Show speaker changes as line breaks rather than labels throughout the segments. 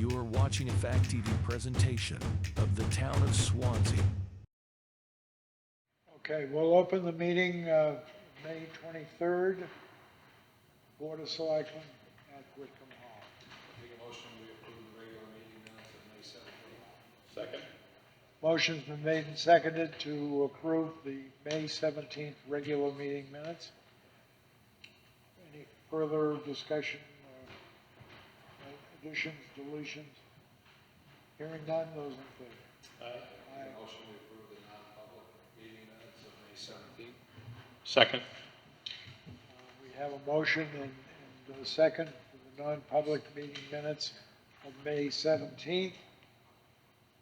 You are watching a Fact TV presentation of the town of Swanzey.
Okay, we'll open the meeting May 23rd, Board of Selectmen at Whitcomb Hall.
Make a motion we approve the regular meeting minutes of May 17th. Second.
Motion's been made and seconded to approve the May 17th regular meeting minutes. Any further discussion, additions, deletions? Hearing none, those in favor?
Aye.
Aye.
Make a motion we approve the non-public meeting minutes of May 17th. Second.
We have a motion and a second for the non-public meeting minutes of May 17th.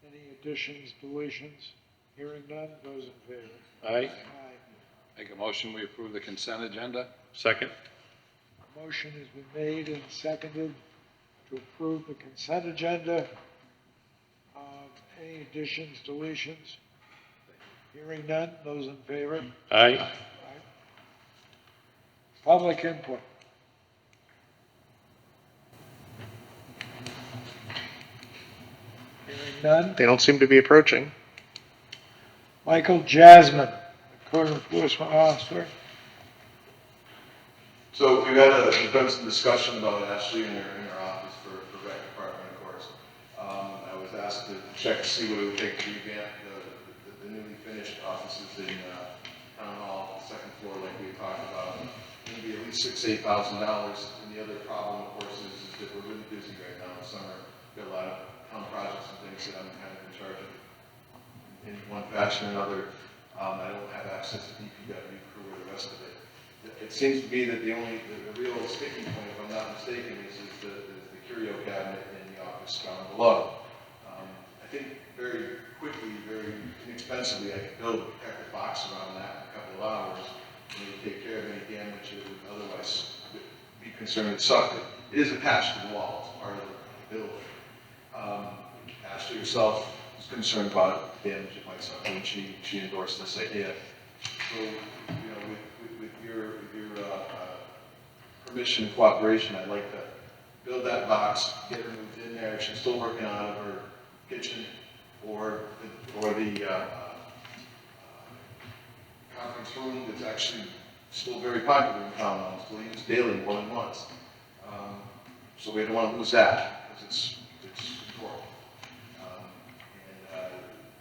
Any additions, deletions? Hearing none, those in favor?
Aye.
Aye.
Make a motion we approve the consent agenda. Second.
A motion has been made and seconded to approve the consent agenda. Any additions, deletions? Hearing none, those in favor?
Aye.
Aye. Public input. Hearing none.
They don't seem to be approaching.
Michael Jasmin, Code Enforcement Officer.
So we've done some discussion about Ashley in her office for rec department, of course. I was asked to check to see what it would take to revamp the newly finished offices in Town Hall, second floor, like we talked about. Maybe at least $6,000, to $8,000. And the other problem, of course, is that we're really busy right now in summer. We've got a lot of town projects and things that I'm kind of in charge of in one fashion or another. I don't have access to DPW crew or the rest of it. It seems to me that the real sticking point, if I'm not mistaken, is the curio cabinet in the office down below. I think very quickly, very inexpensively, I could build a protective box around that in a couple of hours, and it would take care of any damage that would otherwise be concerned with suck. It is attached to the wall, it's part of the building. Ashley herself is concerned about damage it might suffer, and she endorsed this idea. So, with your permission and cooperation, I'd like to build that box, get her moved in there. She's still working on her kitchen or the conference room that's actually still very popular in town, still used daily more than once. So we don't want to lose that because it's important.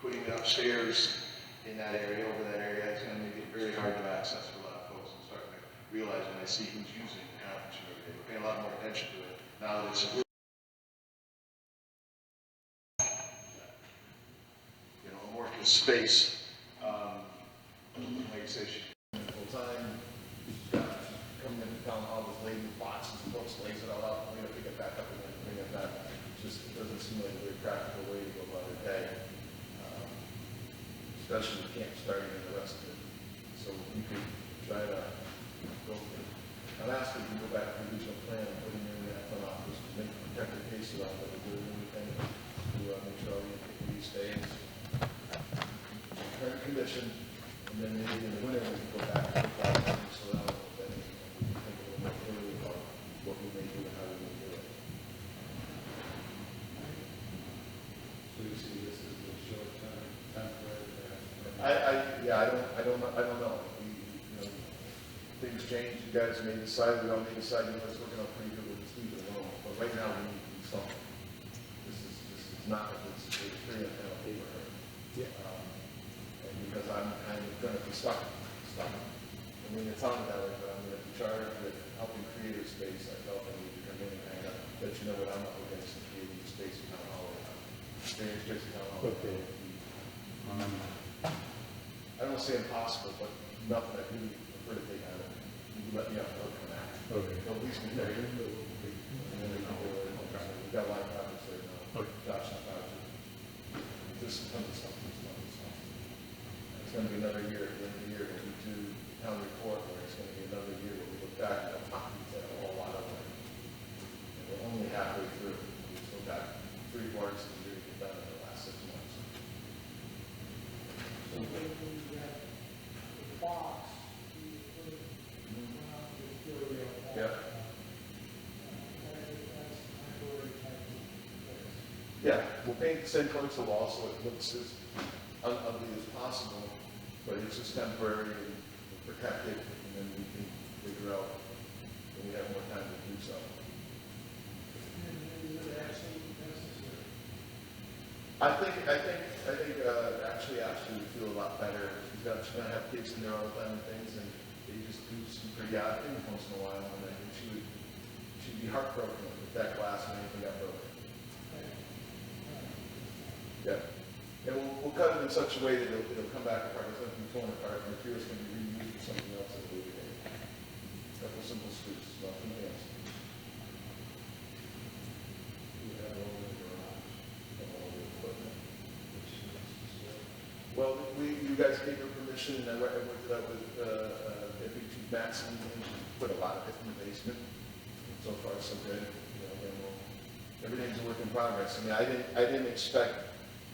Putting it upstairs in that area, over that area, it's going to make it very hard to access for a lot of folks and start to realize when I see who's using the conference room every day. We're paying a lot more attention to it now that it's a amorphous space. Like I say, she's full time. She's coming into town hall with laden boxes and books, lays it all out. We're going to pick it back up and then bring it back. It doesn't seem like a very practical way to go about her day. Especially with camp starting and the rest of it. So we could try to go, I'll ask if we can go back to the original plan and put in that front office to make protective cases out that we're doing anything to make sure all the activity stays in current condition. And then maybe in the winter we can go back to the plan so that we can think a little more clearly about what we may do and how we may do it.
So you see this as a short-term, temporary?
I don't know. Things change. You guys may decide. We all may decide. It's working out pretty good. We'll just leave it alone. But right now, we need to do something. This is not. It's free and paper. Yeah. And because I'm kind of going to be stuck. I mean, it's on that way, but I'm going to be charged with helping create a space. I felt I needed to come in and kind of let you know what I'm up against in creating a space in town hall. Okay. I don't say impossible, but nothing I really prefer to take on it. You can let me off the hook on that. Okay. At least we there. And then we can go over it. We've got a lot of projects right now. Okay. Josh's project. This is tons of stuff. It's going to be another year. At the end of the year, when we do the town report, where it's going to be another year where we look back at a whole lot of it. And we're only halfway through. We've still got 3 quarters of the year to get done in the last 6 months.
So when we get the box, we put it around the curio.
Yeah.
That's temporary type of place.
Yeah, we'll paint the same color to the wall so it looks as ugly as possible, but it's just temporary and protected, and then we can figure out when we have more time to do so. I think actually would feel a lot better. She's gonna have kids in there all the time and things, and they just do some pretty odd things once in a while, and I think she'd be heartbroken if that glass and anything got broken. Yeah, and we'll cut it in such a way that it'll come back apart. It's not going to be torn apart. The materials can be reused for something else that we can. A couple simple screws, nothing else. Well, you guys gave her permission, and I worked it out with Deputy Chief Matson, and she put a lot of it in the basement. So far, so good. You know, and everything's a work in progress. I mean, I didn't expect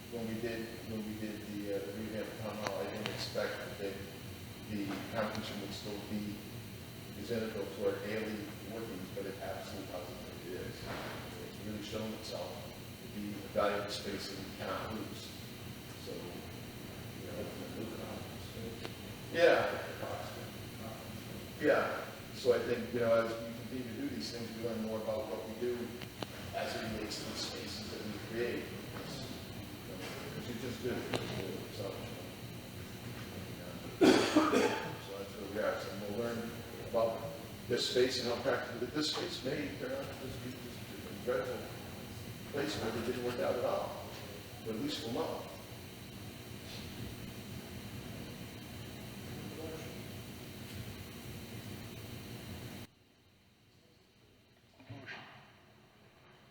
when we did the revamp of town hall, I didn't expect that the conference room would still be as integral to our daily workings, but it absolutely positively is. It's really shown itself to be a valuable space that we cannot lose. So, you know, yeah. Yeah. So I think, you know, as we continue to do these things, we learn more about what we do as it relates to the spaces that we create. Which is just good. So that's where we are. So we'll learn about this space and how practical that this space may turn out to just be a dreadful place where it didn't work out at all. But at least we'll know.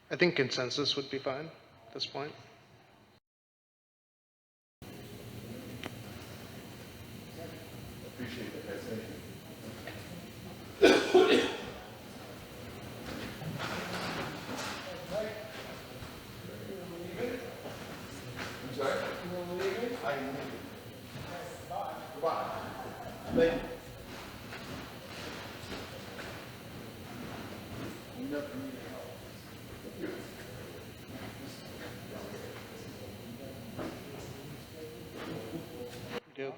I think consensus would be fine at this point.
Appreciate that, guys. Thank you. I'm sorry? I'm leaving. Goodbye. Thank you.
We do.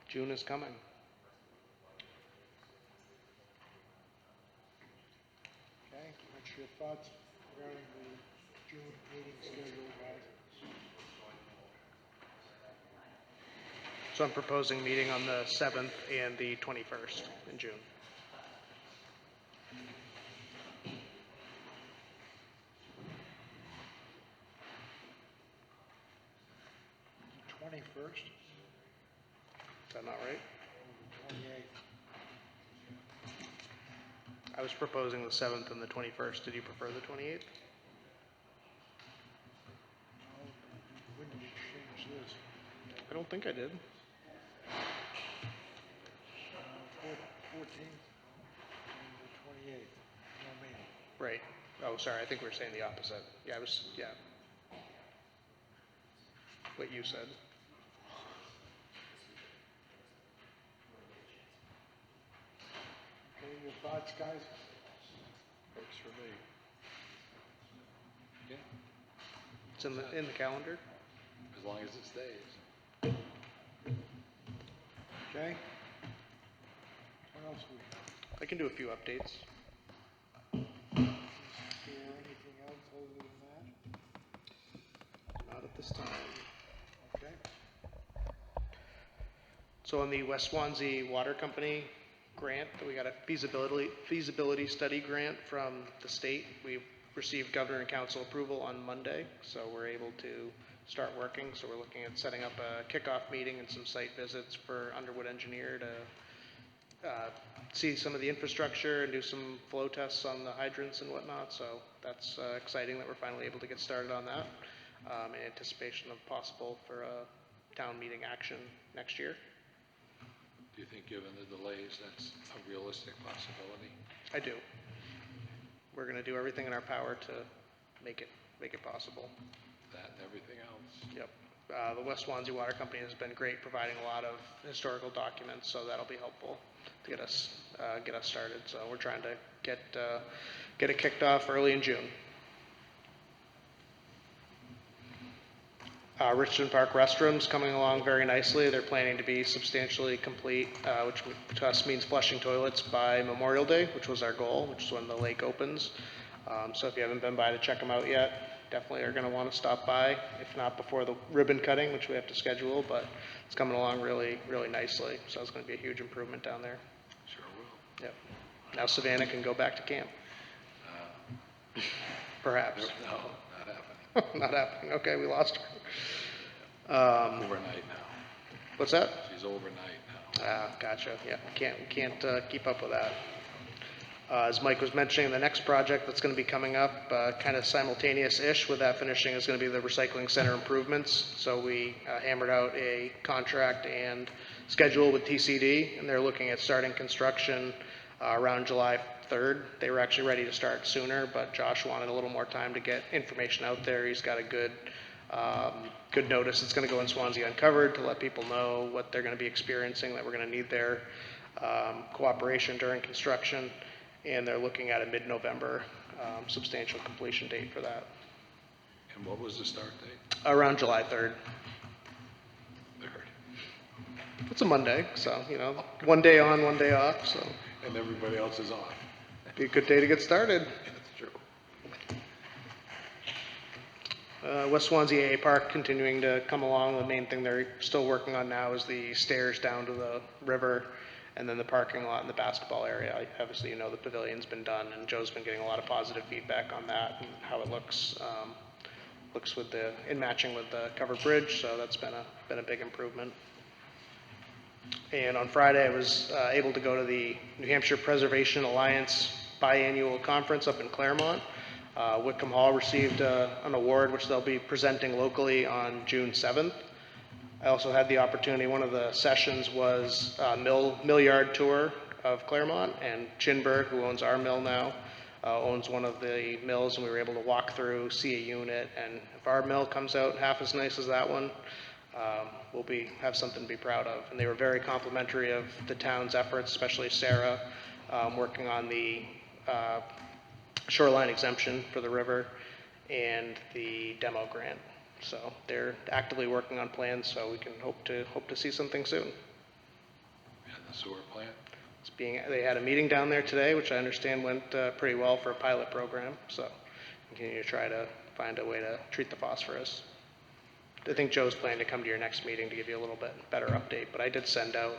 June is coming.
Okay, what's your thoughts regarding the June meeting schedule, guys?
So I'm proposing meeting on the 7th and the 21st in June.
The 21st
Is that not right?
or the 28th?
I was proposing the 7th and the 21st. Did you prefer the 28th?
When did you change this?
I don't think I did.
14th and the 28th, no meeting.
Right. Oh, sorry. I think we were saying the opposite. Yeah, yeah. What you said.
Okay, your thoughts, guys?
Works for me. Yeah,
It's in the calendar.
as long as it stays.
Okay? What else we have?
I can do a few updates.
Is there anything else other than that?
Not at this time.
Okay?
So on the West Swanzey Water Company grant, we got a feasibility study grant from the state. We received governor and council approval on Monday, so we're able to start working. So we're looking at setting up a kickoff meeting and some site visits for Underwood Engineer to see some of the infrastructure and do some flow tests on the hydrants and whatnot. So that's exciting that we're finally able to get started on that in anticipation of possible for a town meeting action next year.
Do you think, given the delays, that's a realistic possibility?
I do. We're going to do everything in our power to make it possible.
That and everything else?
Yep. The West Swanzey Water Company has been great, providing a lot of historical documents, so that'll be helpful to get us started. So we're trying to get it kicked off early in June. Richmond Park restrooms coming along very nicely. They're planning to be substantially complete, which to us means flushing toilets by Memorial Day, which was our goal, which is when the lake opens. So if you haven't been by to check them out yet, definitely are going to want to stop by, if not before the ribbon cutting, which we have to schedule, but it's coming along really, really nicely. So it's going to be a huge improvement down there.
Sure will.
Yep. Now Savannah can go back to camp. Perhaps.
No, not happening.
Not happening. Okay, we lost her.
Overnight now.
What's that?
She's overnight now.
Ah, gotcha. Yeah, we can't keep up with that. As Mike was mentioning, the next project that's going to be coming up, kind of simultaneous-ish with that finishing, is going to be the recycling center improvements. So we hammered out a contract and schedule with TCD, and they're looking at starting construction around July 3rd. They were actually ready to start sooner, but Josh wanted a little more time to get information out there. He's got a good notice. It's going to go in Swanzey Uncovered to let people know what they're going to be experiencing, that we're going to need their cooperation during construction, and they're looking at a mid-November substantial completion date for that.
And what was the start date?
Around July 3rd.
Third.
It's a Monday, so, you know, one day on, one day off, so
And everybody else is off.
be a good day to get started.
That's true.
West Swansea AA Park continuing to come along. The main thing they're still working on now is the stairs down to the river, and then the parking lot and the basketball area. Obviously, you know, the pavilion's been done, and Joe's been getting a lot of positive feedback on that and how it looks with in matching with the covered bridge. So that's been a big improvement. And on Friday, I was able to go to the New Hampshire Preservation Alliance biannual conference up in Claremont. Whitcomb Hall received an award, which they'll be presenting locally on June 7th. I also had the opportunity, one of the sessions was a mill yard tour of Claremont, and Chinberg, who owns our mill now, owns one of the mills, and we were able to walk through, see a unit, and if our mill comes out half as nice as that one, we'll have something to be proud of. And they were very complimentary of the town's efforts, especially Sarah, working on the shoreline exemption for the river and the demo grant. So they're actively working on plans, so we can hope to see something soon.
And the sewer plant?
They had a meeting down there today, which I understand went pretty well for a pilot program. So continue to try to find a way to treat the phosphorus. I think Joe's planning to come to your next meeting to give you a little bit better update, but I did send out,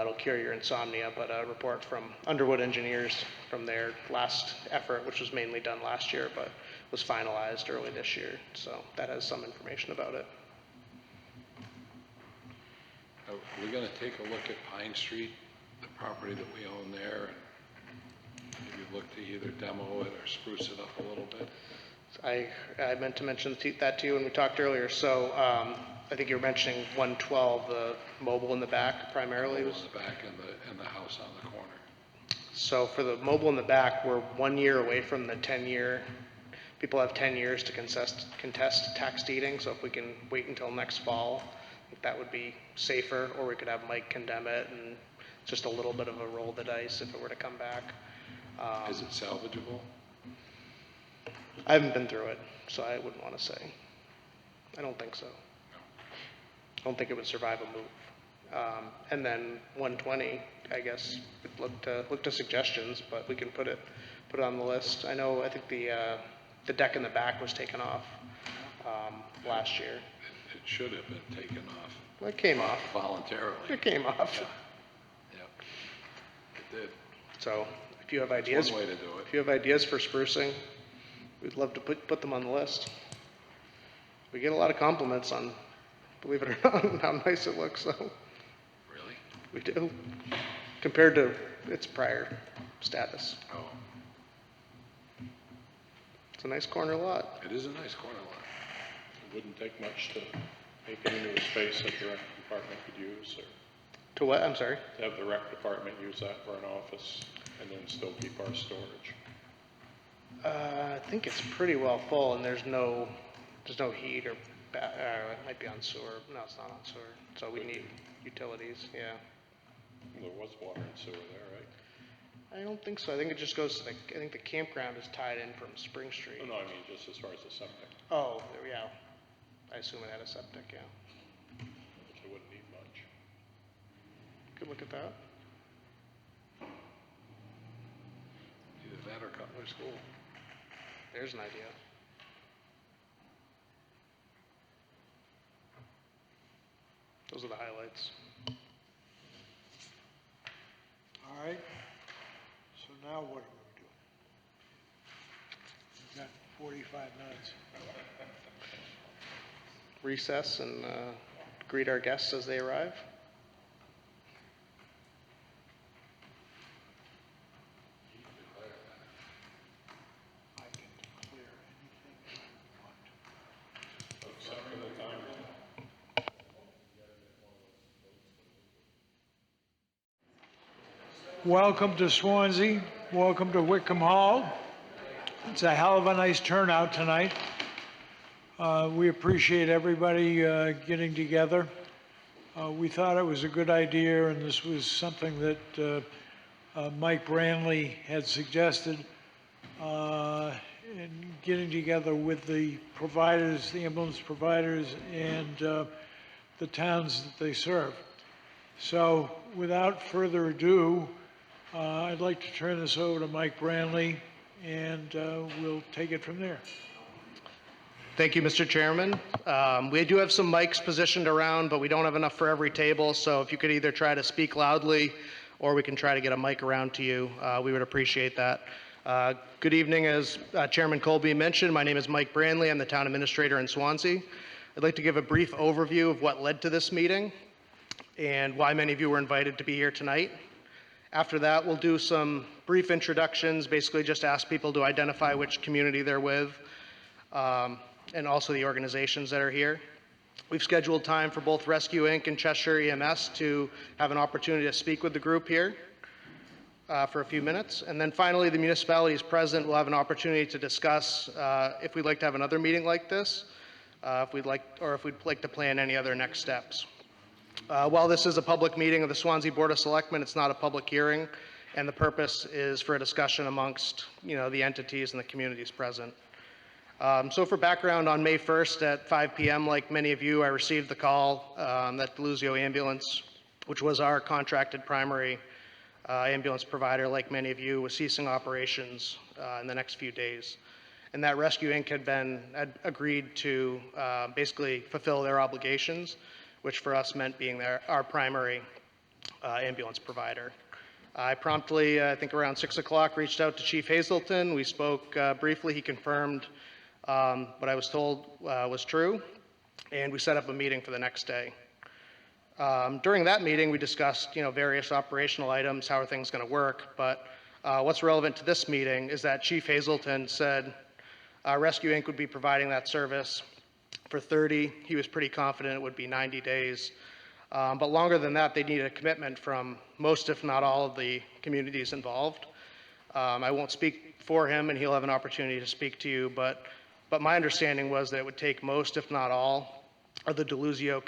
it'll cure your insomnia, but a report from Underwood Engineers from their last effort, which was mainly done last year, but was finalized early this year. So that has some information about it.
Are we going to take a look at Pine Street, the property that we own there, and maybe look to either demo it or spruce it up a little bit?
I meant to mention that to you when we talked earlier. So I think you were mentioning 112, the mobile in the back primarily.
In the back and the house on the corner.
So for the mobile in the back, we're 1 year away from the 10-year. People have 10 years to contest tax deeding. So if we can wait until next fall, I think that would be safer. Or we could have Mike condemn it, and just a little bit of a roll of the dice if it were to come back.
Is it salvageable?
I haven't been through it, so I wouldn't want to say. I don't think so. I don't think it would survive a move. And then 120, I guess, would look to suggestions, but we can put it on the list. I think the deck in the back was taken off last year.
It should have been taken off.
Well, it came off.
Voluntarily.
It came off.
Yeah. It did.
So if you have ideas,
One way to do it.
if you have ideas for sprucing, we'd love to put them on the list. We get a lot of compliments on, believe it or not, how nice it looks. So
Really?
we do, compared to its prior status.
Oh,
It's a nice corner lot.
it is a nice corner lot.
It wouldn't take much to make it into a space that the rec department could use, or
To what? I'm sorry.
to have the rec department use that for an office and then still keep our storage.
I think it's pretty well full, and there's no heat or it might be on sewer. No, it's not on sewer. So we need utilities. Yeah.
There was water and sewer there, right?
I don't think so. I think it just goes to I think the campground is tied in from Spring Street.
Oh, no, I mean just as far as the septic.
Oh, yeah. I assume it had a septic, yeah.
which it wouldn't need much.
Could look at that.
Either that or Cutler School.
There's an idea. Those are the highlights.
All right, so now what are we doing? We've got 45 minutes.
Recess and greet our guests as they arrive.
I can declare anything I want.
Except for the time.
Welcome to Swanzey. Welcome to Wickham Hall. It's a hell of a nice turnout tonight. We appreciate everybody getting together. We thought it was a good idea, and this was something that Mike Branley had suggested, in getting together with the providers, the ambulance providers, and the towns that they serve. So without further ado, I'd like to turn this over to Mike Branley, and we'll take it from there.
Thank you, Mr. Chairman. We do have some mics positioned around, but we don't have enough for every table, so if you could either try to speak loudly or we can try to get a mic around to you, we would appreciate that. Good evening. As Chairman Colby mentioned, my name is Mike Branley. I'm the town administrator in Swansea. I'd like to give a brief overview of what led to this meeting and why many of you were invited to be here tonight. After that, we'll do some brief introductions, basically just ask people to identify which community they're with, and also the organizations that are here. We've scheduled time for both Rescue Inc. and Cheshire EMS to have an opportunity to speak with the group here for a few minutes. And then finally, the municipalities present will have an opportunity to discuss if we'd like to have another meeting like this, if we'd like to plan any other next steps. While this is a public meeting of the Swansea Board of Selectmen, it's not a public hearing, and the purpose is for a discussion amongst, the entities and the communities present. So for background, on May 1st at 5 p.m., like many of you, I received the call that Deluzio Ambulance, which was our contracted primary ambulance provider, like many of you, was ceasing operations in the next few days. And that Rescue Inc. had agreed to basically fulfill their obligations, which for us meant being our primary ambulance provider. I promptly, I think around 6 o'clock, reached out to Chief Hazelton. We spoke briefly. He confirmed what I was told was true, and we set up a meeting for the next day. During that meeting, we discussed, various operational items, how are things going to work, but what's relevant to this meeting is that Chief Hazelton said Rescue Inc. would be providing that service for 30. He was pretty confident it would be 90 days. But longer than that, they needed a commitment from most, if not all, of the communities involved. I won't speak for him, and he'll have an opportunity to speak to you, but my understanding was that it would take most, if not all, of the Deluzio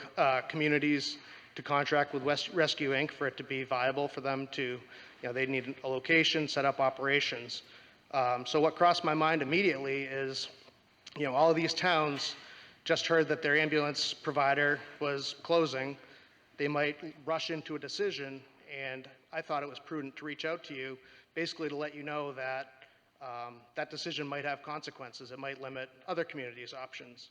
communities to contract with Rescue Inc. for it to be viable for them to, they need a location, set up operations. So what crossed my mind immediately is, all of these towns just heard that their ambulance provider was closing. They might rush into a decision, and I thought it was prudent to reach out to you, basically to let you know that that decision might have consequences. It might limit other communities' options.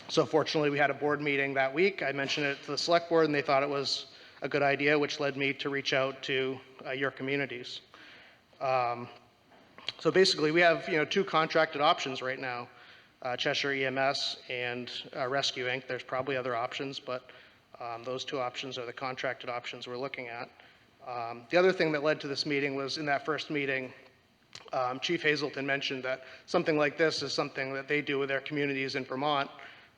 So fortunately, we had a board meeting that week. I mentioned it to the select board, and they thought it was a good idea, which led me to reach out to your communities. So basically, we have two contracted options right now. Cheshire EMS and Rescue Inc. There's probably other options, but those two options are the contracted options we're looking at. The other thing that led to this meeting was in that first meeting, Chief Hazelton mentioned that something like this is something that they do with their communities in Vermont,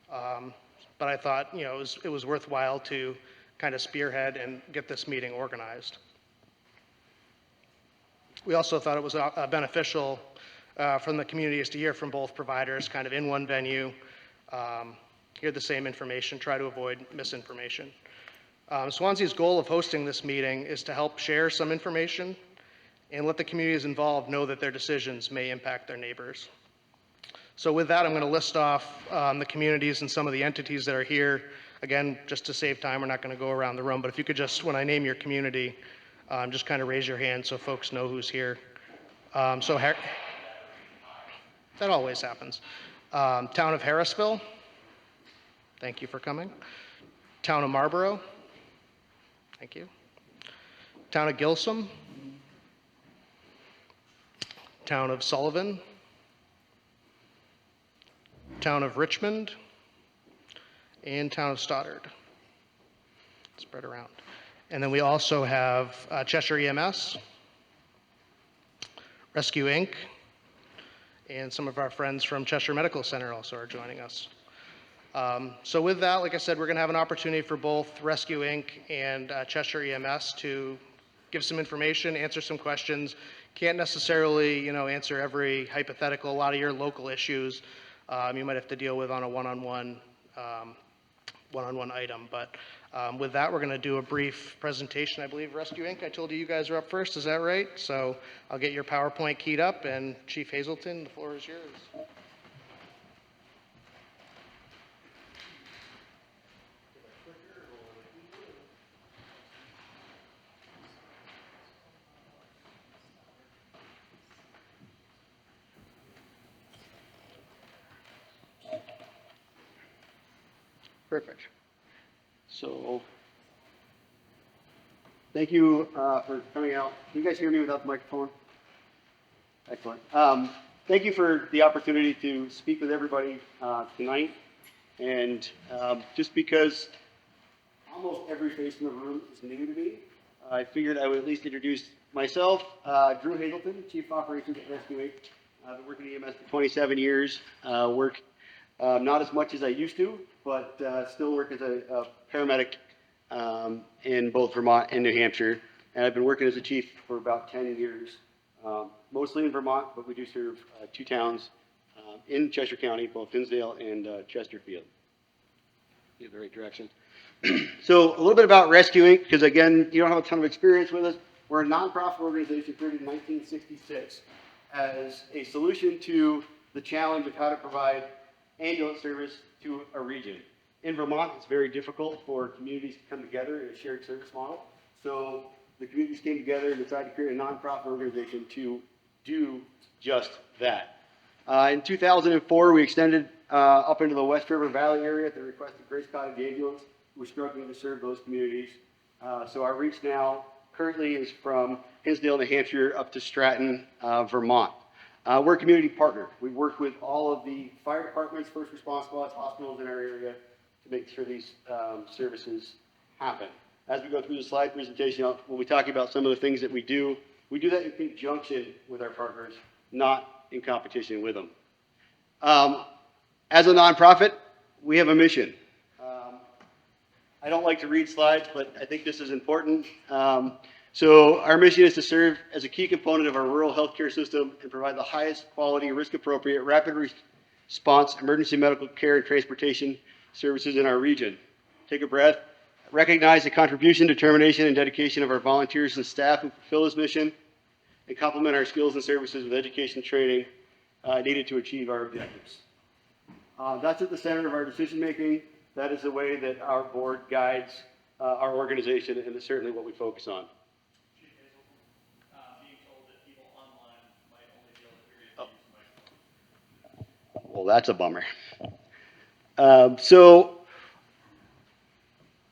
but I thought it was worthwhile to kind of spearhead and get this meeting organized. We also thought it was beneficial from the communities to hear from both providers kind of in one venue, hear the same information, try to avoid misinformation. Swansea's goal of hosting this meeting is to help share some information and let the communities involved know that their decisions may impact their neighbors. So with that, I'm going to list off the communities and some of the entities that are here. Again, just to save time, we're not going to go around the room, but if you could just, when I name your community, just kind of raise your hand so folks know who's here. That always happens. Town of Harrisville, thank you for coming. Town of Marlborough, thank you. Town of Gilsum. Town of Sullivan. Town of Richmond. And Town of Stoddard. Spread around. And then we also have Cheshire EMS, Rescue Inc., and some of our friends from Cheshire Medical Center also are joining us. So with that, like I said, we're going to have an opportunity for both Rescue Inc. and Cheshire EMS to give some information, answer some questions. Can't necessarily, answer every hypothetical. A lot of your local issues you might have to deal with on a one-on-one item. But with that, we're going to do a brief presentation. I believe Rescue Inc., I told you guys are up first. Is that right? So I'll get your PowerPoint keyed up, and Chief Hazelton, the floor is yours.
Perfect. So, thank you for coming out. Can you guys hear me without the microphone? Excellent. Thank you for the opportunity to speak with everybody tonight. And just because almost every face in the room is new to me, I figured I would at least introduce myself, Drew Hazelton, Chief Operations at Rescue Inc. I've been working at EMS for 27 years. Work not as much as I used to, but still work as a paramedic in both Vermont and New Hampshire. And I've been working as a chief for about 10 years, mostly in Vermont, but we do serve 2 towns in Cheshire County, both Hinsdale and Chesterfield. Get the right direction. So a little bit about Rescue Inc., because again, you don't have a ton of experience with us. We're a nonprofit organization created in 1966 as a solution to the challenge of how to provide ambulance service to a region. In Vermont, it's very difficult for communities to come together in a shared service model. So the communities came together and decided to create a nonprofit organization to do just that. In 2004, we extended up into the West River Valley area at the request of Grace Cottage Ambulance, who was struggling to serve those communities. So our reach now currently is from Hinsdale, New Hampshire, up to Stratton, Vermont. We're a community partner. We work with all of the fire departments, first response squads, hospitals in our area to make sure these services happen. As we go through the slide presentation, we'll be talking about some of the things that we do. We do that in conjunction with our partners, not in competition with them. As a nonprofit, we have a mission. I don't like to read slides, but I think this is important. So our mission is to serve as a key component of our rural healthcare system and provide the highest quality, risk-appropriate, rapid response, emergency medical care and transportation services in our region. Take a breath. Recognize the contribution, determination, and dedication of our volunteers and staff who fulfill this mission, and complement our skills and services with education and training needed to achieve our objectives. That's at the center of our decision-making. That is the way that our board guides our organization, and it's certainly what we focus on.
Being told that people online might only be able to hear you use the microphone.
Well, that's a bummer. So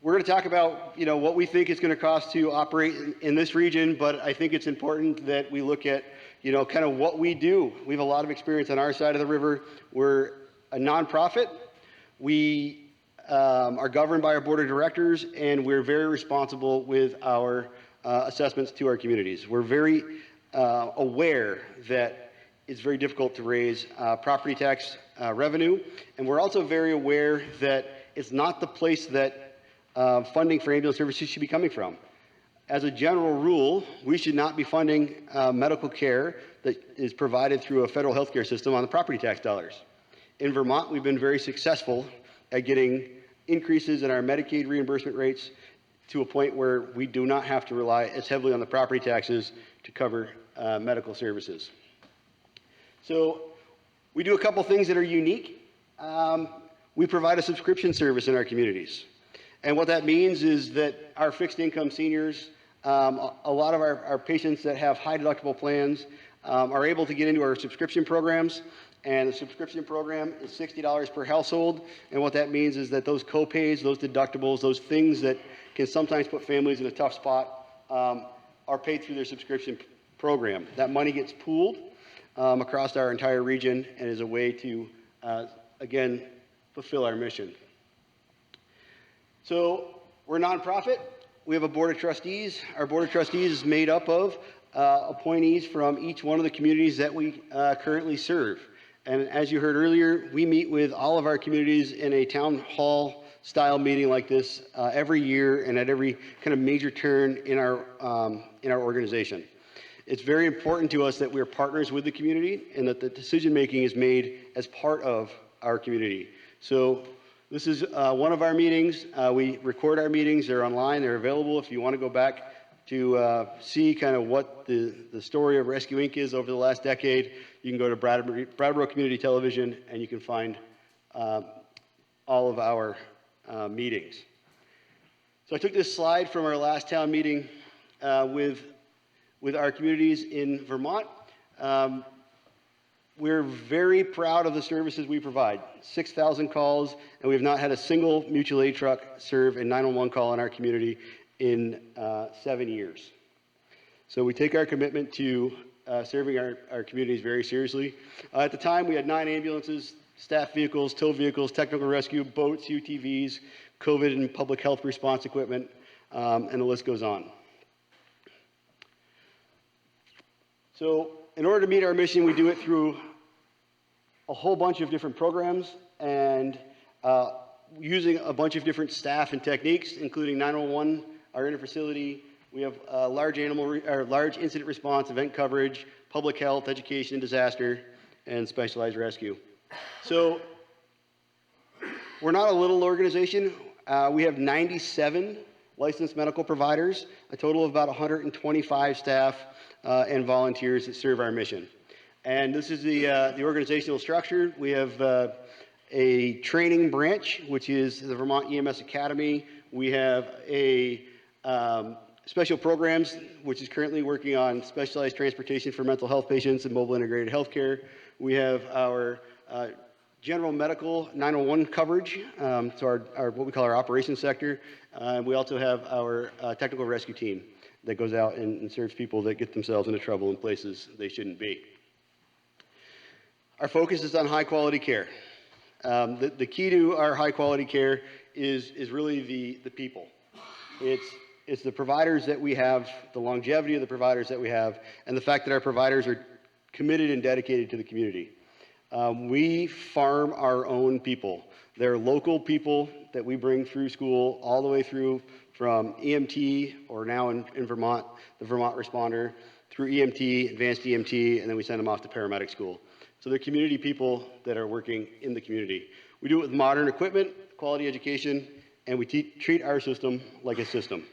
we're going to talk about, what we think it's going to cost to operate in this region, but I think it's important that we look at, kind of what we do. We have a lot of experience on our side of the river. We're a nonprofit. We are governed by our board of directors, and we're very responsible with our assessments to our communities. We're very aware that it's very difficult to raise property tax revenue, and we're also very aware that it's not the place that funding for ambulance services should be coming from. As a general rule, we should not be funding medical care that is provided through a federal healthcare system on the property tax dollars. In Vermont, we've been very successful at getting increases in our Medicaid reimbursement rates to a point where we do not have to rely as heavily on the property taxes to cover medical services. So We do a couple things that are unique. We provide a subscription service in our communities. And what that means is that our fixed income seniors, a lot of our patients that have high deductible plans are able to get into our subscription programs. And the subscription program is $60 per household. And what that means is that those co-pays, those deductibles, those things that can sometimes put families in a tough spot are paid through their subscription program. That money gets pooled across our entire region and is a way to, again, fulfill our mission. So we're a nonprofit. We have a board of trustees. Our board of trustees is made up of appointees from each one of the communities that we currently serve. And as you heard earlier, we meet with all of our communities in a town hall style meeting like this every year and at every kind of major turn in our organization. It's very important to us that we're partners with the community and that the decision making is made as part of our community. So this is one of our meetings. We record our meetings. They're online. They're available if you want to go back to see kind of what the story of Rescue Inc. is over the last decade. You can go to Brattleboro Community Television and you can find all of our meetings. So I took this slide from our last town meeting with our communities in Vermont. We're very proud of the services we provide. 6,000 calls, and we have not had a single mutual aid truck serve a 911 call in our community in 7 years. So we take our commitment to serving our communities very seriously. At the time, we had 9 ambulances, staff vehicles, tow vehicles, technical rescue, boats, UTVs, COVID and public health response equipment, and the list goes on. So in order to meet our mission, we do it through a whole bunch of different programs and using a bunch of different staff and techniques, including 911, our interfacility. We have large incident response, event coverage, public health, education, disaster, and specialized rescue. So we're not a little organization. We have 97 licensed medical providers, a total of about 125 staff and volunteers that serve our mission. And this is the organizational structure. We have a training branch, which is the Vermont EMS Academy. We have a special programs, which is currently working on specialized transportation for mental health patients and mobile integrated healthcare. We have our general medical 911 coverage, so our what we call our operations sector. We also have our technical rescue team that goes out and serves people that get themselves into trouble in places they shouldn't be. Our focus is on high quality care. The key to our high quality care is really the people. It's the providers that we have, the longevity of the providers that we have, and the fact that our providers are committed and dedicated to the community. We farm our own people. They're local people that we bring through school all the way through from EMT, or now in Vermont, the Vermont Responder, through EMT, advanced EMT, and then we send them off to paramedic school. So they're community people that are working in the community. We do it with modern equipment, quality education, and we treat our system like a system.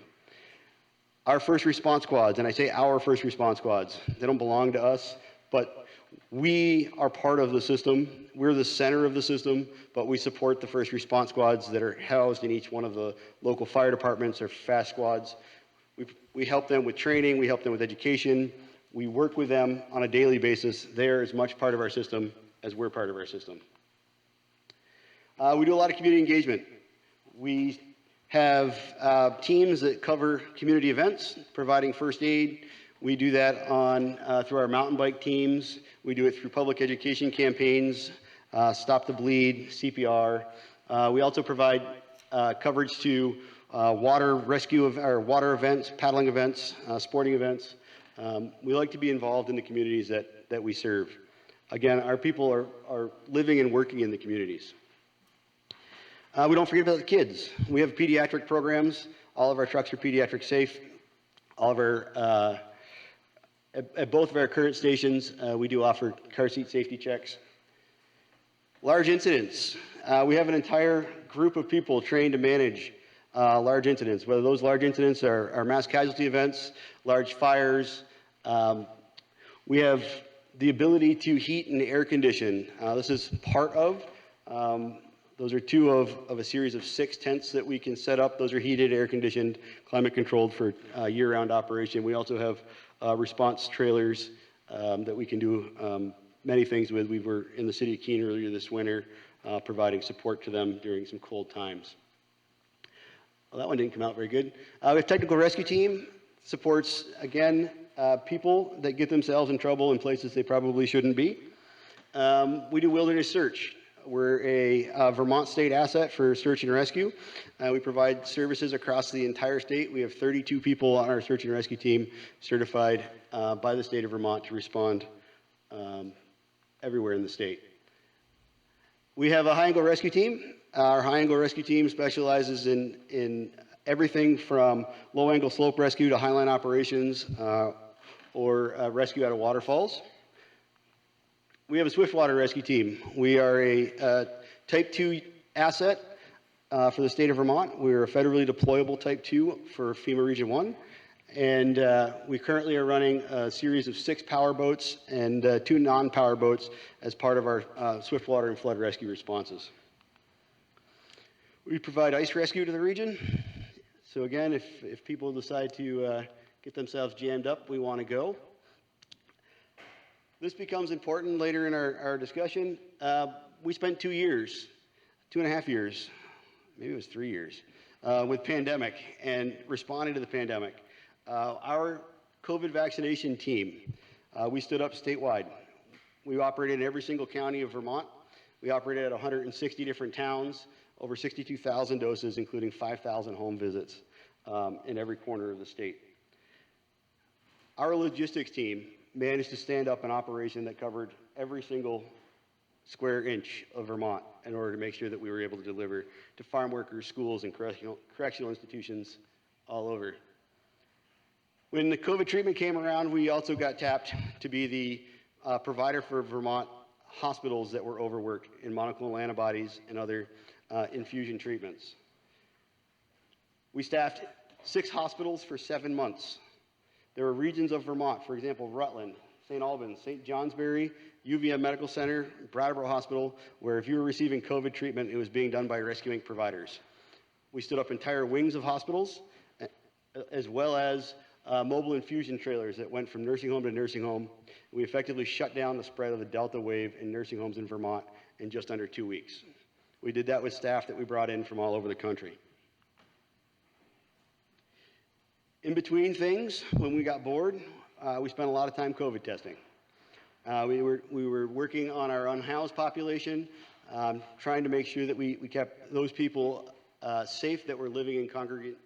Our first response squads, and I say our first response squads, they don't belong to us, but we are part of the system. We're the center of the system, but we support the first response squads that are housed in each one of the local fire departments or fast squads. We help them with training, we help them with education, we work with them on a daily basis. They're as much part of our system as we're part of our system. We do a lot of community engagement. We have teams that cover community events, providing first aid. We do that through our mountain bike teams. We do it through public education campaigns, Stop the Bleed, CPR. We also provide coverage to water rescue or water events, paddling events, sporting events. We like to be involved in the communities that we serve. Again, our people are living and working in the communities. We don't forget about the kids. We have pediatric programs. All of our trucks are pediatric safe. All of our, at both of our current stations, we do offer car seat safety checks. Large incidents. We have an entire group of people trained to manage large incidents, whether those large incidents are mass casualty events, large fires. We have the ability to heat and air condition. This is part of, those are two of a series of 6 tents that we can set up. Those are heated, air conditioned, climate controlled for year-round operation. We also have response trailers that we can do many things with. We were in the city of Keene earlier this winter, providing support to them during some cold times. Well, that one didn't come out very good. We have technical rescue team, supports, again, people that get themselves in trouble in places they probably shouldn't be. We do wilderness search. We're a Vermont state asset for search and rescue. We provide services across the entire state. We have 32 people on our search and rescue team certified by the state of Vermont to respond everywhere in the state. We have a high angle rescue team. Our high angle rescue team specializes in everything from low angle slope rescue to highline operations or rescue out of waterfalls. We have a swiftwater rescue team. We are a type 2 asset for the state of Vermont. We're a federally deployable type 2 for FEMA Region 1. And we currently are running a series of 6 power boats and 2 non-power boats as part of our swiftwater and flood rescue responses. We provide ice rescue to the region. So again, if people decide to get themselves jammed up, we want to go. This becomes important later in our discussion. We spent 2 years, 2.5 years, maybe it was 3 years, with pandemic and responding to the pandemic. Our COVID vaccination team, we stood up statewide. We operated in every single county of Vermont. We operated at 160 different towns, over 62,000 doses, including 5,000 home visits in every corner of the state. Our logistics team managed to stand up an operation that covered every single square inch of Vermont in order to make sure that we were able to deliver to farm workers, schools, and correctional institutions all over. When the COVID treatment came around, we also got tapped to be the provider for Vermont hospitals that were overworked in monoclonal antibodies and other infusion treatments. We staffed 6 hospitals for 7 months. There were regions of Vermont, for example, Rutland, St. Albans, St. Johnsbury, UVM Medical Center, Brattleboro Hospital, where if you were receiving COVID treatment, it was being done by rescuing providers. We stood up entire wings of hospitals, as well as mobile infusion trailers that went from nursing home to nursing home. We effectively shut down the spread of the Delta wave in nursing homes in Vermont in just under 2 weeks. We did that with staff that we brought in from all over the country. In between things, when we got bored, we spent a lot of time COVID testing. We were working on our unhoused population, trying to make sure that we kept those people safe that were living in congregate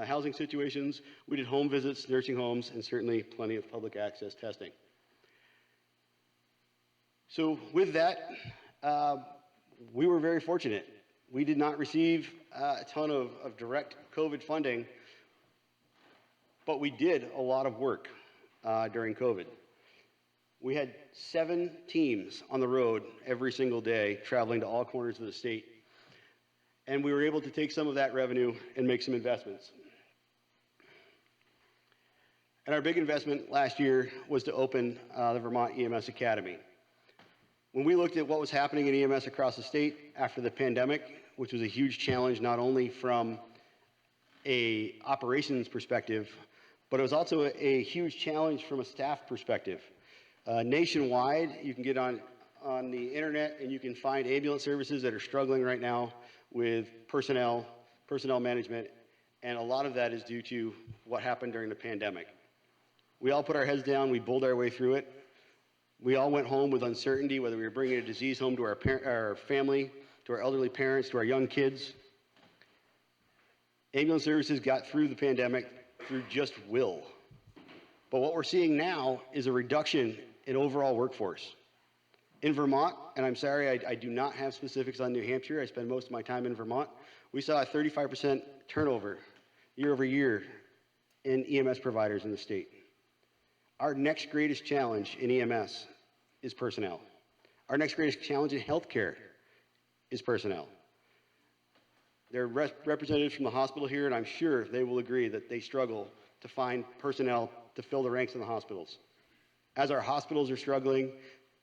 housing situations. We did home visits, nursing homes, and certainly plenty of public access testing. So with that, we were very fortunate. We did not receive a ton of direct COVID funding, but we did a lot of work during COVID. We had 7 teams on the road every single day, traveling to all corners of the state. And we were able to take some of that revenue and make some investments. And our big investment last year was to open the Vermont EMS Academy. When we looked at what was happening in EMS across the state after the pandemic, which was a huge challenge not only from an operations perspective, but it was also a huge challenge from a staff perspective. Nationwide, you can get on the internet and you can find ambulance services that are struggling right now with personnel management, and a lot of that is due to what happened during the pandemic. We all put our heads down, we bowled our way through it. We all went home with uncertainty, whether we were bringing a disease home to our family, to our elderly parents, to our young kids. Ambulance services got through the pandemic through just will. But what we're seeing now is a reduction in overall workforce. In Vermont, and I'm sorry, I do not have specifics on New Hampshire, I spend most of my time in Vermont, we saw a 35% turnover year over year in EMS providers in the state. Our next greatest challenge in EMS is personnel. Our next greatest challenge in healthcare is personnel. There are representatives from the hospital here, and I'm sure they will agree that they struggle to find personnel to fill the ranks in the hospitals. As our hospitals are struggling,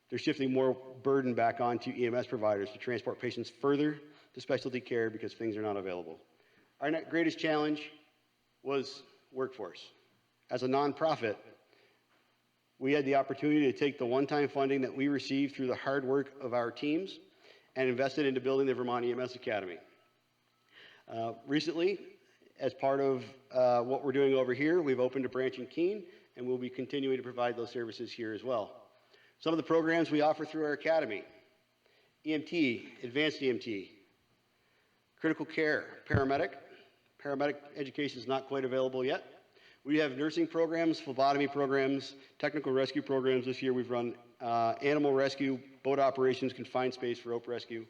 they're shifting more burden back onto EMS providers to transport patients further to specialty care because things are not available. Our greatest challenge was workforce. As a nonprofit, we had the opportunity to take the one-time funding that we received through the hard work of our teams and invest it into building the Vermont EMS Academy. Recently, as part of what we're doing over here, we've opened a branch in Keene, and we'll be continuing to provide those services here as well. Some of the programs we offer through our academy: EMT, advanced EMT, critical care, paramedic. Paramedic education is not quite available yet. We have nursing programs, phlebotomy programs, technical rescue programs. This year we've run animal rescue, boat operations, confined space for rope rescue.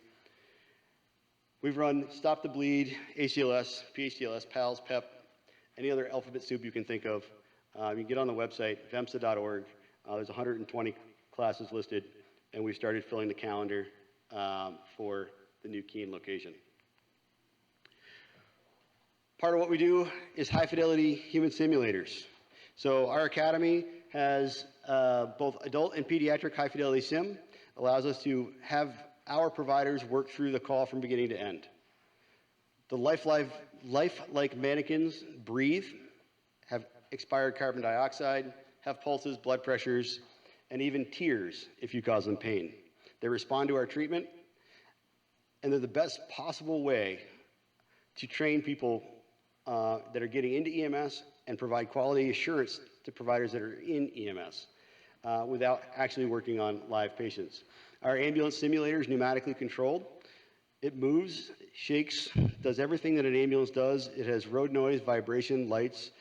We've run Stop the Bleed, ACLS, PHTLS, PALS, PEP, any other alphabet soup you can think of. You can get on the website, vemsa.org. There's 120 classes listed, and we've started filling the calendar for the new Keene location. Part of what we do is high-fidelity human simulators. So our academy has both adult and pediatric high-fidelity sim, allows us to have our providers work through the call from beginning to end. The lifelike mannequins breathe, have expired carbon dioxide, have pulses, blood pressures, and even tears if you cause them pain. They respond to our treatment, and they're the best possible way to train people that are getting into EMS and provide quality assurance to providers that are in EMS without actually working on live patients. Our ambulance simulator is pneumatically controlled. It moves, shakes, does everything that an ambulance does. It has road noise, vibration, lights,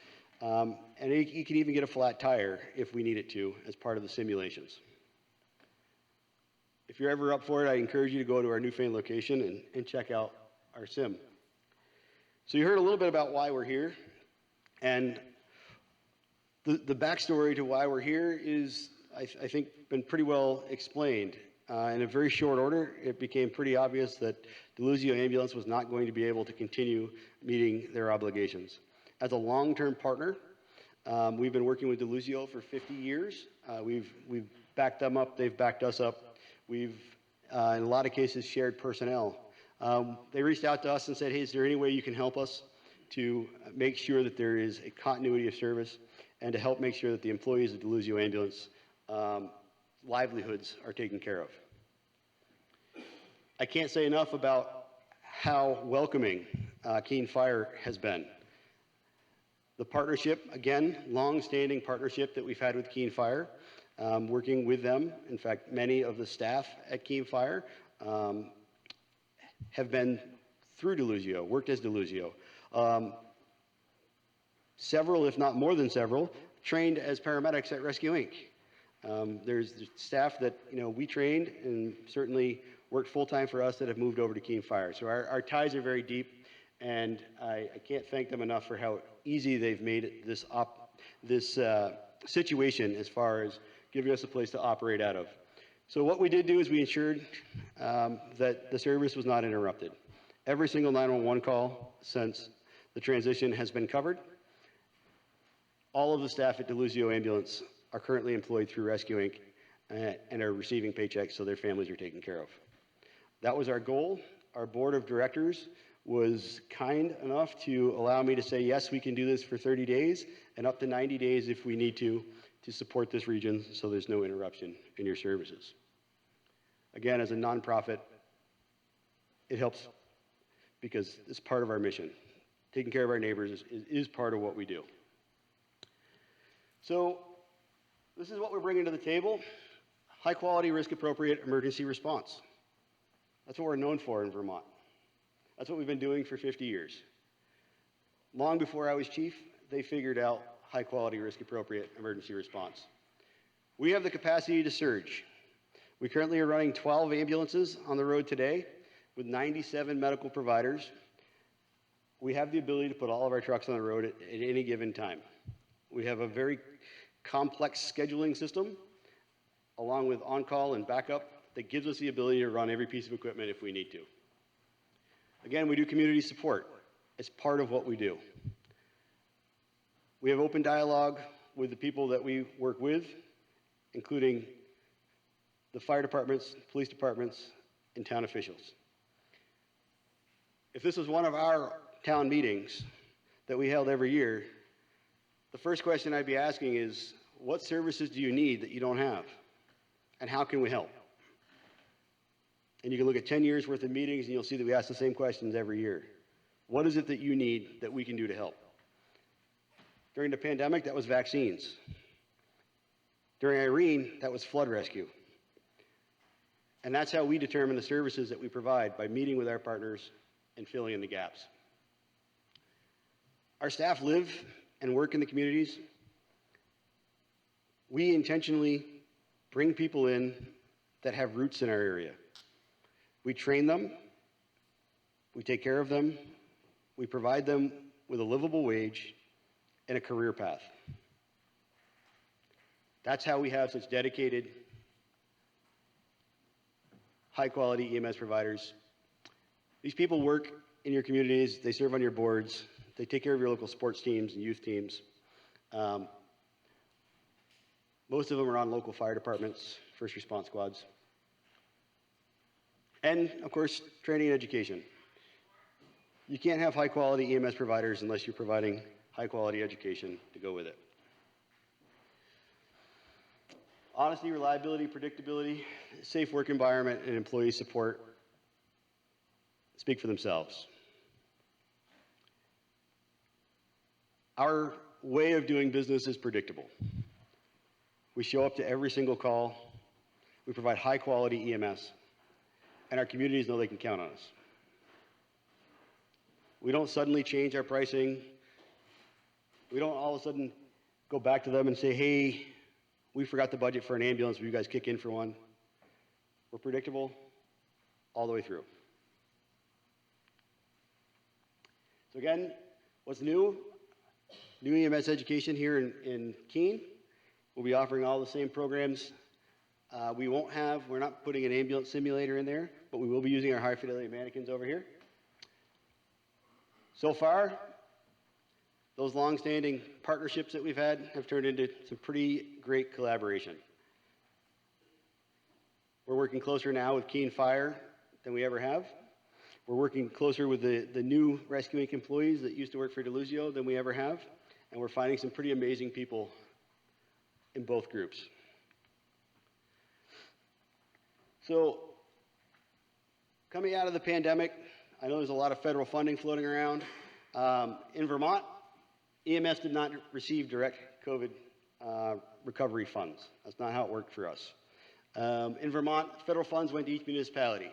and you can even get a flat tire if we need it to as part of the simulations. If you're ever up for it, I encourage you to go to our Newfane location and check out our sim. So you heard a little bit about why we're here, and the backstory to why we're here is, I think, been pretty well explained. In a very short order, it became pretty obvious that Deluzio Ambulance was not going to be able to continue meeting their obligations. As a long-term partner, we've been working with Deluzio for 50 years. We've backed them up, they've backed us up. We've, in a lot of cases, shared personnel. They reached out to us and said, hey, is there any way you can help us to make sure that there is a continuity of service and to help make sure that the employees of Deluzio Ambulance livelihoods are taken care of. I can't say enough about how welcoming Keene Fire has been. The partnership, again, long-standing partnership that we've had with Keene Fire, working with them. In fact, many of the staff at Keene Fire have been through Deluzio, worked as Deluzio. Several, if not more than several, trained as paramedics at Rescue Inc. There's staff that we trained and certainly worked full-time for us that have moved over to Keene Fire. So our ties are very deep, and I can't thank them enough for how easy they've made this situation as far as giving us a place to operate out of. So what we did do is we ensured that the service was not interrupted. Every single 911 call since the transition has been covered. All of the staff at Deluzio Ambulance are currently employed through Rescue Inc. And are receiving paychecks so their families are taken care of. That was our goal. Our board of directors was kind enough to allow me to say, yes, we can do this for 30 days and up to 90 days if we need to support this region so there's no interruption in your services. Again, as a nonprofit, it helps because it's part of our mission. Taking care of our neighbors is part of what we do. So this is what we're bringing to the table. High quality, risk appropriate emergency response. That's what we're known for in Vermont. That's what we've been doing for 50 years. Long before I was chief, they figured out high quality, risk appropriate emergency response. We have the capacity to surge. We currently are running 12 ambulances on the road today with 97 medical providers. We have the ability to put all of our trucks on the road at any given time. We have a very complex scheduling system along with on-call and backup that gives us the ability to run every piece of equipment if we need to. Again, we do community support. It's part of what we do. We have open dialogue with the people that we work with including the fire departments, police departments, and town officials. If this was one of our town meetings that we held every year, the first question I'd be asking is, what services do you need that you don't have? And how can we help? And you can look at 10 years worth of meetings and you'll see that we ask the same questions every year. What is it that you need that we can do to help? During the pandemic, that was vaccines. During Irene, that was flood rescue. And that's how we determine the services that we provide, by meeting with our partners and filling in the gaps. Our staff live and work in the communities. We intentionally bring people in that have roots in our area. We train them, we take care of them, we provide them with a livable wage and a career path. That's how we have such dedicated, high-quality EMS providers. These people work in your communities, they serve on your boards, they take care of your local sports teams and youth teams. Most of them are on local fire departments, first response squads. And, of course, training and education. You can't have high-quality EMS providers unless you're providing high-quality education to go with it. Honesty, reliability, predictability, safe work environment, and employee support speak for themselves. Our way of doing business is predictable. We show up to every single call. We provide high-quality EMS, and our communities know they can count on us. We don't suddenly change our pricing. We don't all of a sudden go back to them and say, hey, we forgot the budget for an ambulance, will you guys kick in for one? We're predictable all the way through. So again, what's new? New EMS education here in Keene. We'll be offering all the same programs. We're not putting an ambulance simulator in there, but we will be using our high fidelity mannequins over here. So far, those long-standing partnerships that we've had have turned into some pretty great collaboration. We're working closer now with Keene Fire than we ever have. We're working closer with the new rescuing employees that used to work for Deluzio than we ever have. And we're finding some pretty amazing people in both groups. So, coming out of the pandemic, I know there's a lot of federal funding floating around. In Vermont, EMS did not receive direct COVID recovery funds. That's not how it worked for us. In Vermont, federal funds went to each municipality.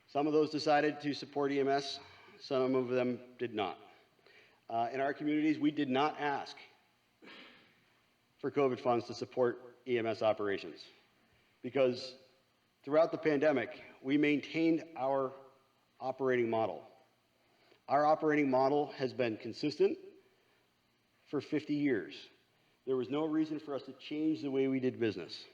Some of those decided to support EMS, some of them did not. In our communities, we did not ask for COVID funds to support EMS operations because throughout the pandemic, we maintained our operating model. Our operating model has been consistent for 50 years. There was no reason for us to change the way we did business.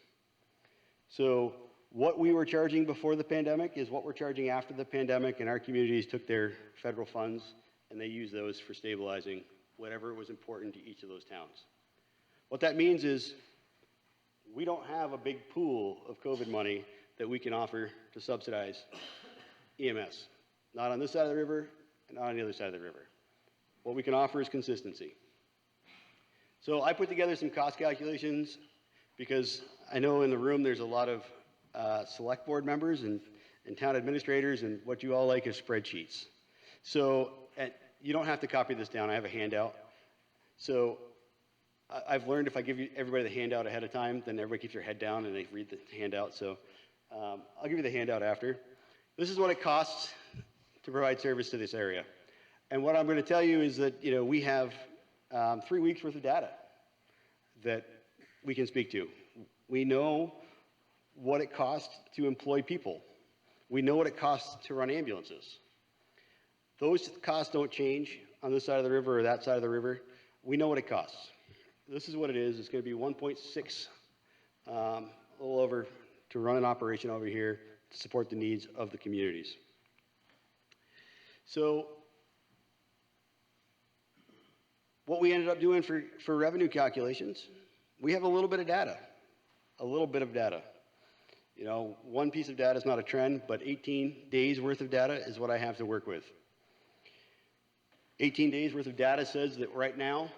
So what we were charging before the pandemic is what we're charging after the pandemic, and our communities took their federal funds and they used those for stabilizing whatever was important to each of those towns. What that means is we don't have a big pool of COVID money that we can offer to subsidize EMS. Not on this side of the river and not on the other side of the river. What we can offer is consistency. So I put together some cost calculations because I know in the room there's a lot of select board members and town administrators, and what you all like is spreadsheets. So you don't have to copy this down. I have a handout. So I've learned if I give everybody the handout ahead of time, then everybody keeps their head down and they read the handout. So I'll give you the handout after. This is what it costs to provide service to this area. And what I'm going to tell you is that we have 3 weeks worth of data that we can speak to. We know what it costs to employ people. We know what it costs to run ambulances. Those costs don't change on this side of the river or that side of the river. We know what it costs. This is what it is. It's going to be 1.6, a little over, to run an operation over here to support the needs of the communities. So what we ended up doing for revenue calculations, we have a little bit of data. a little bit of data. You know, one piece of data is not a trend, but 18 days worth of data is what I have to work with. 18 days worth of data says that right now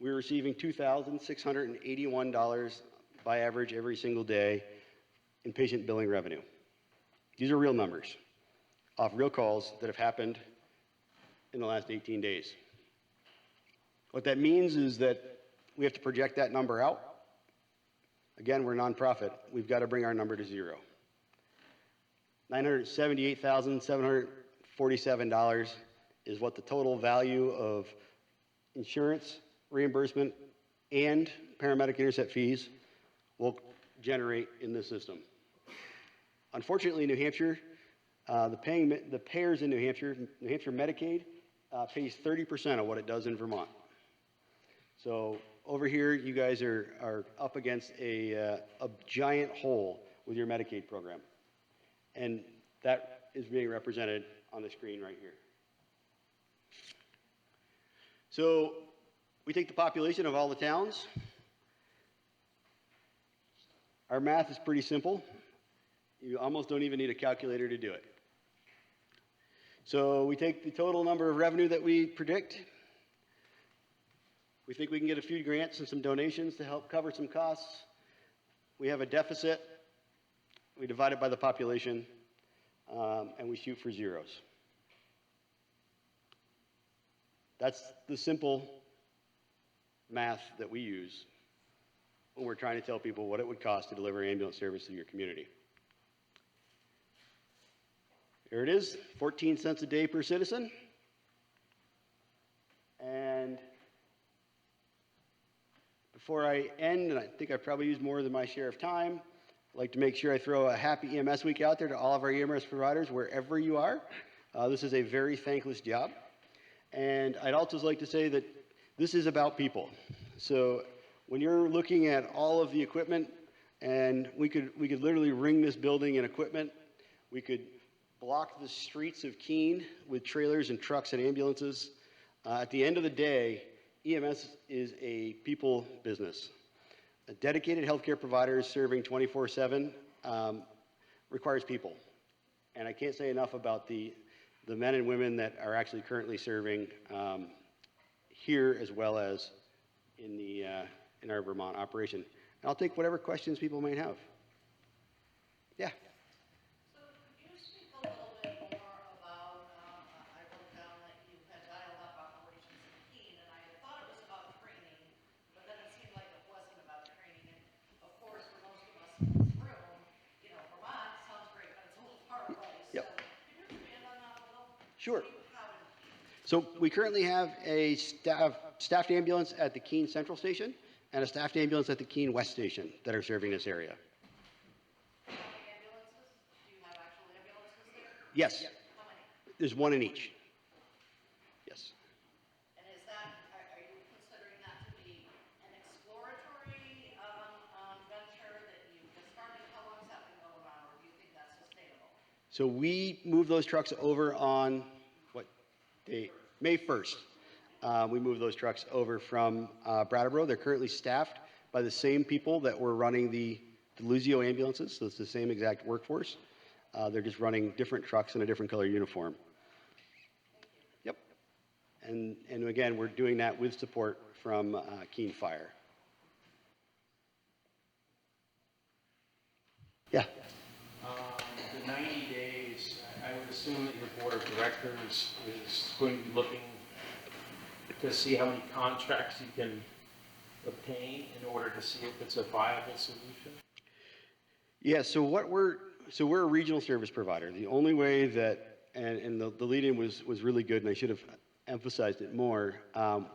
we're receiving $2,681 by average every single day in patient billing revenue. These are real numbers off real calls that have happened in the last 18 days. What that means is that we have to project that number out. Again, we're a nonprofit. We've got to bring our number to zero. $978,747 is what the total value of insurance, reimbursement, and paramedic intercept fees will generate in this system. Unfortunately, New Hampshire, the payers in New Hampshire Medicaid pays 30% of what it does in Vermont. So over here, you guys are up against a giant hole with your Medicaid program. And that is being represented on the screen right here. So we take the population of all the towns. Our math is pretty simple. You almost don't even need a calculator to do it. So we take the total number of revenue that we predict. We think we can get a few grants and some donations to help cover some costs. We have a deficit. We divide it by the population, and we shoot for zeros. That's the simple math that we use when we're trying to tell people what it would cost to deliver ambulance service to your community. Here it is, 14 cents a day per citizen. And before I end, and I think I've probably used more than my share of time, I'd like to make sure I throw a happy EMS week out there to all of our EMS providers, wherever you are. This is a very thankless job. And I'd also like to say that this is about people. So when you're looking at all of the equipment, and we could literally ring this building in equipment, we could block the streets of Keene with trailers and trucks and ambulances. At the end of the day, EMS is a people business. A dedicated healthcare provider serving 24/7 requires people. And I can't say enough about the men and women that are actually currently serving here as well as in our Vermont operation. And I'll take whatever questions people might have. Yeah.
So could you speak a little bit more about, I wrote down that you had dialed up operations in Keene, and I thought it was about training, but then it seemed like it wasn't about training. And of course, for most of us in this room, you know, Vermont sounds great, but it's a little far away.
Yep.
So could you expand on that a little?
Sure.
How did
So we currently have a staffed ambulance at the Keene Central Station and a staffed ambulance at the Keene West Station that are serving this area.
how many ambulances? Do you have actual ambulances there?
Yes,
How many?
there's one in each. Yes.
And is that, are you considering that to be an exploratory venture that you just started? How long has that been going on, or do you think that's sustainable?
So we moved those trucks over on, what date? May 1st. We moved those trucks over from Brattleboro. They're currently staffed by the same people that were running the Deluzio ambulances, so it's the same exact workforce. They're just running different trucks in a different color uniform. Yep. And again, we're doing that with support from Keene Fire. Yeah.
The 90 days, I would assume that your board of directors is going to be looking to see how many contracts you can obtain in order to see if it's a viable solution?
Yeah, so we're a regional service provider. The only way that, and the lead-in was really good, and I should have emphasized it more,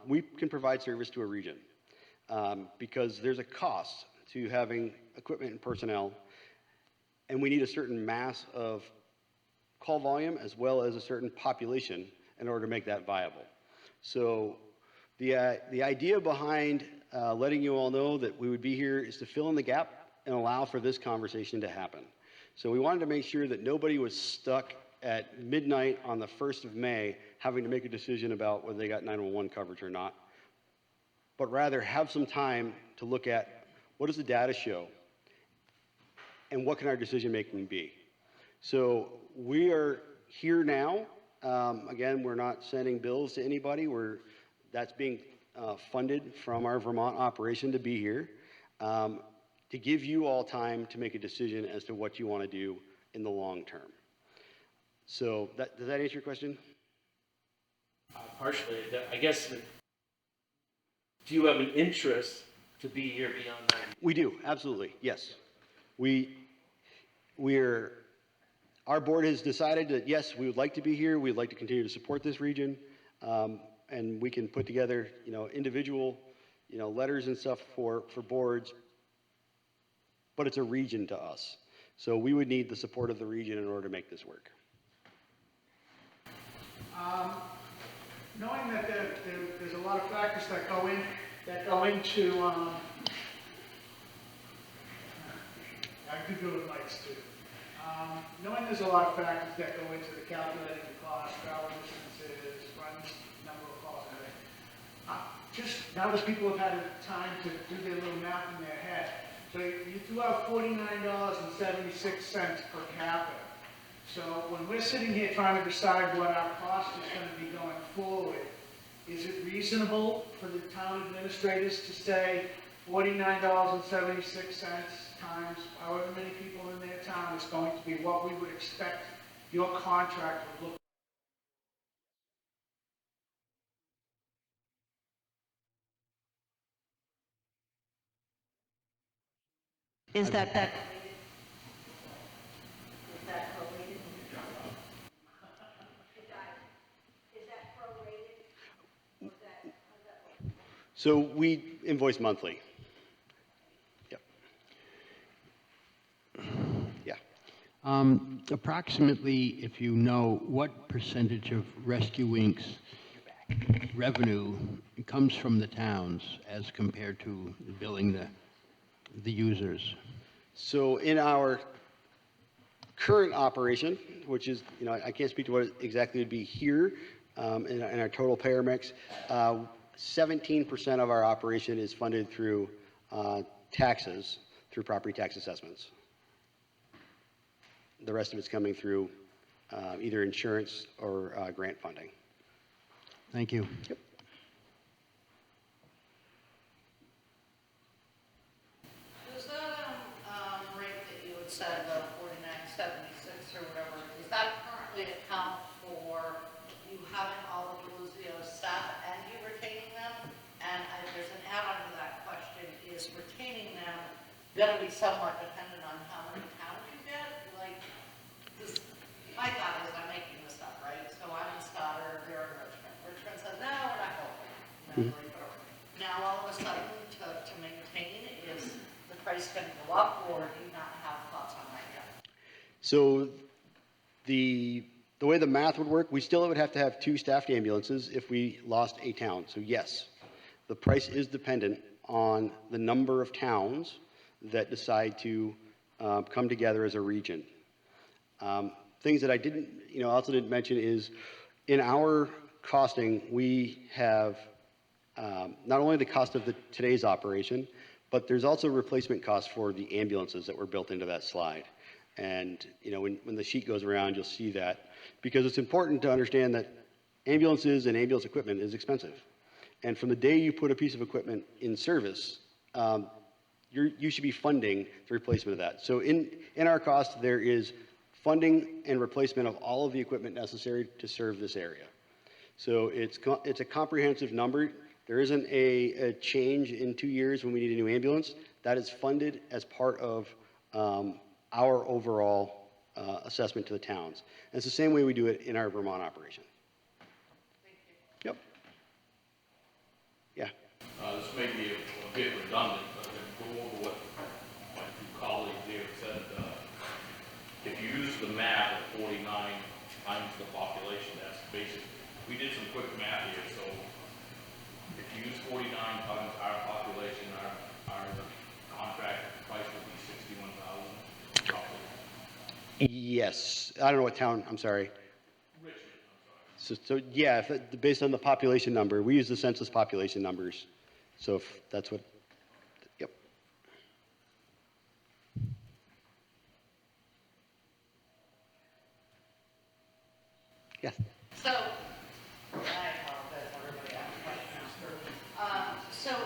we can provide service to a region because there's a cost to having equipment and personnel, and we need a certain mass of call volume as well as a certain population in order to make that viable. So the idea behind letting you all know that we would be here is to fill in the gap and allow for this conversation to happen. So we wanted to make sure that nobody was stuck at midnight on the 1st of May having to make a decision about whether they got 911 coverage or not, but rather have some time to look at what does the data show and what can our decision-making be? So we are here now. Again, we're not sending bills to anybody. That's being funded from our Vermont operation to be here, to give you all time to make a decision as to what you want to do in the long term. So does that answer your question?
Partially, I guess, do you have an interest to be here beyond 90?
We do, absolutely, yes. Our board has decided that, yes, we would like to be here, we'd like to continue to support this region, and we can put together, individual, letters and stuff for boards, but it's a region to us. So we would need the support of the region in order to make this work.
Knowing that there's a lot of factors that go into, I could go with mics too. Knowing there's a lot of factors that go into the calculating the cost, travel distances, runs, number of calls, and everything. Just now that people have had time to do their little math in their head, so you threw out $49.76 per capita. So when we're sitting here trying to decide what our cost is going to be going forward, is it reasonable for the town administrators to say $49.76 times however many people in their town is going to be what we would expect your contract would look like?
Is that prorated?
So we invoice monthly. Yep. Yeah.
Approximately, if you know, what percentage of Rescue Inc.'s revenue comes from the towns as compared to billing the users?
So in our current operation, which is, I can't speak to what exactly would be here in our total payer mix, 17% of our operation is funded through taxes, through property tax assessments. The rest of it's coming through either insurance or grant funding.
Thank you.
Yep.
Was that rate that you had said, the 49.76 or whatever, does that currently account for you having all of Deluzio's staff and you retaining them? And there's an add-on to that question, is retaining them going to be somewhat dependent on how many towns you get? Like, my thought is, I'm making this up, right? So I'm in Stoddard, they're in Richmond. Richmond says, no, we're not going. Now, all of a sudden, to maintain, is the price going to go up, or do you not have thoughts on that yet?
So the way the math would work, we still would have to have 2 staffed ambulances if we lost a town. So yes, the price is dependent on the number of towns that decide to come together as a region. Things that I also didn't mention is in our costing, we have not only the cost of today's operation, but there's also replacement costs for the ambulances that were built into that slide. And when the sheet goes around, you'll see that, because it's important to understand that ambulances and ambulance equipment is expensive. And from the day you put a piece of equipment in service, you should be funding the replacement of that. So in our cost, there is funding and replacement of all of the equipment necessary to serve this area. So it's a comprehensive number. There isn't a change in 2 years when we need a new ambulance. That is funded as part of our overall assessment to the towns. And it's the same way we do it in our Vermont operation. Yep. Yeah.
This may be a bit redundant, but I'm going to go over what my 2 colleagues here said. If you use the math of 49 times the population, that's basic. We did some quick math here, so if you use 49 times our population, our contract price would be $61,000 roughly.
Yes. I don't know what town, I'm sorry.
Richmond, I'm sorry.
So yeah, based on the population number, we use the census population numbers. So if that's what, yep. Yes.
So, I apologize, everybody, I have a question after.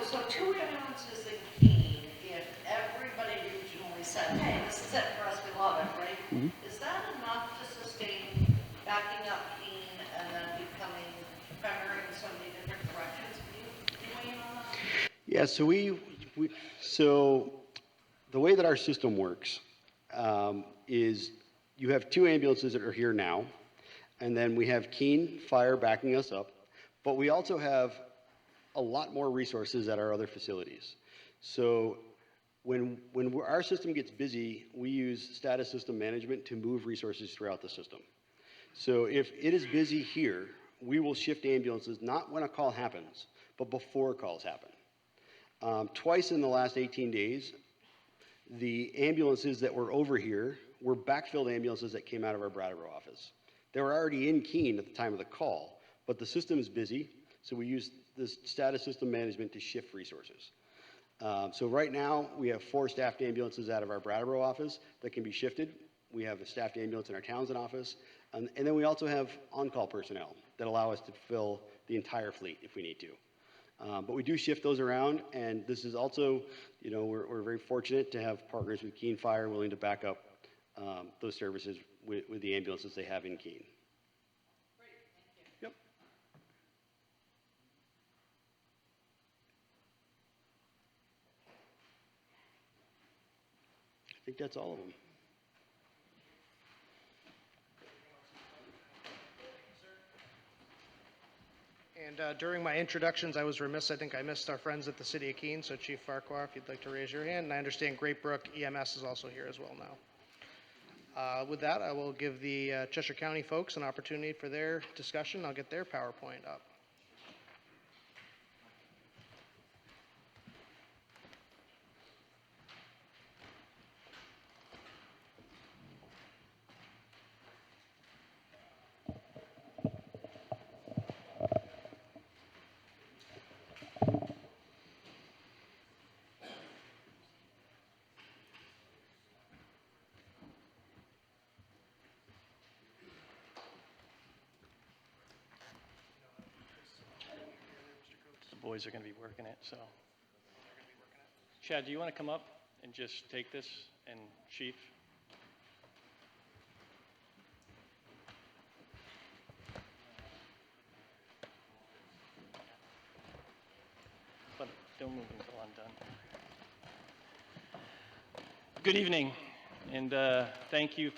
So two ambulances in Keene, if everybody regionally said, hey, this is it for us, we love it, right? Is that enough to sustain backing up Keene and then becoming primary in so many different directions? Can you weigh in on that?
Yeah, so the way that our system works is you have two ambulances that are here now, and then we have Keene Fire backing us up, but we also have a lot more resources at our other facilities. So when our system gets busy, we use status system management to move resources throughout the system. So if it is busy here, we will shift ambulances, not when a call happens, but before calls happen. Twice in the last 18 days, the ambulances that were over here were backfilled ambulances that came out of our Brattleboro office. They were already in Keene at the time of the call, but the system is busy, so we use this status system management to shift resources. So right now, we have 4 staffed ambulances out of our Brattleboro office that can be shifted. We have a staffed ambulance in our Townsend office, and then we also have on-call personnel that allow us to fill the entire fleet if we need to. But we do shift those around, and this is also, we're very fortunate to have partners with Keene Fire willing to back up those services with the ambulances they have in Keene.
Great, thank you.
Yep. I think that's all of them.
And during my introductions, I was remiss, I think I missed our friends at the City of Keene, so Chief Farquhar, if you'd like to raise your hand. And I understand Great Brook EMS is also here as well now. With that, I will give the Cheshire County folks an opportunity for their discussion. I'll get their PowerPoint up.
The boys are going to be working it, so. Chad, do you want to come up and just take this, and Chief? But don't move until I'm done. Good evening, and thank you,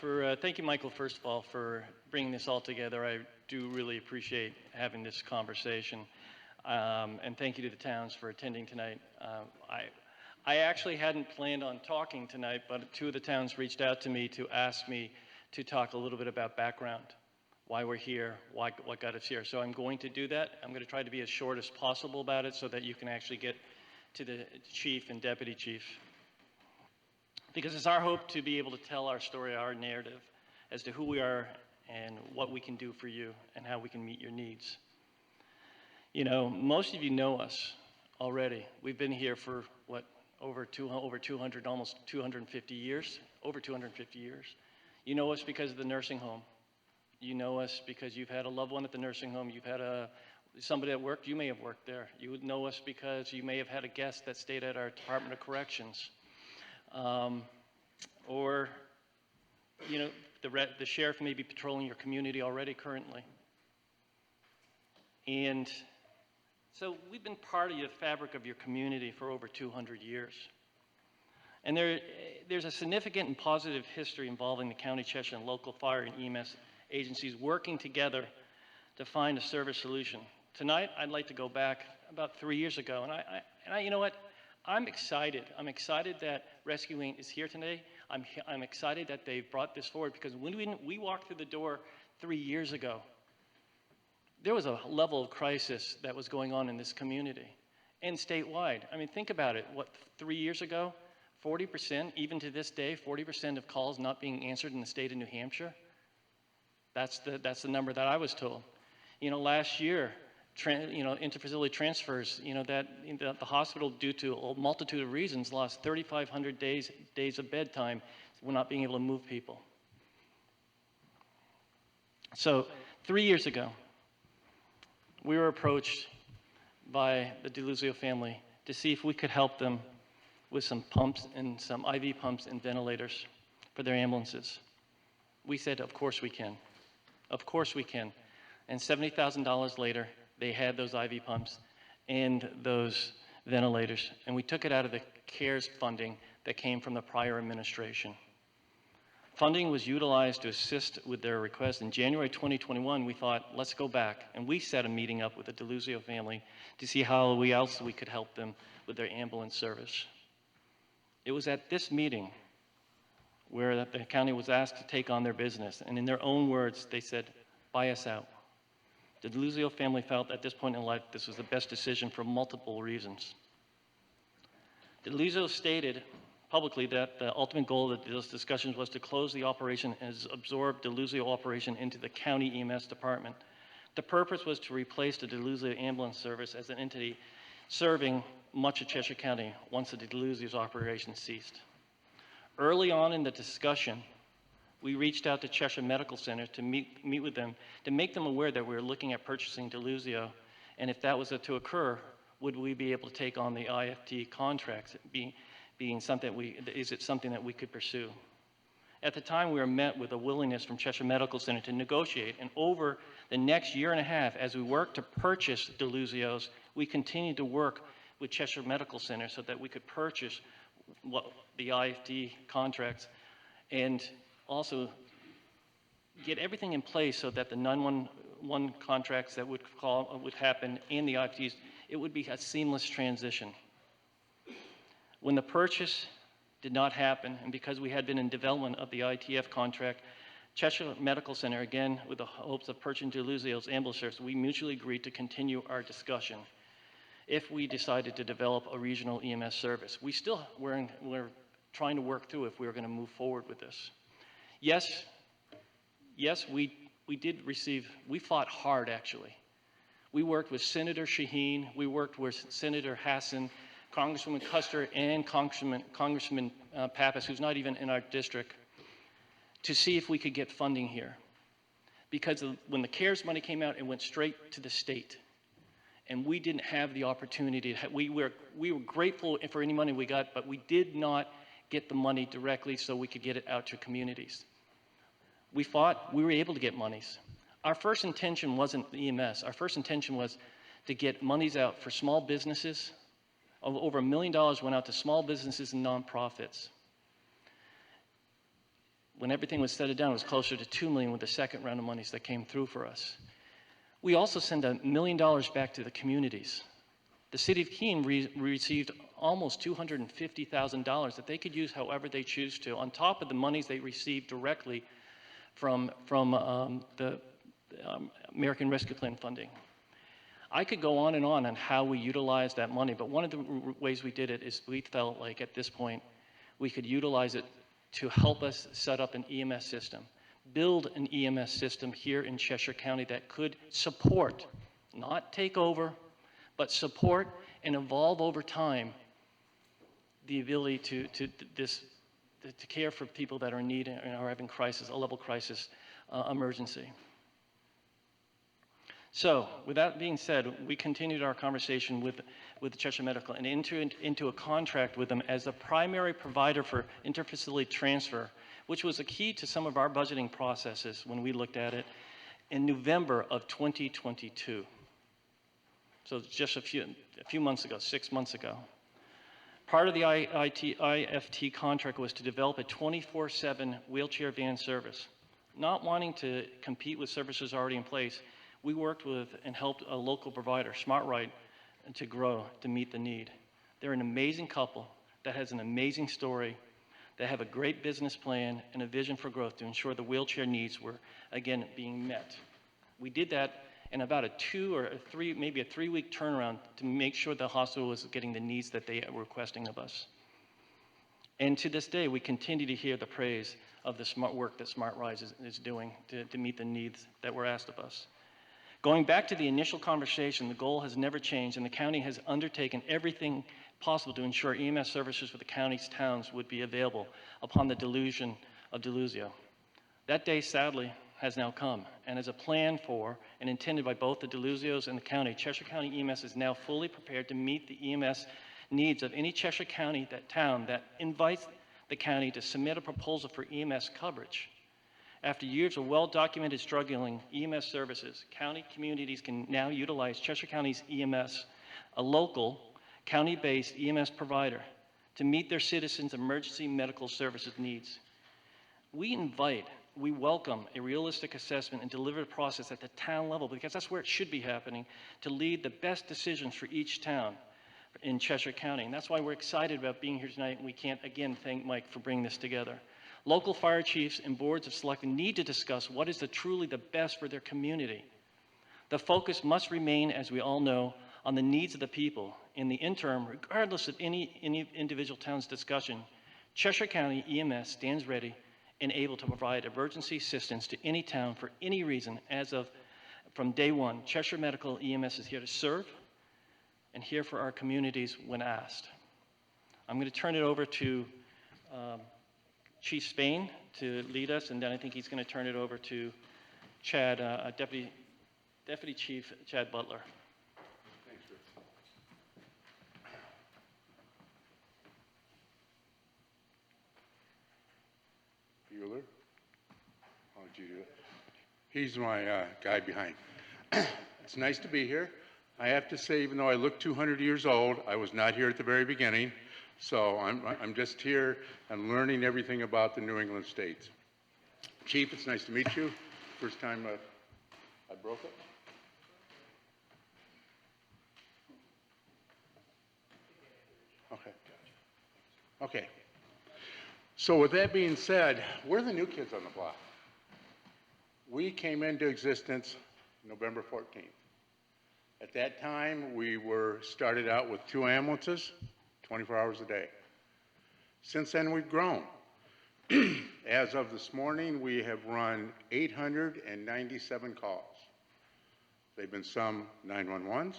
Michael, first of all, for bringing this all together. I do really appreciate having this conversation. And thank you to the towns for attending tonight. I actually hadn't planned on talking tonight, but 2 of the towns reached out to me to ask me to talk a little bit about background, why we're here, what got us here. So I'm going to do that. I'm going to try to be as short as possible about it so that you can actually get to the chief and deputy chief. Because it's our hope to be able to tell our story, our narrative, as to who we are and what we can do for you and how we can meet your needs. Most of you know us already. We've been here for, over 200, almost 250 years, over 250 years. You know us because of the nursing home. You know us because you've had a loved one at the nursing home. You've had somebody that worked, you may have worked there. You would know us because you may have had a guest that stayed at our Department of Corrections. Or, the sheriff may be patrolling your community already currently. And so we've been part of the fabric of your community for over 200 years. And there's a significant and positive history involving the County Cheshire and local fire and EMS agencies working together to find a service solution. Tonight, I'd like to go back about 3 years ago, and I you know what? I'm excited. I'm excited that Rescue Inc. is here today. I'm excited that they've brought this forward, because when we walked through the door 3 years ago, there was a level of crisis that was going on in this community and statewide. I mean, think about it. 3 years ago, 40%, even to this day, 40% of calls not being answered in the state of New Hampshire. That's the number that I was told. Last year, interfacility transfers, that the hospital, due to a multitude of reasons, lost 3,500 days of bedtime. We're not being able to move people. So 3 years ago, we were approached by the DeLuzio family to see if we could help them with some pumps and some IV pumps and ventilators for their ambulances. We said, of course we can. Of course we can. And $70,000 later, they had those IV pumps and those ventilators. And we took it out of the CARES funding that came from the prior administration. Funding was utilized to assist with their request. In January 2021, we thought, let's go back. And we set a meeting up with the DeLuzio family to see how else we could help them with their ambulance service. It was at this meeting where the county was asked to take on their business. And in their own words, they said, buy us out. The DeLuzio family felt at this point in life this was the best decision for multiple reasons. DeLuzio stated publicly that the ultimate goal of those discussions was to close the operation and absorb DeLuzio operation into the county EMS department. The purpose was to replace the DeLuzio ambulance service as an entity serving much of Cheshire County once the DeLuzio's operation ceased. Early on in the discussion, we reached out to Cheshire Medical Center to meet with them, to make them aware that we were looking at purchasing DeLuzio, and if that was to occur, would we be able to take on the IFT contracts, being something is it something that we could pursue? At the time, we were met with a willingness from Cheshire Medical Center to negotiate, and over the next year and a half, as we worked to purchase DeLuzio's, we continued to work with Cheshire Medical Center so that we could purchase the IFT contracts and also get everything in place so that the 911 contracts that would happen and the IFTs, it would be a seamless transition. When the purchase did not happen, and because we had been in development of the ITF contract, Cheshire Medical Center, again, with the hopes of purchasing DeLuzio's ambulance service, we mutually agreed to continue our discussion if we decided to develop a regional EMS service. We still were trying to work through if we were going to move forward with this. Yes, we fought hard, actually. We worked with Senator Shaheen, we worked with Senator Hassan, Congresswoman Custer, and Congressman Pappas, who's not even in our district, to see if we could get funding here. Because when the CARES money came out, it went straight to the state. And we didn't have the opportunity. We were grateful for any money we got, but we did not get the money directly so we could get it out to communities. We fought, we were able to get monies. Our first intention wasn't the EMS. Our first intention was to get monies out for small businesses. Over $1 million went out to small businesses and nonprofits. When everything was said and done, it was closer to $2 million with the second round of monies that came through for us. We also sent $1 million back to the communities. The city of Keene received almost $250,000 that they could use however they choose to, on top of the monies they received directly from the American Rescue Plan funding. I could go on and how we utilized that money, but one of the ways we did it is we felt like at this point we could utilize it to help us set up an EMS system, build an EMS system here in Cheshire County that could support, not take over, but support and evolve over time the ability to care for people that are in need and are having crisis, a level crisis emergency. So, with that being said, we continued our conversation with Cheshire Medical and entered into a contract with them as a primary provider for interfacility transfer, which was a key to some of our budgeting processes when we looked at it in November of 2022. So just a few months ago, 6 months ago. Part of the IFT contract was to develop a 24/7 wheelchair van service. Not wanting to compete with services already in place, we worked with and helped a local provider, SmartRide, to grow, to meet the need. They're an amazing couple that has an amazing story. They have a great business plan and a vision for growth to ensure the wheelchair needs were, again, being met. We did that in about a 2 or 3, maybe a 3-week turnaround to make sure the hospital was getting the needs that they were requesting of us. And to this day, we continue to hear the praise of the smart work that SmartRide is doing to meet the needs that were asked of us. Going back to the initial conversation, the goal has never changed, and the county has undertaken everything possible to ensure EMS services for the county's towns would be available upon the delusion of DeLuzio. That day, sadly, has now come, and as a plan for and intended by both the Delusios and the county, Cheshire County EMS is now fully prepared to meet the EMS needs of any Cheshire County town that invites the county to submit a proposal for EMS coverage. After years of well-documented struggling EMS services, county communities can now utilize Cheshire County's EMS, a local, county-based EMS provider, to meet their citizens' emergency medical services needs. We welcome a realistic assessment and deliberative process at the town level, because that's where it should be happening, to lead the best decisions for each town in Cheshire County. And that's why we're excited about being here tonight, and we can't, again, thank Mike for bringing this together. Local fire chiefs and boards of selectmen need to discuss what is truly the best for their community. The focus must remain, as we all know, on the needs of the people. In the interim, regardless of any individual town's discussion, Cheshire County EMS stands ready and able to provide emergency assistance to any town for any reason. From day one, Cheshire Medical EMS is here to serve and here for our communities when asked. I'm going to turn it over to Chief Spain to lead us, and then I think he's going to turn it over to Chad, Deputy Chief Chad Butler.
Thanks, Rick. Bueller? How did you do it? He's my guy behind. It's nice to be here. I have to say, even though I look 200 years old, I was not here at the very beginning. So I'm just here and learning everything about the New England states. Chief, it's nice to meet you. First time I broke it. Okay. Okay. So with that being said, we're the new kids on the block. We came into existence November 14th. At that time, we started out with 2 ambulances, 24 hours a day. Since then, we've grown. As of this morning, we have run 897 calls. They've been some 911s.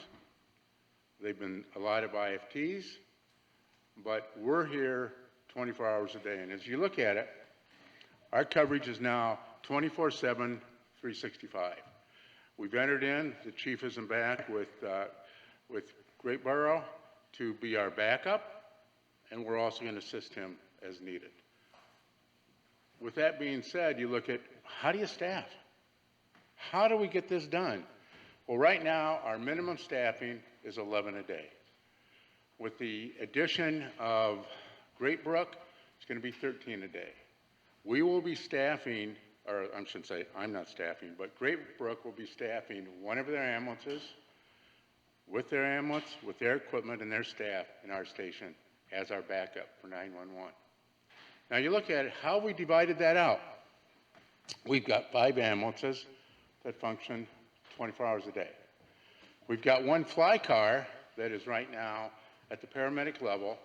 They've been a lot of IFTs. But we're here 24 hours a day. And as you look at it, our coverage is now 24/7, 365. We've entered in, the chief isn't back, with Great Borough to be our backup, and we're also going to assist him as needed. With that being said, you look at, how do you staff? How do we get this done? Well, right now, our minimum staffing is 11 a day. With the addition of Great Brook, it's going to be 13 a day. We will be staffing, or I shouldn't say I'm not staffing, but Great Brook will be staffing one of their ambulances with their ambulance, with their equipment and their staff in our station as our backup for 911. Now you look at it, how we divided that out. We've got 5 ambulances that function 24 hours a day. We've got 1 fly car that is right now at the paramedic level.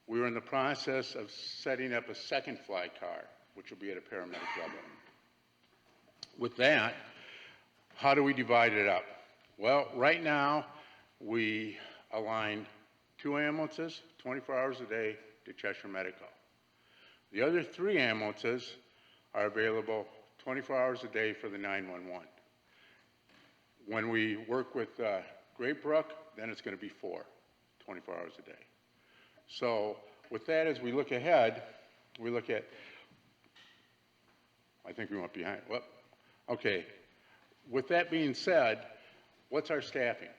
We're in the process of setting up a 2nd fly car, which will be at a paramedic level. With that, how do we divide it up? Well, right now, we align 2 ambulances, 24 hours a day, to Cheshire Medical. The other 3 ambulances are available 24 hours a day for the 911. When we work with Great Brook, then it's going to be 4, 24 hours a day. So with that, as we look ahead, we look at, I think we went behind, well, okay. With that being said, what's our staffing?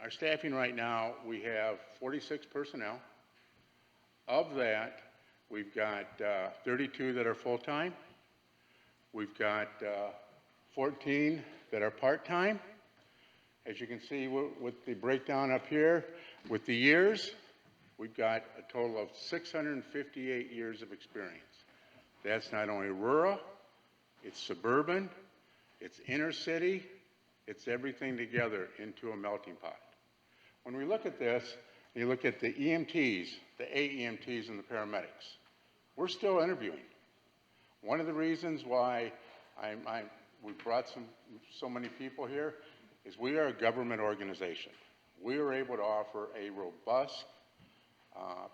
Our staffing right now, we have 46 personnel. Of that, we've got 32 that are full-time. We've got 14 that are part-time. As you can see with the breakdown up here, with the years, we've got a total of 658 years of experience. That's not only rural, it's suburban, it's inner city, it's everything together into a melting pot. When we look at this, you look at the EMTs, the AEMTs and the paramedics, we're still interviewing. One of the reasons why we brought so many people here is we are a government organization. We are able to offer a robust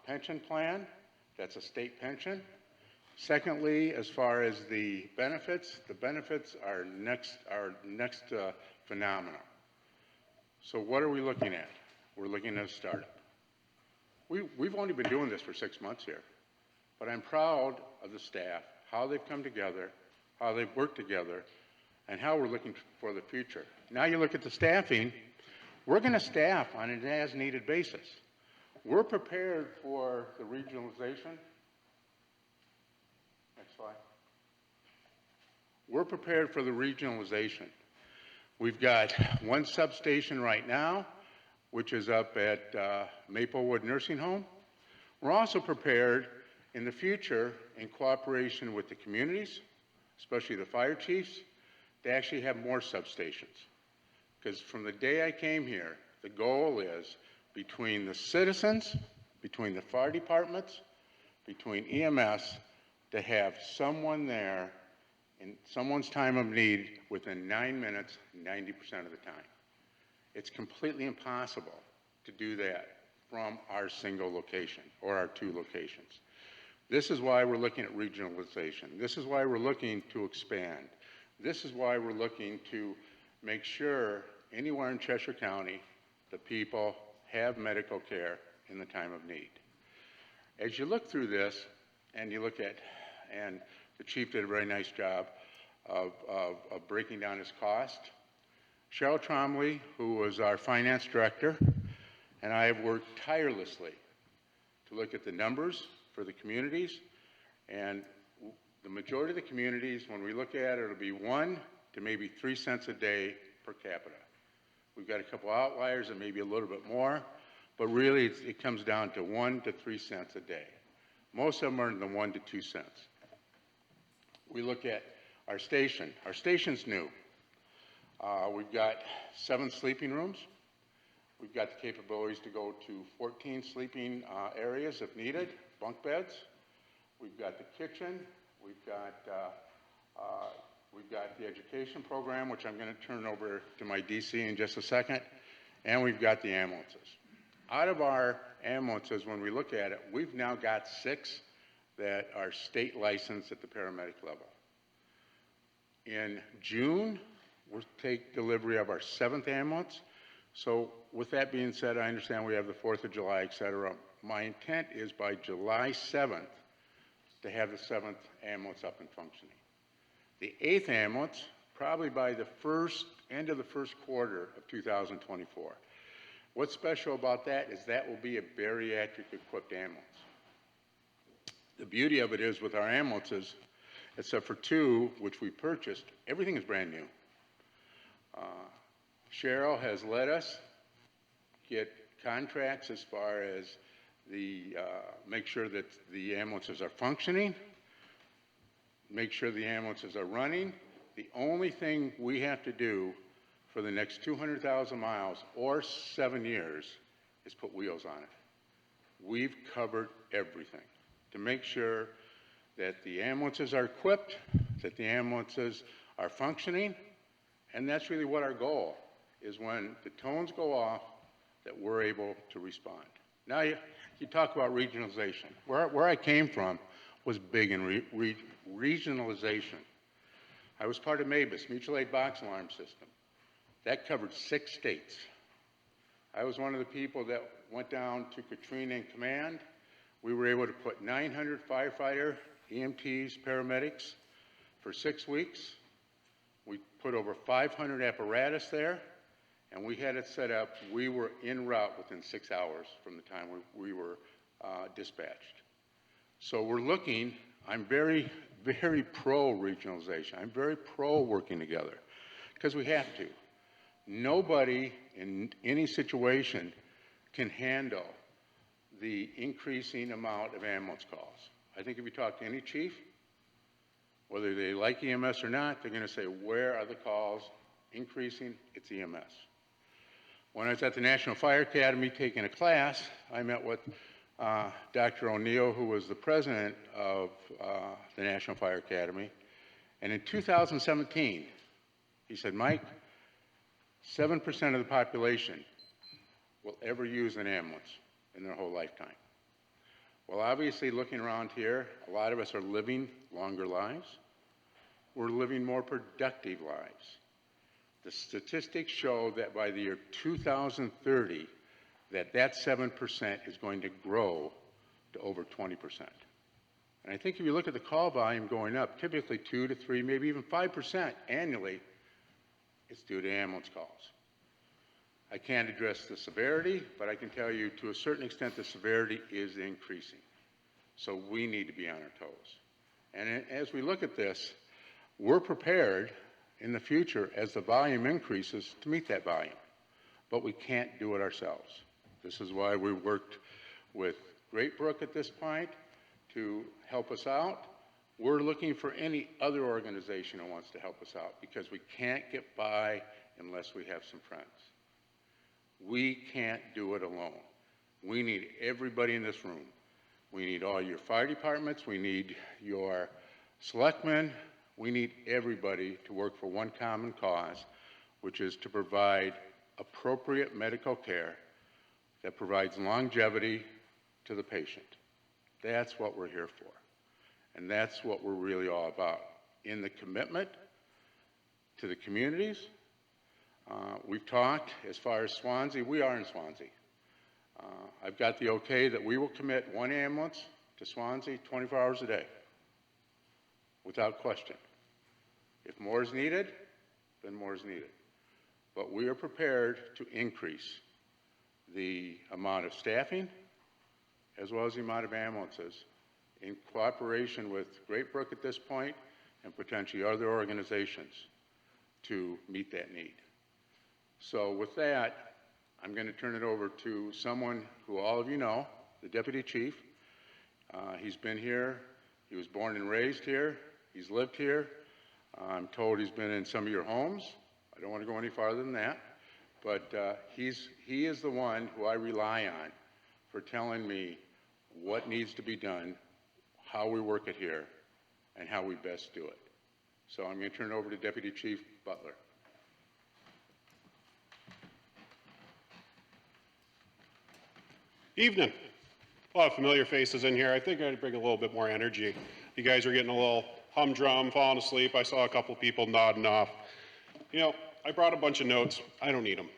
pension plan that's a state pension Secondly, as far as the benefits are next phenomenal. So what are we looking at? We're looking at a startup. We've only been doing this for 6 months here, but I'm proud of the staff, how they've come together, how they've worked together, and how we're looking for the future. Now you look at the staffing, we're going to staff on an as-needed basis. We're prepared for the regionalization. Next slide. We're prepared for the regionalization. We've got one substation right now, which is up at Maplewood Nursing Home. We're also prepared in the future, in cooperation with the communities, especially the fire chiefs, to actually have more substations. Because from the day I came here, the goal is between the citizens, between the fire departments, between EMS, to have someone there in someone's time of need within 9 minutes, 90% of the time. It's completely impossible to do that from our single location or our 2 locations. This is why we're looking at regionalization. This is why we're looking to expand. This is why we're looking to make sure anywhere in Cheshire County, the people have medical care in the time of need. As you look through this, and you look at, and the chief did a very nice job of breaking down his cost. Cheryl Tromley, who was our finance director, and I have worked tirelessly to look at the numbers for the communities, and the majority of the communities, when we look at it, it'll be 1 to maybe 3 cents a day per capita. We've got a couple outliers that may be a little bit more, but really it comes down to 1 to 3 cents a day. Most of them are in the 1 to 2 cents. We look at our station. Our station's new. We've got 7 sleeping rooms. We've got the capabilities to go to 14 sleeping areas if needed, bunk beds. We've got the kitchen. We've got the education program, which I'm going to turn over to my DC in just a second. And we've got the ambulances. Out of our ambulances, when we look at it, we've now got 6 that are state licensed at the paramedic level. In June, we'll take delivery of our 7th ambulance. So with that being said, I understand we have the 4th of July, et cetera. My intent is by July 7th to have the 7th ambulance up and functioning. The 8th ambulance, probably by the end of the first quarter of 2024. What's special about that is that will be a bariatric equipped ambulance. The beauty of it is with our ambulances, except for 2, which we purchased, everything is brand new. Cheryl has let us get contracts as far as the, make sure that the ambulances are functioning, make sure the ambulances are running. The only thing we have to do for the next 200,000 miles or 7 years is put wheels on it. We've covered everything to make sure that the ambulances are equipped, that the ambulances are functioning, and that's really what our goal is, when the tones go off, that we're able to respond. Now you talk about regionalization. Where I came from was big in regionalization. I was part of MABUS, Mutual Aid Box Alarm System. That covered 6 states. I was one of the people that went down to Katrina in command. We were able to put 900 firefighter, EMTs, paramedics for 6 weeks. We put over 500 apparatus there, and we had it set up. We were en route within 6 hours from the time we were dispatched. So we're looking, I'm very, very pro regionalization. I'm very pro working together, because we have to. Nobody in any situation can handle the increasing amount of ambulance calls. I think if you talk to any chief, whether they like EMS or not, they're going to say, where are the calls increasing? It's EMS. When I was at the National Fire Academy taking a class, I met with Dr. O'Neill, who was the president of the National Fire Academy. And in 2017, he said, Mike, 7% of the population will ever use an ambulance in their whole lifetime. Well, obviously, looking around here, a lot of us are living longer lives. We're living more productive lives. The statistics show that by the year 2030, that 7% is going to grow to over 20%. And I think if you look at the call volume going up, typically 2 to 3, maybe even 5% annually, it's due to ambulance calls. I can't address the severity, but I can tell you to a certain extent the severity is increasing. So we need to be on our toes. And as we look at this, we're prepared in the future as the volume increases to meet that volume. But we can't do it ourselves. This is why we worked with Great Brook at this point to help us out. We're looking for any other organization who wants to help us out because we can't get by unless we have some friends. We can't do it alone. We need everybody in this room. We need all your fire departments. We need your selectmen. We need everybody to work for one common cause, which is to provide appropriate medical care that provides longevity to the patient. That's what we're here for. And that's what we're really all about. In the commitment to the communities, we've talked as far as Swanzey. We are in Swanzey. I've got the okay that we will commit one ambulance to Swanzey 24 hours a day, without question. If more is needed, then more is needed. But we are prepared to increase the amount of staffing as well as the amount of ambulances in cooperation with Great Brook at this point and potentially other organizations to meet that need. So with that, I'm going to turn it over to someone who all of you know, the Deputy Chief. He's been here. He was born and raised here. He's lived here. I'm told he's been in some of your homes. I don't want to go any farther than that. But he is the one who I rely on for telling me what needs to be done, how we work it here, and how we best do it. So I'm going to turn it over to Deputy Chief Butler.
Evening. A lot of familiar faces in here. I think I'd bring a little bit more energy. You guys are getting a little humdrum, falling asleep. I saw a couple people nodding off. You know, I brought a bunch of notes. I don't need them.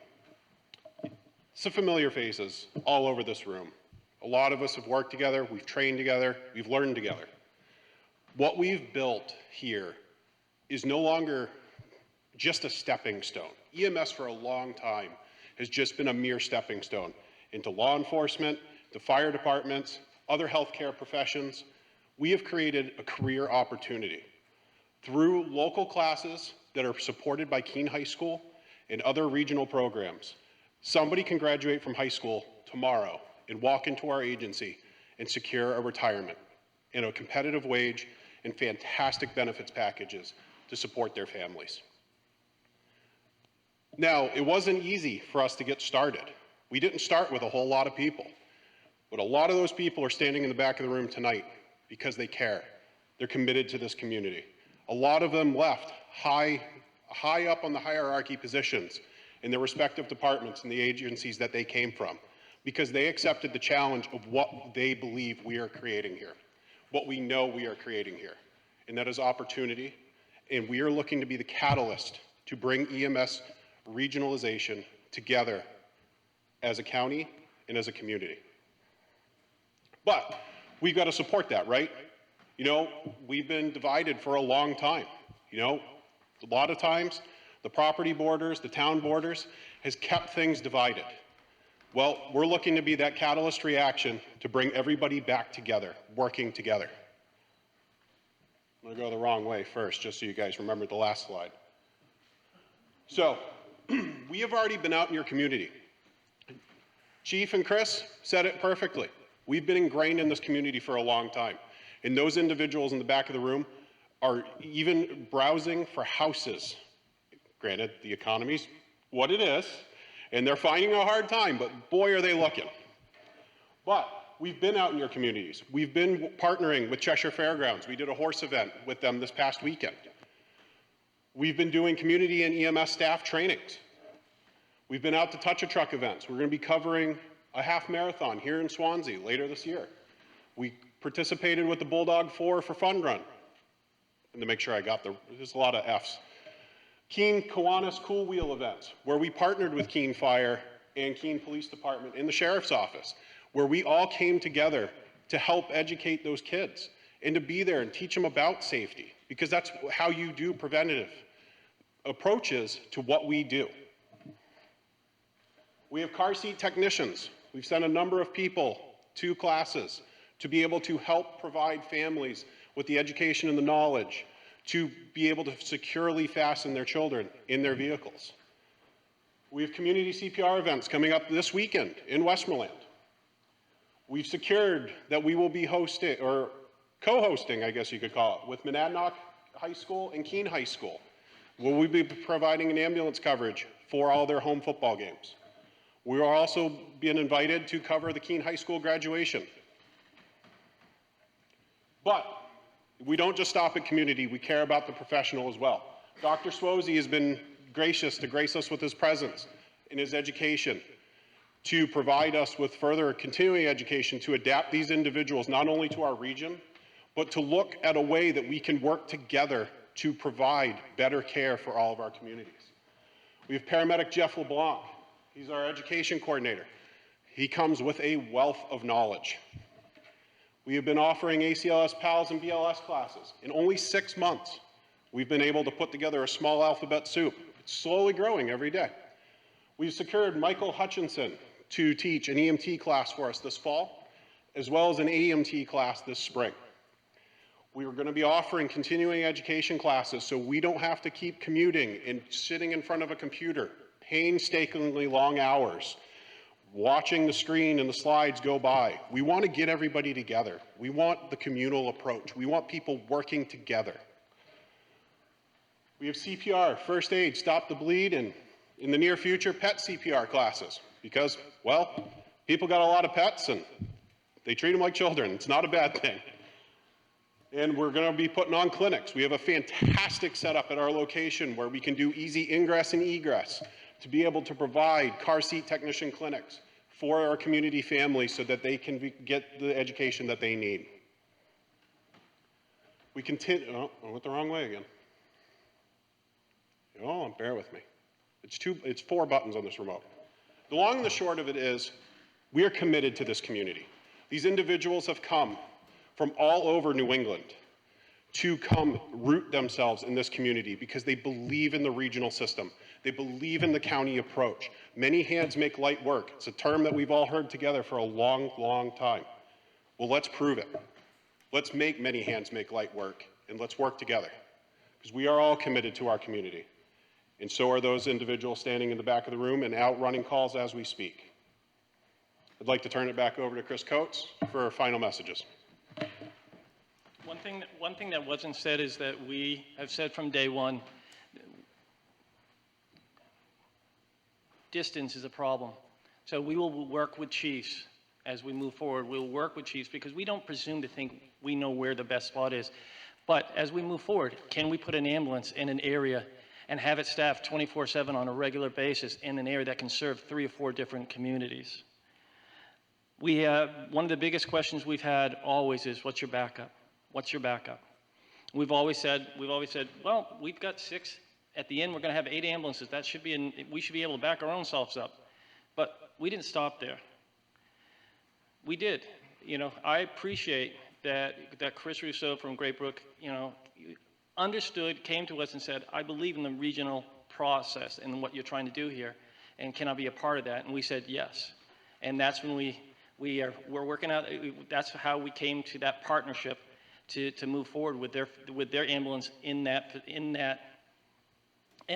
Some familiar faces all over this room. A lot of us have worked together, we've trained together, we've learned together. What we've built here is no longer just a stepping stone. EMS for a long time has just been a mere stepping stone into law enforcement, the fire departments, other healthcare professions. We have created a career opportunity through local classes that are supported by Keene High School and other regional programs. Somebody can graduate from high school tomorrow and walk into our agency and secure a retirement and a competitive wage and fantastic benefits packages to support their families. Now, it wasn't easy for us to get started. We didn't start with a whole lot of people, but a lot of those people are standing in the back of the room tonight because they care. They're committed to this community. A lot of them left high up on the hierarchy positions in their respective departments and the agencies that they came from because they accepted the challenge of what they believe we are creating here, what we know we are creating here, and that is opportunity. And we are looking to be the catalyst to bring EMS regionalization together as a county and as a community. But we've got to support that, right? You know, we've been divided for a long time. You know, a lot of times the property borders, the town borders has kept things divided. Well, we're looking to be that catalyst reaction to bring everybody back together, working together. I'm going to go the wrong way first, just so you guys remember the last slide. So, we have already been out in your community. Chief and Chris said it perfectly. We've been ingrained in this community for a long time. And those individuals in the back of the room are even browsing for houses. Granted, the economy's what it is, and they're finding a hard time, but boy, are they looking. But we've been out in your communities. We've been partnering with Cheshire Fairgrounds. We did a horse event with them this past weekend. We've been doing community and EMS staff trainings. We've been out to touch-a-truck events. We're going to be covering a half marathon here in Swanzey later this year. We participated with the Bulldog 4 for Fun Run. And to make sure I got there's a lot of Fs. Keene Kiwanis Cool Wheel events, where we partnered with Keene Fire and Keene Police Department in the Sheriff's Office, where we all came together to help educate those kids and to be there and teach them about safety, because that's how you do preventative approaches to what we do. We have car seat technicians. We've sent a number of people to classes to be able to help provide families with the education and the knowledge to be able to securely fasten their children in their vehicles. We have community CPR events coming up this weekend in Westmoreland. We've secured that we will be hosting, or co-hosting, I guess you could call it, with Monadnock High School and Keene High School, where we'll be providing an ambulance coverage for all their home football games. We are also being invited to cover the Keene High School graduation. But we don't just stop at community, we care about the professional as well. Dr. Swanzey has been gracious to grace us with his presence and his education to provide us with further continuing education to adapt these individuals not only to our region, but to look at a way that we can work together to provide better care for all of our communities. We have paramedic Jeff LeBlanc. He's our education coordinator. He comes with a wealth of knowledge. We have been offering ACLS, PALS, and BLS classes. In only 6 months, we've been able to put together a small alphabet soup. It's slowly growing every day. We've secured Michael Hutchinson to teach an EMT class for us this fall, as well as an AEMT class this spring. We are going to be offering continuing education classes so we don't have to keep commuting and sitting in front of a computer, painstakingly long hours, watching the screen and the slides go by. We want to get everybody together. We want the communal approach. We want people working together. We have CPR, first aid, stop the bleed, and in the near future, pet CPR classes. Because, well, people got a lot of pets and they treat them like children. It's not a bad thing. And we're going to be putting on clinics. We have a fantastic setup at our location where we can do easy ingress and egress to be able to provide car seat technician clinics for our community families so that they can get the education that they need. We continue, oh, I went the wrong way again. Oh, bear with me. It's 4 buttons on this remote. The long and the short of it is, we are committed to this community. These individuals have come from all over New England to come root themselves in this community because they believe in the regional system. They believe in the county approach. Many hands make light work. It's a term that we've all heard together for a long, long time. Well, let's prove it. Let's make many hands make light work, and let's work together because we are all committed to our community. And so are those individuals standing in the back of the room and out running calls as we speak. I'd like to turn it back over to Chris Coates for final messages.
One thing that wasn't said is that we have said from day one, distance is a problem. So we will work with chiefs as we move forward. We'll work with chiefs because we don't presume to think we know where the best spot is. But as we move forward, can we put an ambulance in an area and have it staffed 24/7 on a regular basis in an area that can serve 3 or 4 different communities? One of the biggest questions we've had always is, what's your backup? What's your backup? We've always said, well, we've got 6. At the end, we're going to have 8 ambulances. We should be able to back our own selves up. But we didn't stop there. We did. I appreciate that Chris Rousseau from Great Brook, understood, came to us and said, I believe in the regional process and what you're trying to do here, and can I be a part of that? And we said yes. And that's when we're working out. That's how we came to that partnership to move forward with their ambulance in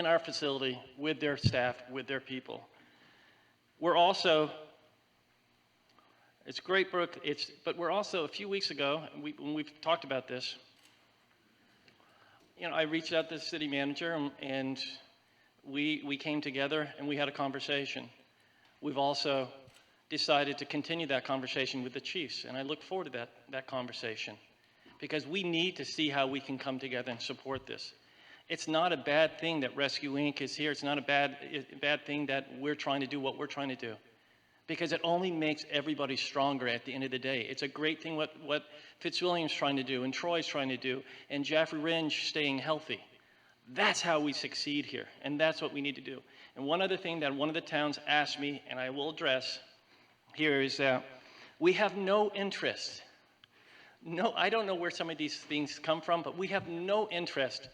our facility, with their staff, with their people. We're also, it's Great Brook, but we're also, a few weeks ago, when we've talked about this, I reached out to the city manager and we came together and we had a conversation. We've also decided to continue that conversation with the chiefs, and I look forward to that conversation because we need to see how we can come together and support this. It's not a bad thing that Rescue Inc. is here. It's not a bad thing that we're trying to do what we're trying to do. because it only makes everybody stronger at the end of the day. It's a great thing what Fitzwilliam's trying to do, and Troy's trying to do, and Jaffrey Ringe staying healthy. That's how we succeed here, and that's what we need to do. And one other thing that one of the towns asked me, and I will address here, is that we have no interest. No, I don't know where some of these things come from, but we have no interest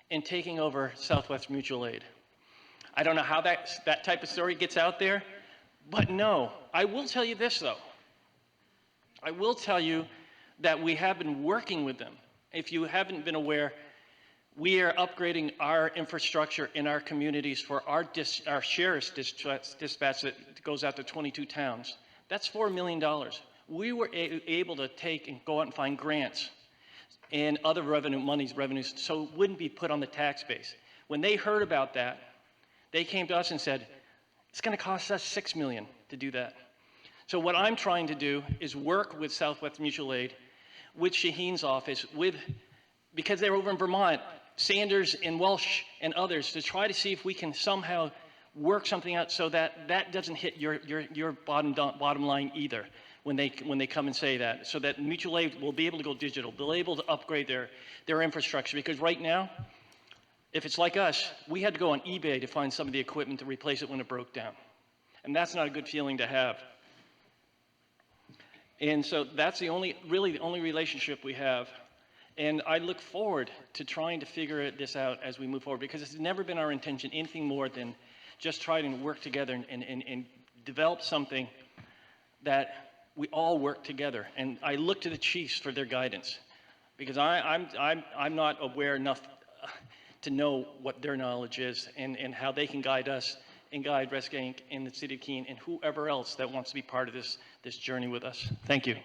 in taking over Southwest Mutual Aid. I don't know how that type of story gets out there, but no. I will tell you this, though. I will tell you that we have been working with them. If you haven't been aware, we are upgrading our infrastructure in our communities for our sheriff's dispatch that goes out to 22 towns. That's $4 million. We were able to take and go out and find grants and other revenues, so it wouldn't be put on the tax base. When they heard about that, they came to us and said, it's going to cost us $6 million to do that. So what I'm trying to do is work with Southwest Mutual Aid, with Shaheen's office, because they're over in Vermont, Sanders and Welsh and others, to try to see if we can somehow work something out so that that doesn't hit your bottom line either when they come and say that, so that mutual aid will be able to go digital, they'll be able to upgrade their infrastructure. Because right now, if it's like us, we had to go on eBay to find some of the equipment to replace it when it broke down, and that's not a good feeling to have. And so that's really the only relationship we have. And I look forward to trying to figure this out as we move forward, because it's never been our intention anything more than just trying to work together and develop something that we all work together. And I look to the chiefs for their guidance, because I'm not aware enough to know what their knowledge is and how they can guide us and guide Rescue Inc. in the city of Keene and whoever else that wants to be part of this journey with us. Thank you.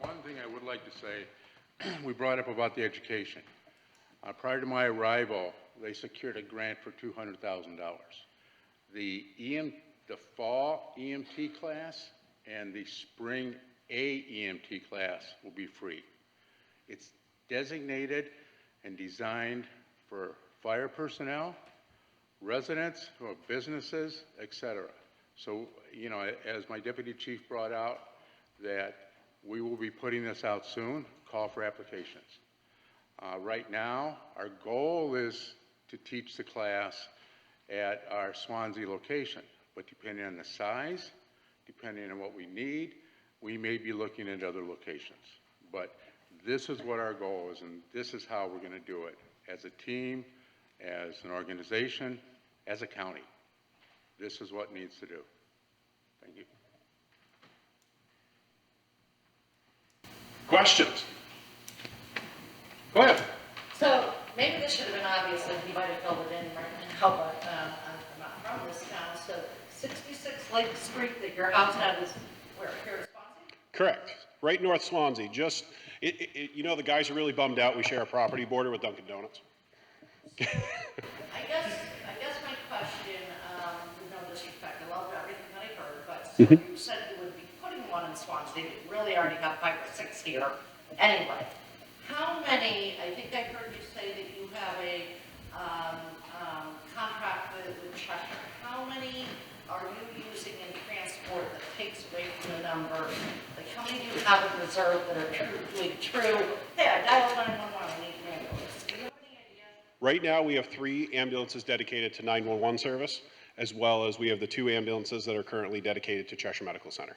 One thing I would like to say, we brought up about the education. Prior to my arrival, they secured a grant for $200,000. The fall EMT class and the spring AEMT class will be free. It's designated and designed for fire personnel, residents, or businesses, etc. So, you know, as my deputy chief brought out, that we will be putting this out soon, call for applications. Right now, our goal is to teach the class at our Swanzey location, but depending on the size, depending on what we need, we may be looking at other locations. But this is what our goal is, and this is how we're going to do it, as a team, as an organization, as a county. This is what needs to do. Thank you.
Questions? Go ahead.
So maybe this should have been obvious, and you might have filled it in right now, but I'm not from this town. So 66 Lake Street that your house had is where, here in Swanzey?
Correct. Right north Swansea. Just, you know, the guys are really bummed out. We share a property border with Dunkin' Donuts.
I guess my question, with no disrespect, I love everything that I heard, but so you said you would be putting one in Swansea, but you really already got 5 or 6 here. Anyway, how many, I think I heard you say that you have a contract with Cheshire. How many are you using in transport that takes away from the number? Like, how many do you have in reserve that are truly true? Hey, I dialed 911, I need an ambulance. Do you have any idea?
Right now, we have 3 ambulances dedicated to 911 service, as well as we have the 2 ambulances that are currently dedicated to Cheshire Medical Center.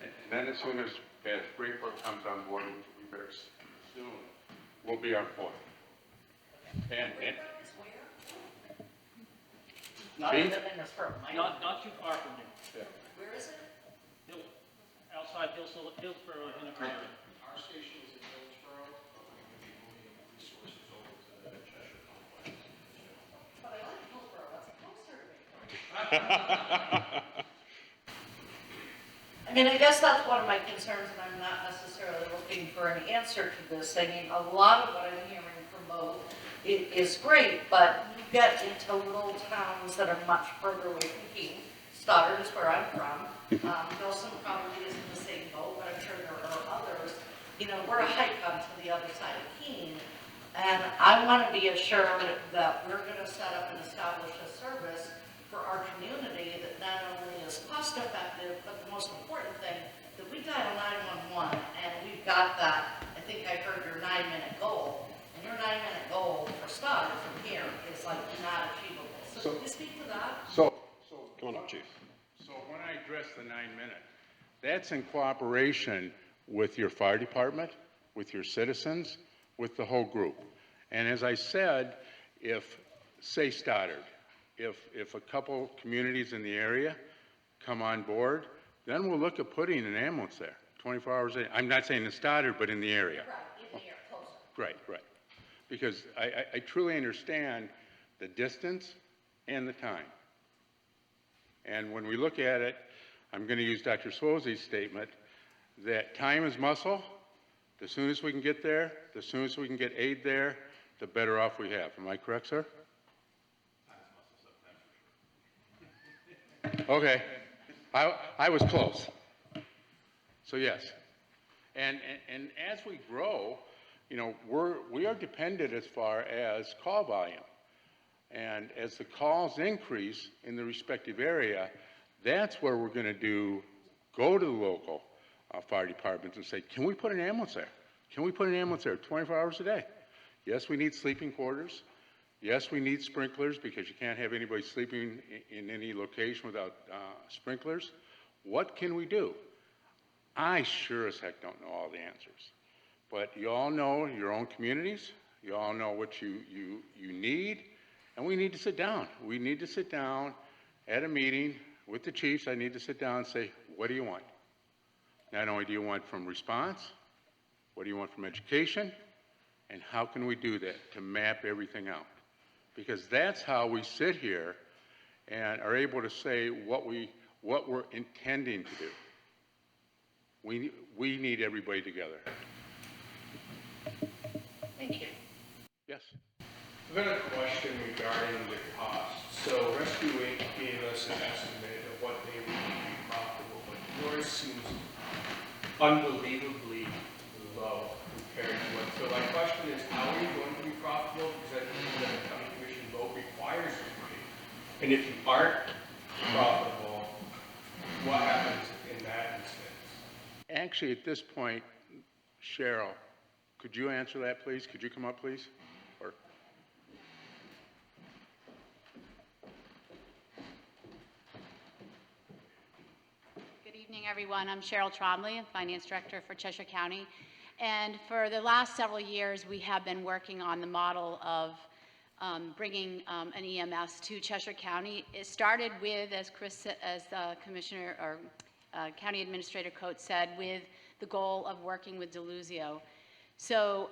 And then as soon as Breakford comes on board, which will be very soon, we'll be on point. And
Not even in this room.
Not too far from you.
yeah.
Where is it?
Outside Hillsborough in a prairie.
Our station is in Hillsborough, but we're going to be moving resources over to the Cheshire complex.
But I like Hillsborough, that's closer to me. I mean, I guess that's one of my concerns, and I'm not necessarily looking for an answer to this. I mean, a lot of what I'm hearing from both is great, but you get into little towns that are much further away from Keene. Stoddard is where I'm from. Wilson probably is in the same boat, but I'm sure there are others. You know, we're a hike onto the other side of Keene, and I I want to be assured that we're going to set up and establish a service for our community that not only is cost effective, but the most important thing, that we dial 911 and we've got that, I think I heard your 9-minute goal, and your 9-minute goal for start from here is like not achievable. So can you speak to that?
Come on up, Chief.
So when I address the 9-minute, that's in cooperation with your fire department, with your citizens, with the whole group. And as I said, if, say Stoddard, if a couple communities in the area come on board, then we'll look at putting an ambulance there, 24 hours a day. I'm not saying in Stoddard, but in the area.
Right, in the air, closer.
Right. Because I truly understand the distance and the time. And when we look at it, I'm going to use Dr. Swanzey's statement that time is muscle. The soonest we can get there, the soonest we can get aid there, the better off we have. Am I correct, sir? Okay. I was close. So yes. And as we grow, you know, we are dependent as far as call volume. And as the calls increase in the respective area, that's where we're going to go to the local fire departments and say, can we put an ambulance there? Can we put an ambulance there 24 hours a day? Yes, we need sleeping quarters. Yes, we need sprinklers because you can't have anybody sleeping in any location without sprinklers. What can we do? I sure as heck don't know all the answers. But you all know your own communities. You all know what you need. And we need to sit down. We need to sit down at a meeting with the chiefs. I need to sit down and say, what do you want? Not only do you want from response, what do you want from education? And how can we do that to map everything out? Because that's how we sit here and are able to say what we're intending to do. We need everybody together.
Thank you.
Yes.
I've got a question regarding the cost. So Rescue Inc. gave us an estimate of what they would be profitable, but yours seems unbelievably low compared to what. So my question is, how are you going to be profitable? Because I think the county commission vote requires you to be. And if you aren't profitable, what happens in that instance?
Actually, at this point, Cheryl, could you answer that, please? Could you come up, please? Or
Good evening, everyone. I'm Cheryl Trombley, Finance Director for Cheshire County. And for the last several years, we have been working on the model of bringing an EMS to Cheshire County. It started with, as Commissioner or County Administrator Coates said, with the goal of working with Deluzio. So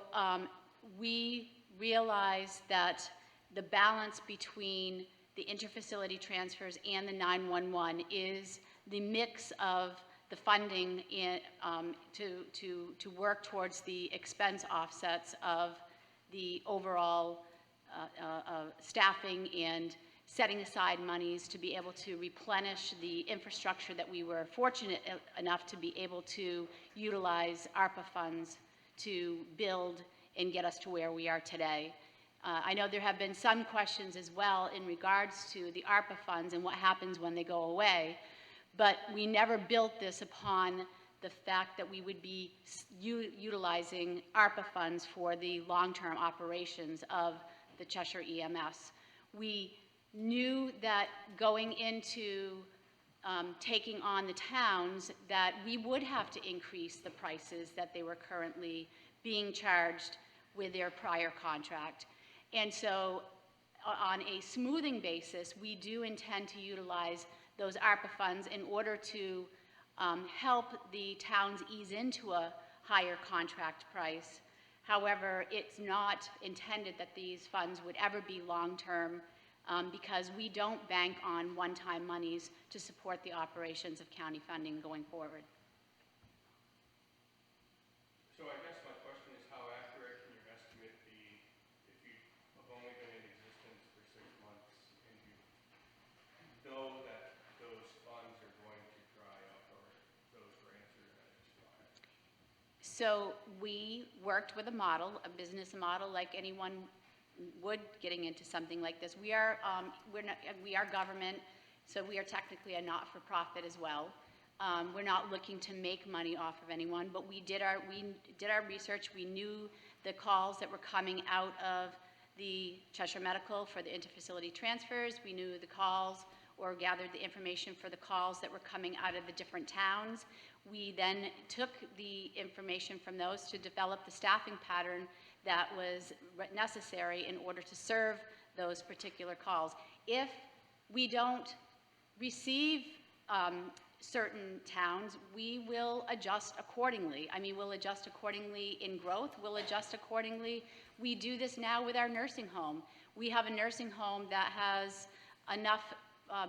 we realized that the balance between the interfacility transfers and the 911 is the mix of the funding to work towards the expense offsets of the overall staffing and setting aside monies to be able to replenish the infrastructure that we were fortunate enough to be able to utilize ARPA funds to build and get us to where we are today. I know there have been some questions as well in regards to the ARPA funds and what happens when they go away, but we never built this upon the fact that we would be utilizing ARPA funds for the long-term operations of the Cheshire EMS. We knew that going into taking on the towns that we would have to increase the prices that they were currently being charged with their prior contract. And so on a smoothing basis, we do intend to utilize those ARPA funds in order to help the towns ease into a higher contract price. However, it's not intended that these funds would ever be long-term because we don't bank on one-time monies to support the operations of county funding going forward.
So I guess my question is, how accurate can your estimate be if you have only been in existence for 6 months and you know that those funds are going to dry up or those grants are going to expire?
So we worked with a model, a business model like anyone would getting into something like this. We are government, so we are technically a not-for-profit as well. We're not looking to make money off of anyone, but we did our research. We knew the calls that were coming out of the Cheshire Medical for the interfacility transfers. We knew the calls or gathered the information for the calls that were coming out of the different towns. We then took the information from those to develop the staffing pattern that was necessary in order to serve those particular calls. If we don't receive certain towns, we will adjust accordingly. I mean, we'll adjust accordingly in growth, we'll adjust accordingly. We do this now with our nursing home. We have a nursing home that has enough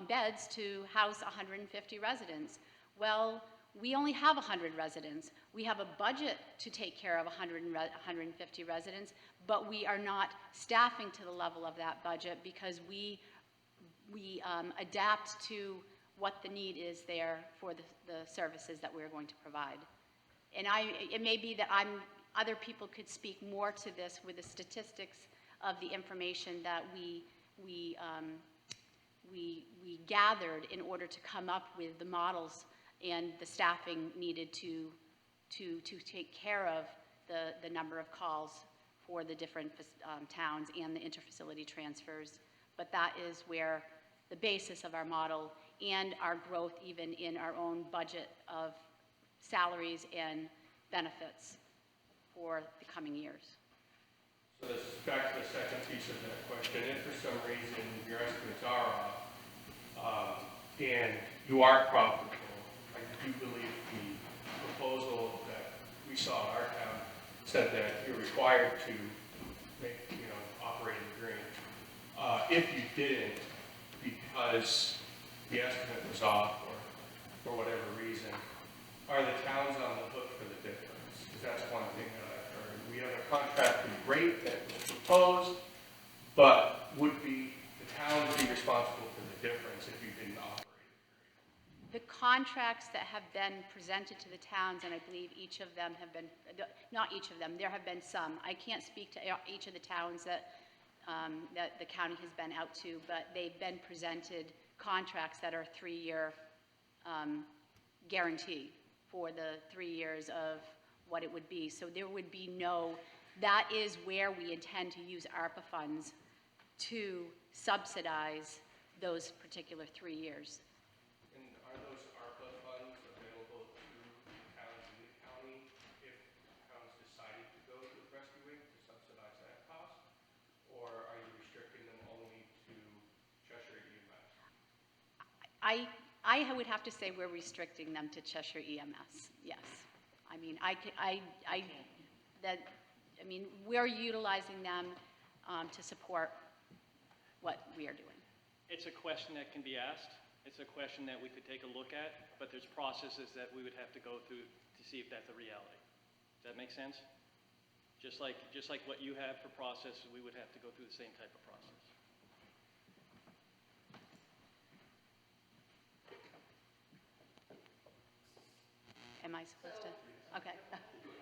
beds to house 150 residents. Well, we only have 100 residents. We have a budget to take care of 150 residents, but we are not staffing to the level of that budget because we adapt to what the need is there for the services that we're going to provide. And it may be that other people could speak more to this with the statistics of the information that we gathered in order to come up with the models and the staffing needed to take care of the number of calls for the different towns and the interfacility transfers. But that is where the basis of our model and our growth even in our own budget of salaries and benefits for the coming years.
So this is back to the second piece of that question. If for some reason your estimates are off, and you are profitable, I do believe the proposal that we saw in our town said that you're required to make, operating green. If you didn't, because the estimate was off or for whatever reason, are the towns on the hook for the difference? Because that's one thing that I've heard. We have a contracted rate that was proposed, but would the towns be responsible for the difference if you didn't operate?
The contracts that have been presented to the towns, and I believe each of them have been, not each of them, there have been some. I can't speak to each of the towns that the county has been out to, but they've been presented contracts that are 3-year guarantee for the 3 years of what it would be. So there would be that is where we intend to use ARPA funds to subsidize those particular 3 years.
And are those ARPA funds available to towns in the county if towns decided to go with rescuing to subsidize that cost? Or are you restricting them only to Cheshire EMS?
I would have to say we're restricting them to Cheshire EMS, yes. I mean, we're utilizing them to support what we are doing.
It's a question that can be asked. It's a question that we could take a look at, but there's processes that we would have to go through to see if that's a reality. Does that make sense? Just like what you have for processes, we would have to go through the same type of process.
Am I supposed to? Okay.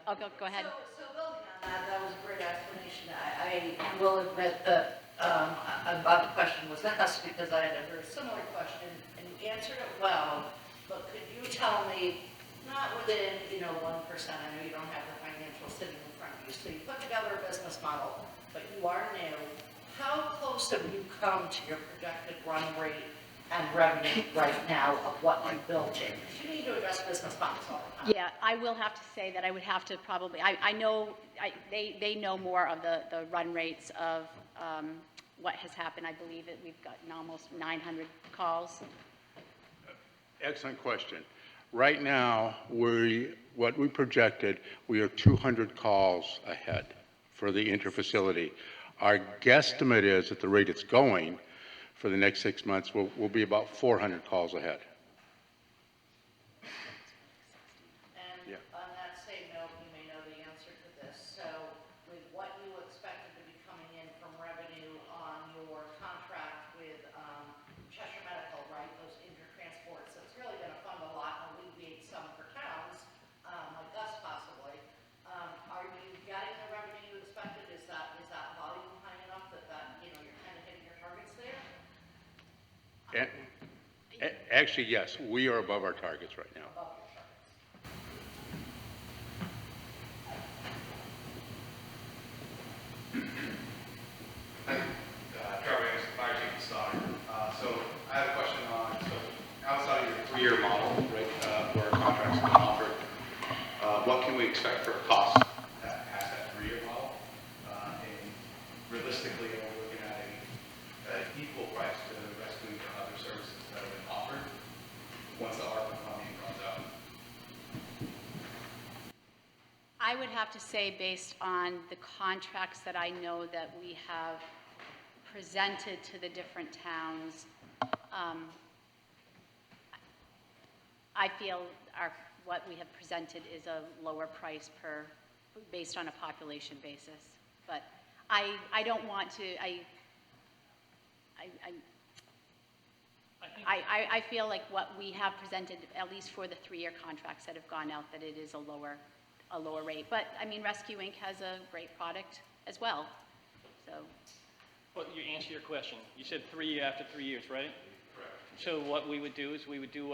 I'll go ahead.
So building on that was a great explanation. I will admit that about the question was asked because I had a very similar question, and you answered it well, but could you tell me, not within, 1%, I know you don't have the financial sitting in front of you, so you put together a business model, but you are new. How close have you come to your projected run rate and revenue right now of what you built in? Because you need to address business models all the time.
Yeah, I will have to say that I would have to probably, I know, they know more of the run rates of what has happened. I believe that we've gotten almost 900 calls.
Excellent question. Right now, what we projected, we are 200 calls ahead for the interfacility. Our guesstimate is at the rate it's going for the next 6 months, we'll be about 400 calls ahead.
And on that same note, you may know the answer to this. So with what you expected to be coming in from revenue on your contract with Cheshire Medical, right, those intertransports, that's really going to fund a lot, alleviate some for towns, like us possibly. Are you getting the revenue you expected? Is that volume high enough that
Actually, yes, we are above our targets right now.
So I have a question on, so outside of your three-year model, right, where contracts have been offered, what can we expect for a cost that has that three-year model? And realistically, are we looking at an equal price to rescue for other services that have been offered once the ARPA funding runs out?
I would have to say, based on the contracts that I know that we have presented to the different towns, I feel what we have presented is a lower price based on a population basis. But I don't want to, I feel like what we have presented, at least for the three-year contracts that have gone out, that it is a lower rate. But, I mean, Rescue Inc. has a great product as well, so.
Well, you answer your question. You said after 3 years, right? Correct. So what we would do is we would do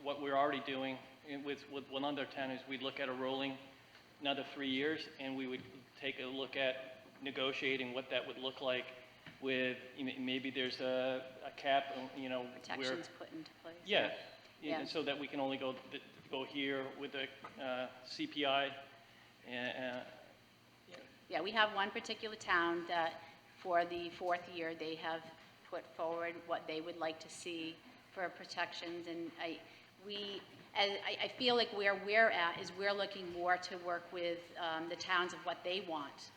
what we're already doing with one other town is we'd look at a rolling another 3 years, and we would take a look at negotiating what that would look like with, maybe there's a cap,
Protections put into place.
Yeah,
Yeah.
so that we can only go here with the CPI.
Yeah, we have one particular town that for the fourth year, they have put forward what they would like to see for protections, and I feel like where we're at is we're looking more to work with the towns of what they want.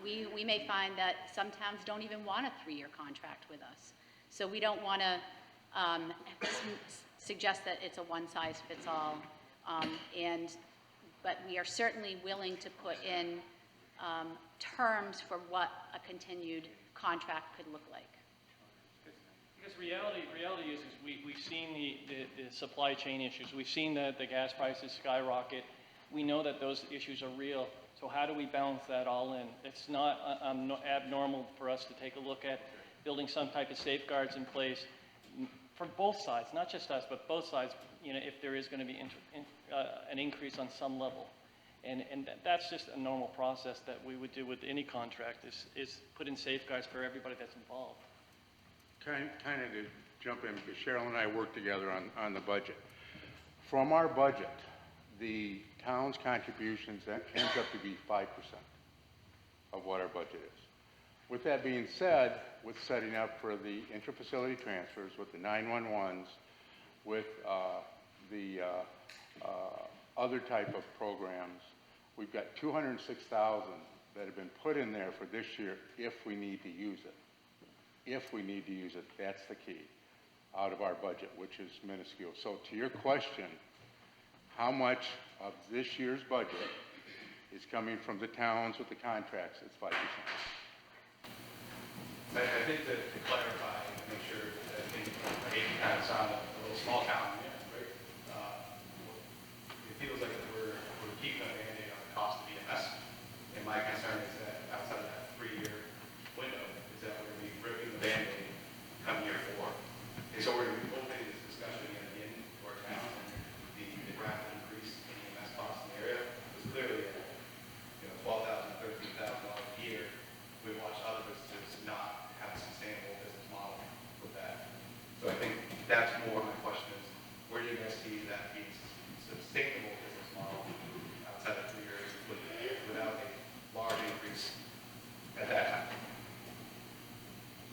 We may find that some towns don't even want a three-year contract with us, so we don't want to suggest that it's a one-size-fits-all, but we are certainly willing to put in terms for what a continued contract could look like.
Because reality is we've seen the supply chain issues. We've seen the gas prices skyrocket. We know that those issues are real. So how do we balance that all in? It's not abnormal for us to take a look at building some type of safeguards in place for both sides, not just us, but both sides, if there is going to be an increase on some level. And that's just a normal process that we would do with any contract is put in safeguards for everybody that's involved.
Kind of to jump in, because Cheryl and I work together on the budget. From our budget, the town's contributions ends up to be 5% of what our budget is. With that being said, with setting up for the intra-facility transfers, with the 911s, with the other type of programs, we've got $206,000 that have been put in there for this year if we need to use it. If we need to use it, that's the key, out of our budget, which is minuscule. So to your question, how much of this year's budget is coming from the towns with the contracts? It's 5%.
I think that to clarify and make sure, I think it kind of sounded a little small town, right? It feels like we're keeping a Band-Aid on the cost of EMS. And my concern is that outside of that 3-year window, is that we're going to be ripping the Band-Aid come year 4. And so we're going to be opening this discussion again to our town, and the rapid increase in EMS costs in the area was clearly $12,000, $13,000 a year. We watched other businesses not have a sustainable business model with that. So I think that's more my question is, where do you guys see that being sustainable business model outside of 3 years without a large increase at that time?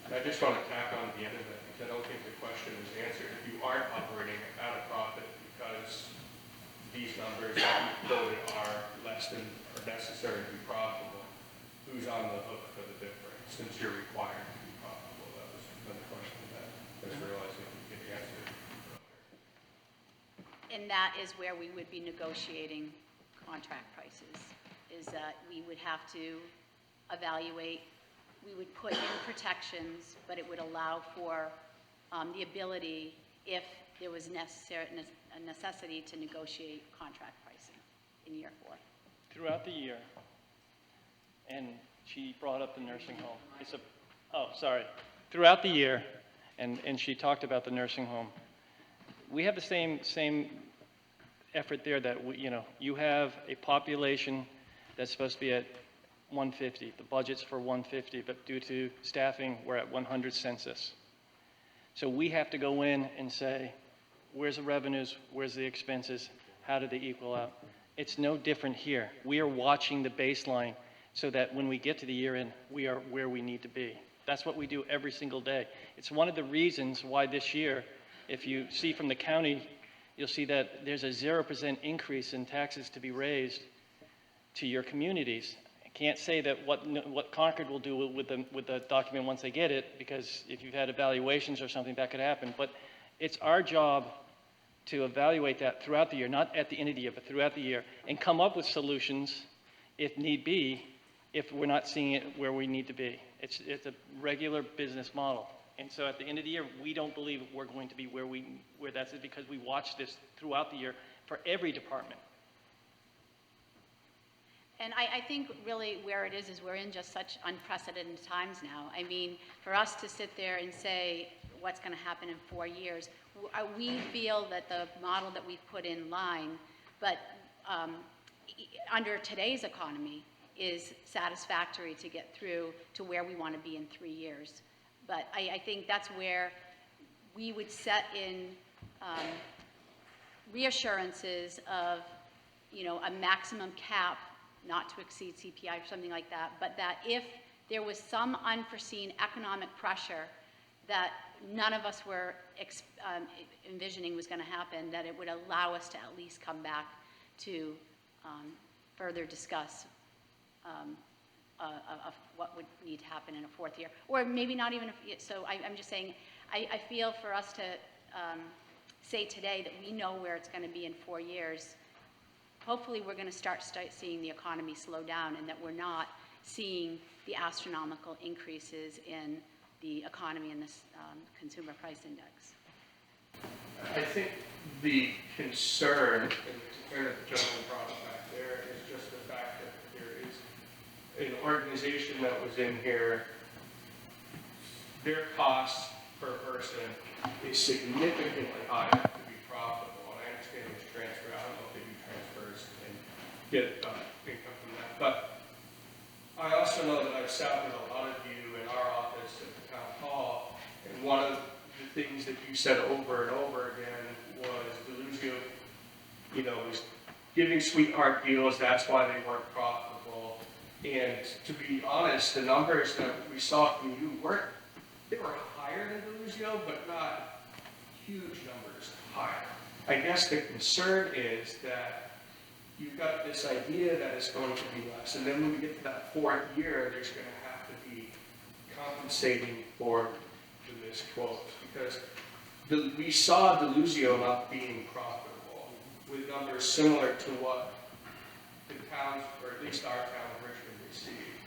And I just want to tack on to the end of it, because I don't think the question is answered. If you aren't operating at a profit because these numbers that you quoted are less than or necessary to be profitable, who's on the hook for the difference since you're required to be profitable? That was another question that I just realized if you could answer it.
And that is where we would be negotiating contract prices, is that we would have to evaluate, we would put in protections, but it would allow for the ability, if there was a necessity, to negotiate contract pricing in year 4.
Throughout the year, and she brought up the nursing home. Throughout the year, and she talked about the nursing home. We have the same effort there that, you have a population that's supposed to be at 150. The budget's for 150, but due to staffing, we're at 100 census. So we have to go in and say, where's the revenues, where's the expenses, how do they equal out? It's no different here. We are watching the baseline so that when we get to the year end, we are where we need to be. That's what we do every single day. It's one of the reasons why this year, if you see from the county, you'll see that there's a 0% increase in taxes to be raised to your communities. I can't say that what Concord will do with the document once they get it, because if you've had evaluations or something, that could happen. But it's our job to evaluate that throughout the year, not at the end of the year, but throughout the year, and come up with solutions, if need be, if we're not seeing it where we need to be. It's a regular business model. And so at the end of the year, we don't believe we're going to be where that's it, because we watch this throughout the year for every department.
And I think really where it is we're in just such unprecedented times now. I mean, for us to sit there and say what's going to happen in 4 years, we feel that the model that we've put in line, but under today's economy, is satisfactory to get through to where we want to be in 3 years. But I think that's where we would set in reassurances of, a maximum cap not to exceed CPI or something like that, but that if there was some unforeseen economic pressure that none of us were envisioning was going to happen, that it would allow us to at least come back to further discuss of what would need to happen in a 4th year, or maybe not even. So I'm just saying, I feel for us to say today that we know where it's going to be in 4 years. Hopefully, we're going to start seeing the economy slow down, and that we're not seeing the astronomical increases in the economy and this consumer price index.
I think the concern, and the concern that the gentleman brought up back there, is just the fact that there is an organization that was in here, their cost per person is significantly higher to be profitable. And I understand there's transfer. I don't know if they do transfers and get income from that. But I also know that I've sat with a lot of you in our office at the town hall, and one of the things that you said over and over again was Deluzio, was giving sweetheart deals. That's why they weren't profitable. And to be honest, the numbers that we saw from you they were higher than Deluzio, but not huge numbers higher. I guess the concern is that you've got this idea that it's going to be less, and then when we get to that 4th year, there's going to have to be compensating for the missed quotes, because we saw Deluzio not being profitable with numbers similar to what the towns, or at least our town of Richmond, received.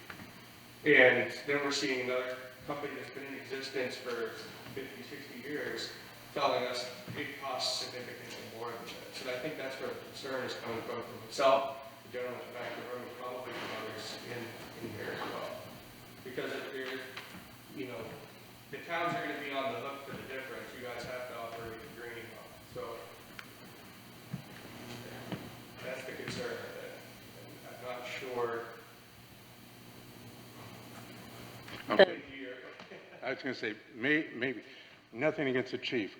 And then we're seeing another company that's been in existence for 50, 60 years telling us it costs significantly more than this. And I think that's where the concern is coming from myself, the gentleman in the back of the room, and probably from others in here as well. Because if there's, the towns are going to be on the hook for the difference. You guys have to operate the green line. So that's the concern of it. And I'm not sure.
Okay. I was going to say, maybe, nothing against the chief.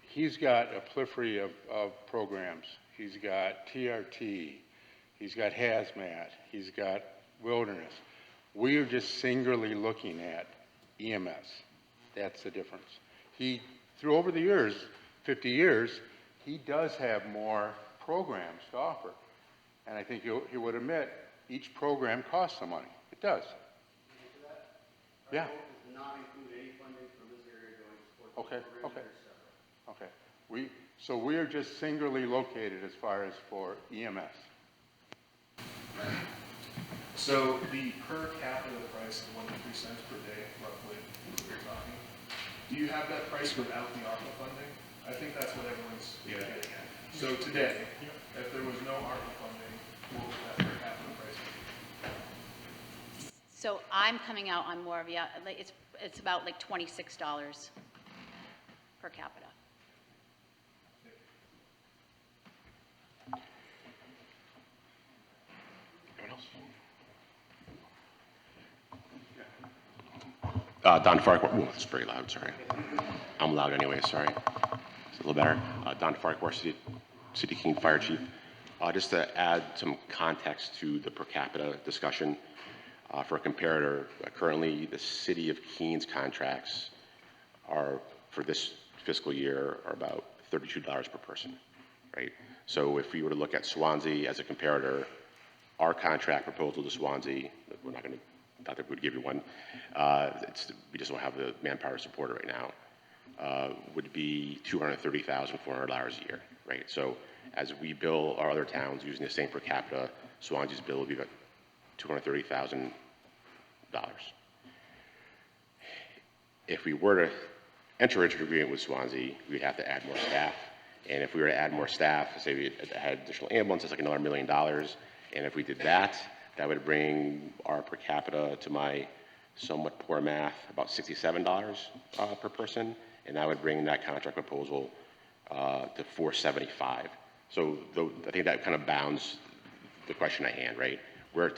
He's got a plethora of programs. He's got TRT, he's got hazmat, he's got wilderness. We are just singularly looking at EMS. That's the difference. Through over the years, 50 years, he does have more programs to offer. And I think he would admit each program costs some money. It does. Yeah.
Does not include any funding from this area going to support the
Okay,
programs
okay.
that are separate.
Okay. So we are just singularly located as far as for EMS.
So the per capita price of 1 to 3 cents per day, roughly, is what you're talking. Do you have that price without the ARPA funding? I think that's what everyone's getting at. So today, if there was no ARPA funding, what would that per capita price be?
So I'm coming out on more of it's about like $26 per capita.
Don Farquhar, oh, it's very loud, sorry. I'm loud anyway, sorry. It's a little better. Don Farquhar, City King Fire Chief. Just to add some context to the per capita discussion, for a comparator, currently the City of Keene's contracts are, for this fiscal year, are about $32 per person, right? So if we were to look at Swanzey as a comparator, our contract proposal to Swanzey, we're not going to, not that we'd give you one, we just don't have the manpower to support it right now, would be $230,400 a year, right? So as we bill our other towns using the same per capita, Swansea's bill would be about $230,000. If we were to enter into an agreement with Swanzey, we'd have to add more staff. And if we were to add more staff, say we had additional ambulances, like another $1 million. And if we did that, that would bring our per capita, to my somewhat poor math, about $67 per person. And that would bring that contract proposal to $475. So I think that kind of bounds the question at hand, right? Where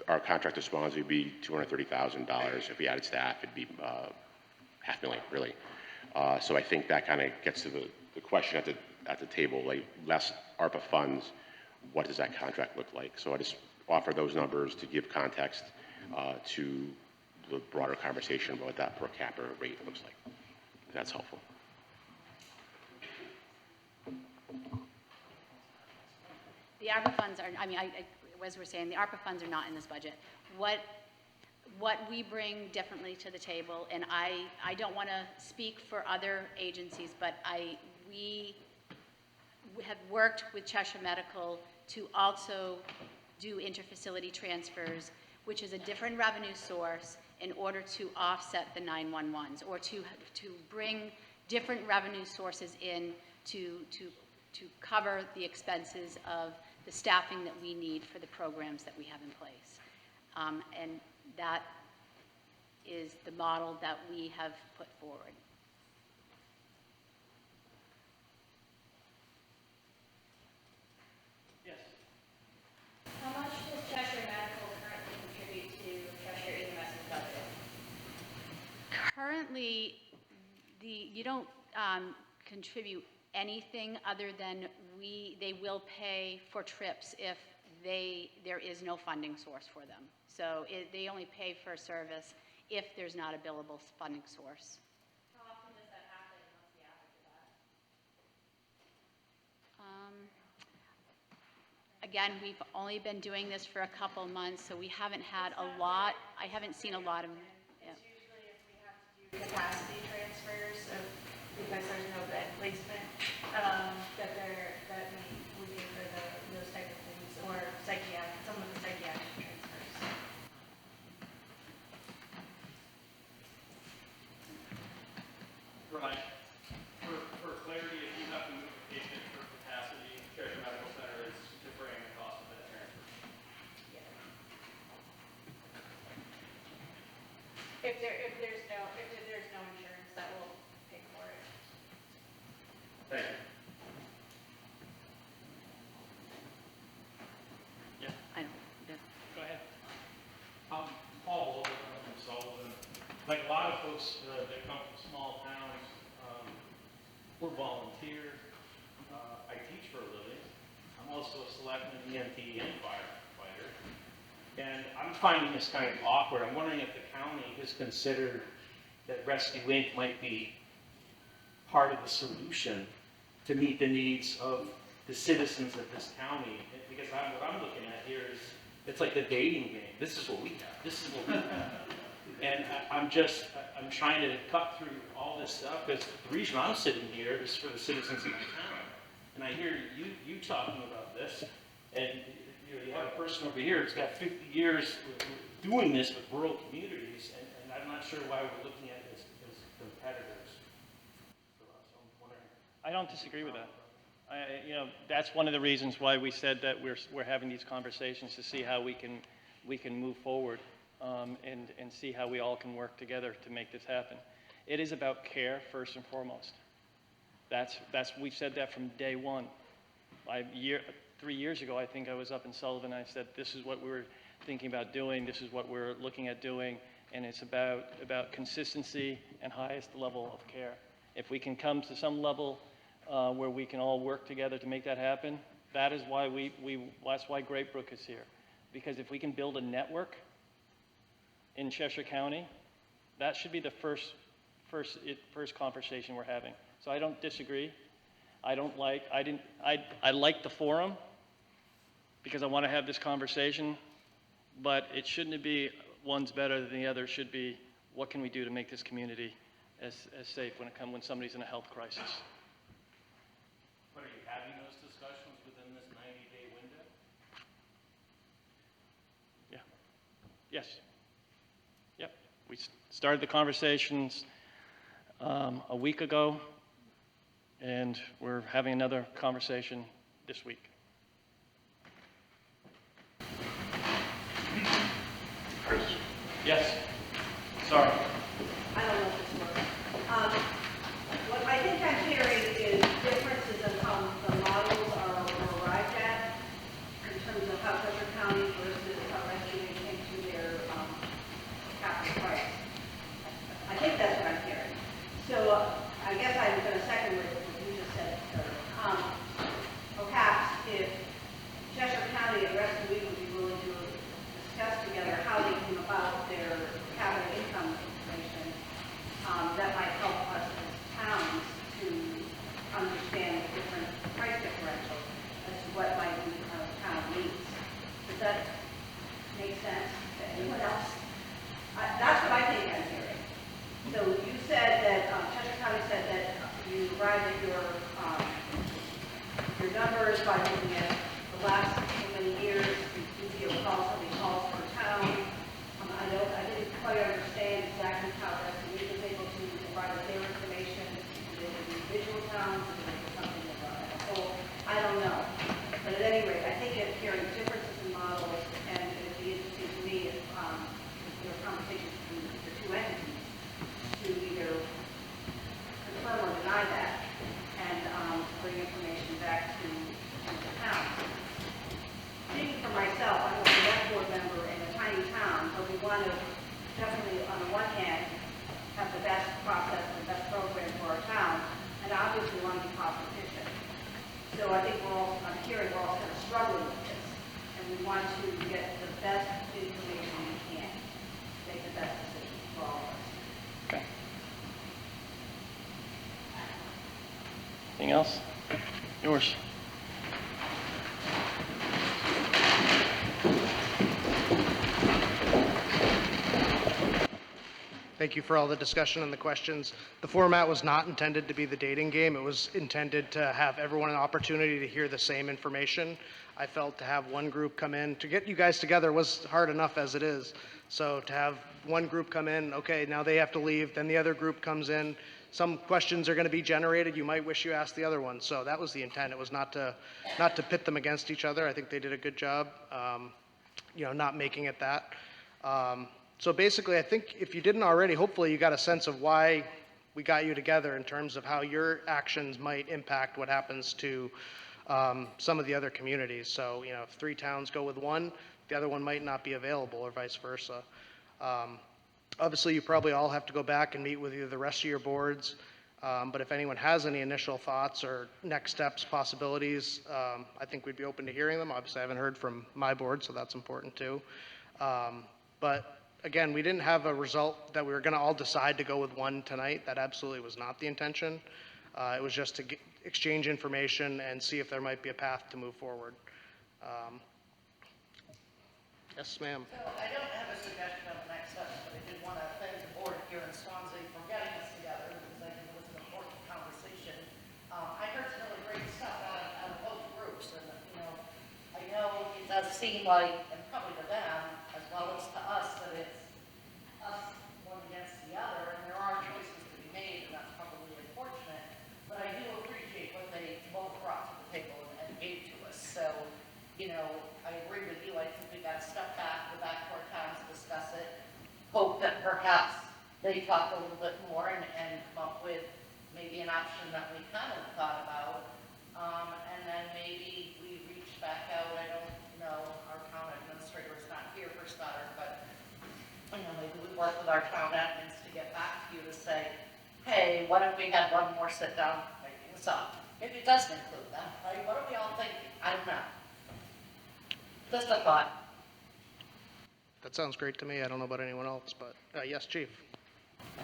our contract to Swansea would be $230,000. If we added staff, it'd be $500,000, really. So I think that kind of gets to the question at the table, like less ARPA funds, what does that contract look like? So I just offer those numbers to give context to the broader conversation about what that per capita rate looks like. If that's helpful.
The ARPA funds are, I mean, as we're saying, the ARPA funds are not in this budget. What we bring differently to the table, and I don't want to speak for other agencies, but we have worked with Cheshire Medical to also do interfacility transfers, which is a different revenue source in order to offset the 911s, or to bring different revenue sources in to cover the expenses of the staffing that we need for the programs that we have in place. And that is the model that we have put forward.
Yes.
How much does Cheshire Medical currently contribute to Cheshire EMS's budget? Currently, you don't contribute anything other than they will pay for trips if there is no funding source for them. So they only pay for a service if there's not a billable funding source. How often does that happen? What's the average of that? Again, we've only been doing this for a couple months, so we haven't had a lot. I haven't seen a lot of.
It's usually if we have to do capacity transfers, because there's no bed placement, that we pay for those type of things, or some of the psychiatric transfers.
Right. For clarity, if you have to move a patient for capacity, Cheshire Medical Center is defraying the cost of that transfer.
Yeah. If there's no insurance, that will pay for it.
Thank you.
Yeah, I don't.
Go ahead. Paul Wilbur from Sullivan. Like a lot of folks that come from small towns, we're volunteer. I teach for a living. I'm also a selectman EMT and firefighter. And I'm finding this kind of awkward. I'm wondering if the county has considered that Rescue Inc. might be part of the solution to meet the needs of the citizens of this county. Because what I'm looking at here is, it's like the dating game. This is what we have. This is what we have. And I'm trying to cut through all this stuff, because the reason I'm sitting here is for the citizens of my town. And I hear you talking about this, and you have a person over here who's got 50 years doing this with rural communities, and I'm not sure why we're looking at it as competitors. So I'm wondering.
I don't disagree with that. That's one of the reasons why we said that we're having these conversations, to see how we can move forward, and see how we all can work together to make this happen. It is about care first and foremost. We've said that from day one. 3 years ago, I think I was up in Sullivan, and I said, this is what we were thinking about doing, this is what we're looking at doing, and it's about consistency and highest level of care. If we can come to some level where we can all work together to make that happen, that is why that's why Great Brook is here. Because if we can build a network in Cheshire County, that should be the first conversation we're having. So I don't disagree. I like the forum because I want to have this conversation, but it shouldn't be one's better than the other. It should be what can we do to make this community as safe when somebody's in a health crisis.
But are you having those discussions within this 90-day window?
Yeah. Yes. Yep. We started the conversations a week ago, and we're having another conversation this week.
Chris?
Yes. Sorry.
I don't know if this works. What I think I'm hearing is differences in how the models are arrived at in terms of how Cheshire County versus how Rescue came to their capital price. I think that's what I'm hearing. So I guess I'm going to second what you just said. Perhaps if Cheshire County and Rescue would be willing to discuss together how they came about their capital income information, that might help us as towns to understand the different price differentials as to what might be town needs. Does that make sense to anyone else? That's what I think I'm hearing. So you said that, Cheshire County said that you arrived at your numbers by looking at the last so many years, you see a call, somebody calls per town. I didn't quite understand exactly how Rescue was able to provide their information to the individual towns, or something as a whole. I don't know. But at any rate, I think it's hearing differences in models, and it would be interesting to me if there were conversations between the two entities to either confirm or deny that, and bring information back to the town. Speaking for myself, I'm a select board member in a tiny town, but we want to definitely, on the one hand, have the best process and the best program for our town, and obviously want to be cost efficient. So I think I'm hearing we're all kind of struggling with this, and we want to get the best information we can, make the best decision for all of us.
Okay. Anything else? Yours.
Thank you for all the discussion and the questions. The format was not intended to be the dating game. It was intended to have everyone an opportunity to hear the same information. I felt to have one group come in, to get you guys together was hard enough as it is. So to have one group come in, okay, now they have to leave, then the other group comes in. Some questions are going to be generated. You might wish you asked the other one. So that was the intent. It was not to pit them against each other. I think they did a good job, not making it that. So basically, I think if you didn't already, hopefully you got a sense of why we got you together in terms of how your actions might impact what happens to some of the other communities. So, if 3 towns go with one, the other one might not be available or vice versa. Obviously, you probably all have to go back and meet with either the rest of your boards, but if anyone has any initial thoughts or next steps, possibilities, I think we'd be open to hearing them. Obviously, I haven't heard from my board, so that's important too. But again, we didn't have a result that we were going to all decide to go with one tonight. That absolutely was not the intention. It was just to exchange information and see if there might be a path to move forward. Yes, ma'am.
So I don't have a suggestion of next steps, but I did want to thank the board here in Swanzey for getting us together, because I think it was an important conversation. I heard some really great stuff out of both groups, and I know it does seem like, and probably to them as well as to us, that it's us one against the other, and there are choices to be made, and that's probably unfortunate. But I do appreciate what they both brought to the table and gave to us. So, I agree with you. I think we got to step back, go back to our towns, discuss it. Hope that perhaps they talk a little bit more and come up with maybe an option that we kind of thought about. And then maybe we reach back out, I don't know, our town administrator is not here for Stoddard, but, you know, maybe we work with our town admins to get back to you to say, hey, what if we had one more sit down making this up? Maybe it doesn't include them, right? What are we all thinking? I don't know. Just a thought.
That sounds great to me. I don't know about anyone else, but yes, Chief.
So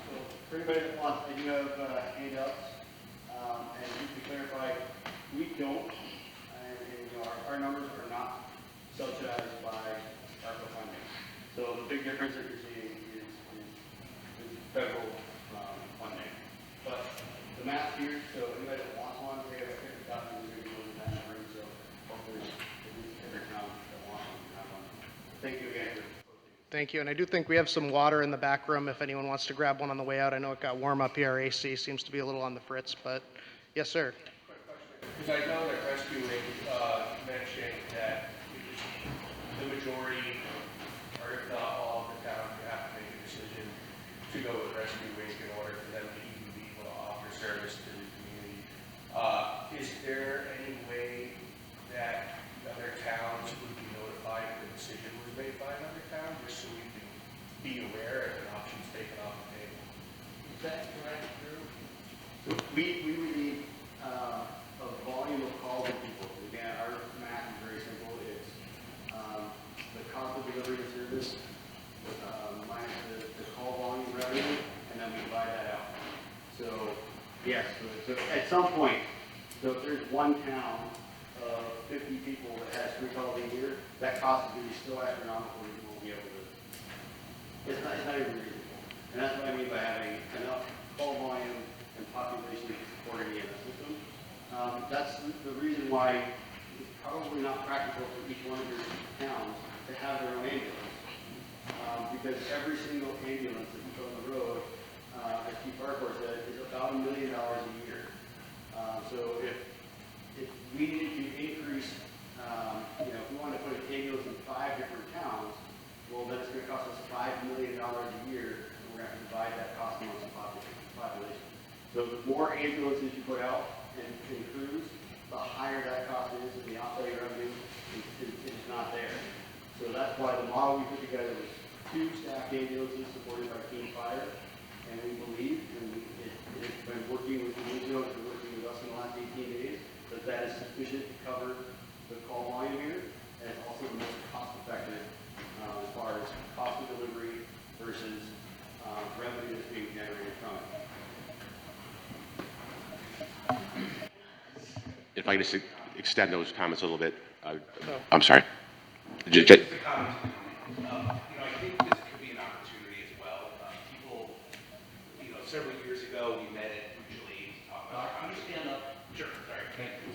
for anybody that wants, I do have handouts, and just to clarify, we don't, and you know, our numbers are not subsidized by ARPA funding. So the big difference that you're seeing is federal funding. But the math here, so anybody that wants one, we have a 50,000 individuals in that number, so hopefully at least every town that wants one can have one. Thank you again.
Thank you. And I do think we have some water in the back room if anyone wants to grab one on the way out. I know it got warm up here. Our AC seems to be a little on the fritz, but yes, sir.
Because I know that Rescue Wing mentioned that the majority, or if not all of the towns, you have to make a decision to go with Rescue Wing in order for them to even be able to offer service to the community. Is there any way that other towns would be notified if the decision was made by another town, just so we can be aware if an option's taken off the table?
Is that correct, Drew? So we would need a volume of calls from people. Again, our math is very simple. It's the cost of delivery of service minus the call volume revenue, and then we divide that out. So yes, so at some point, so if there's one town of 50 people that has 3 calls a year, that cost is going to be still astronomical. We won't be able to. It's not even reasonable. And that's what I mean by having enough call volume and population to support an EMS system. That's the reason why it's probably not practical for each one of your towns to have their own ambulance. Because every single ambulance that you put on the road, as Chief Barkor said, is about $1 million a year. So if we needed to increase, you know, if we wanted to put an ambulance in 5 different towns, well, then it's going to cost us $5 million a year, and we're going to have to divide that cost amongst the population. So the more ambulances you put out and crews, the higher that cost is, and the offsetting revenue is not there. So that's why the model we put together was 2 staffed ambulances supported by Team Fire, and we believe, and it's been working with the regional, it's been working with us in the last 18 days, that is sufficient to cover the call volume here, and it's also the most cost-effective as far as cost of delivery versus revenue that's being generated from it.
If I could just extend those comments a little bit,
I'm sorry.
Just
a comment. You know, I think this could be an opportunity as well. People, you know, several years ago we met at Mutual Aid to talk about. Understand that? Sure. Sorry.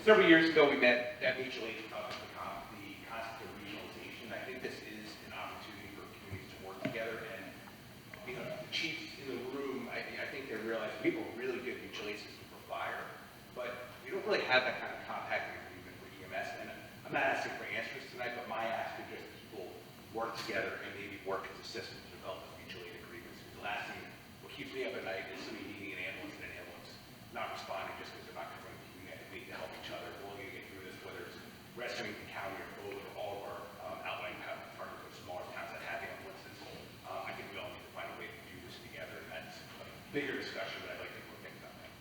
Several years ago we met at Mutual Aid to talk about the concept of regionalization. I think this is an opportunity for communities to work together. And you know, the chiefs in the room, I think they realize we have a really good mutual aid system for fire, but we don't really have that kind of compact agreement for EMS. And I'm not asking for answers tonight, but my ask is just people work together and maybe work as a system to develop those mutual aid agreements. Because the last thing, what keeps me up at night is somebody needing an ambulance and an ambulance not responding just because they're not covering the community to help each other. We're going to get through this, whether it's rescuing the county or both, or all of our outlying partners or smaller towns that have ambulances. I think we all need to find a way to do this together, and that's a bigger discussion, but I'd like to look into that.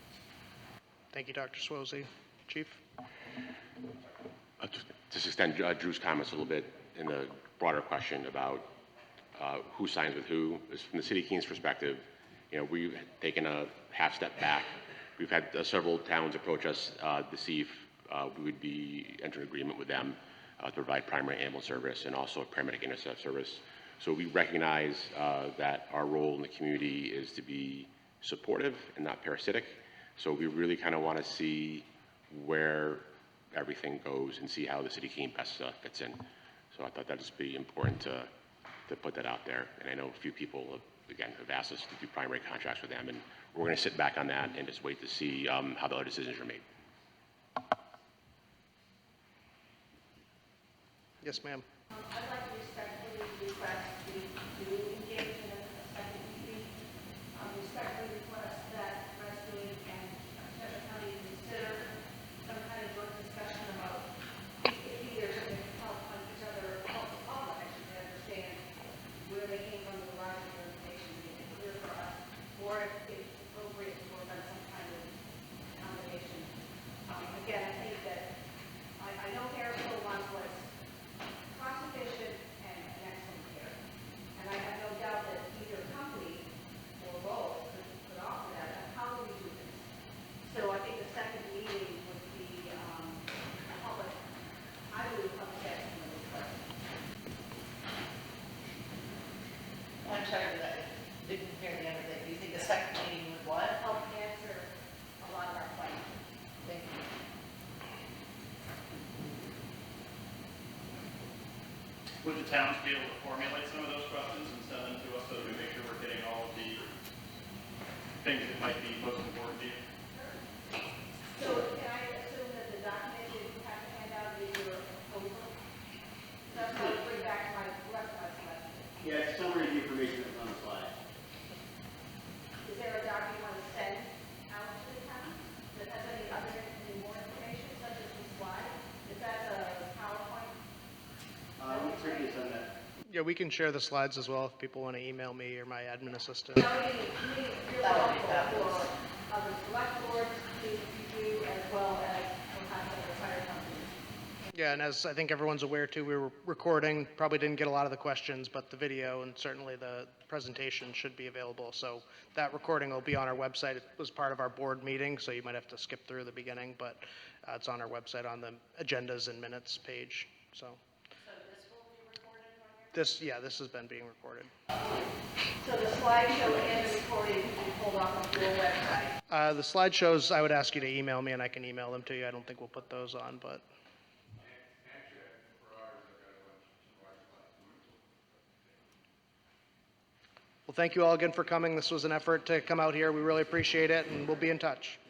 Thank you, Dr. Swanzey. Chief?
just extend Drew's comments a little bit in the broader question about who signs with who. From the City of Keane's perspective, you know, we've taken a half step back. We've had several towns approach us to see if we would be entering agreement with them to provide primary ambulance service and also paramedic intercept service. So we recognize that our role in the community is to be supportive and not parasitic. So we really kind of want to see where everything goes and see how the City of Keene best fits in. So I thought that'd just be important to put that out there. And I know a few people, again, have asked us to do primary contracts with them, and we're going to sit back on that and just wait to see how the other decisions are made.
Yes, ma'am.
I'd like to respectfully request to engage in a second meeting. Respectfully request that Rescuing and
would the towns be able to formulate some of those questions and send them to us so that we make sure we're getting all of the things that might be most important to you?
So can I assume that the document that you have to hand out is your proposal? That's how I bring back my rest of my semester.
Yeah, it's summary of the information that's on the slide.
Is there a document you want to send out to the town that has any more information, such as the slide? If that's a PowerPoint?
We'll certainly send that.
Yeah, we can share the slides as well if people want to email me or my admin assistant.
That would be really helpful for the select board to review as well as sometimes the fire company.
Yeah, and as I think everyone's aware too, we were recording, probably didn't get a lot of the questions, but the video and certainly the presentation should be available. So that recording will be on our website. It was part of our board meeting, so you might have to skip through the beginning, but it's on our website on the agendas and minutes page, so. This has been being recorded.
So the slideshow and the recording can be pulled off of your website.
The slideshows, I would ask you to email me and I can email them to you. I don't think we'll put those on, but. Well, thank you all again for coming. This was an effort to come out here. We really appreciate it, and we'll be in touch.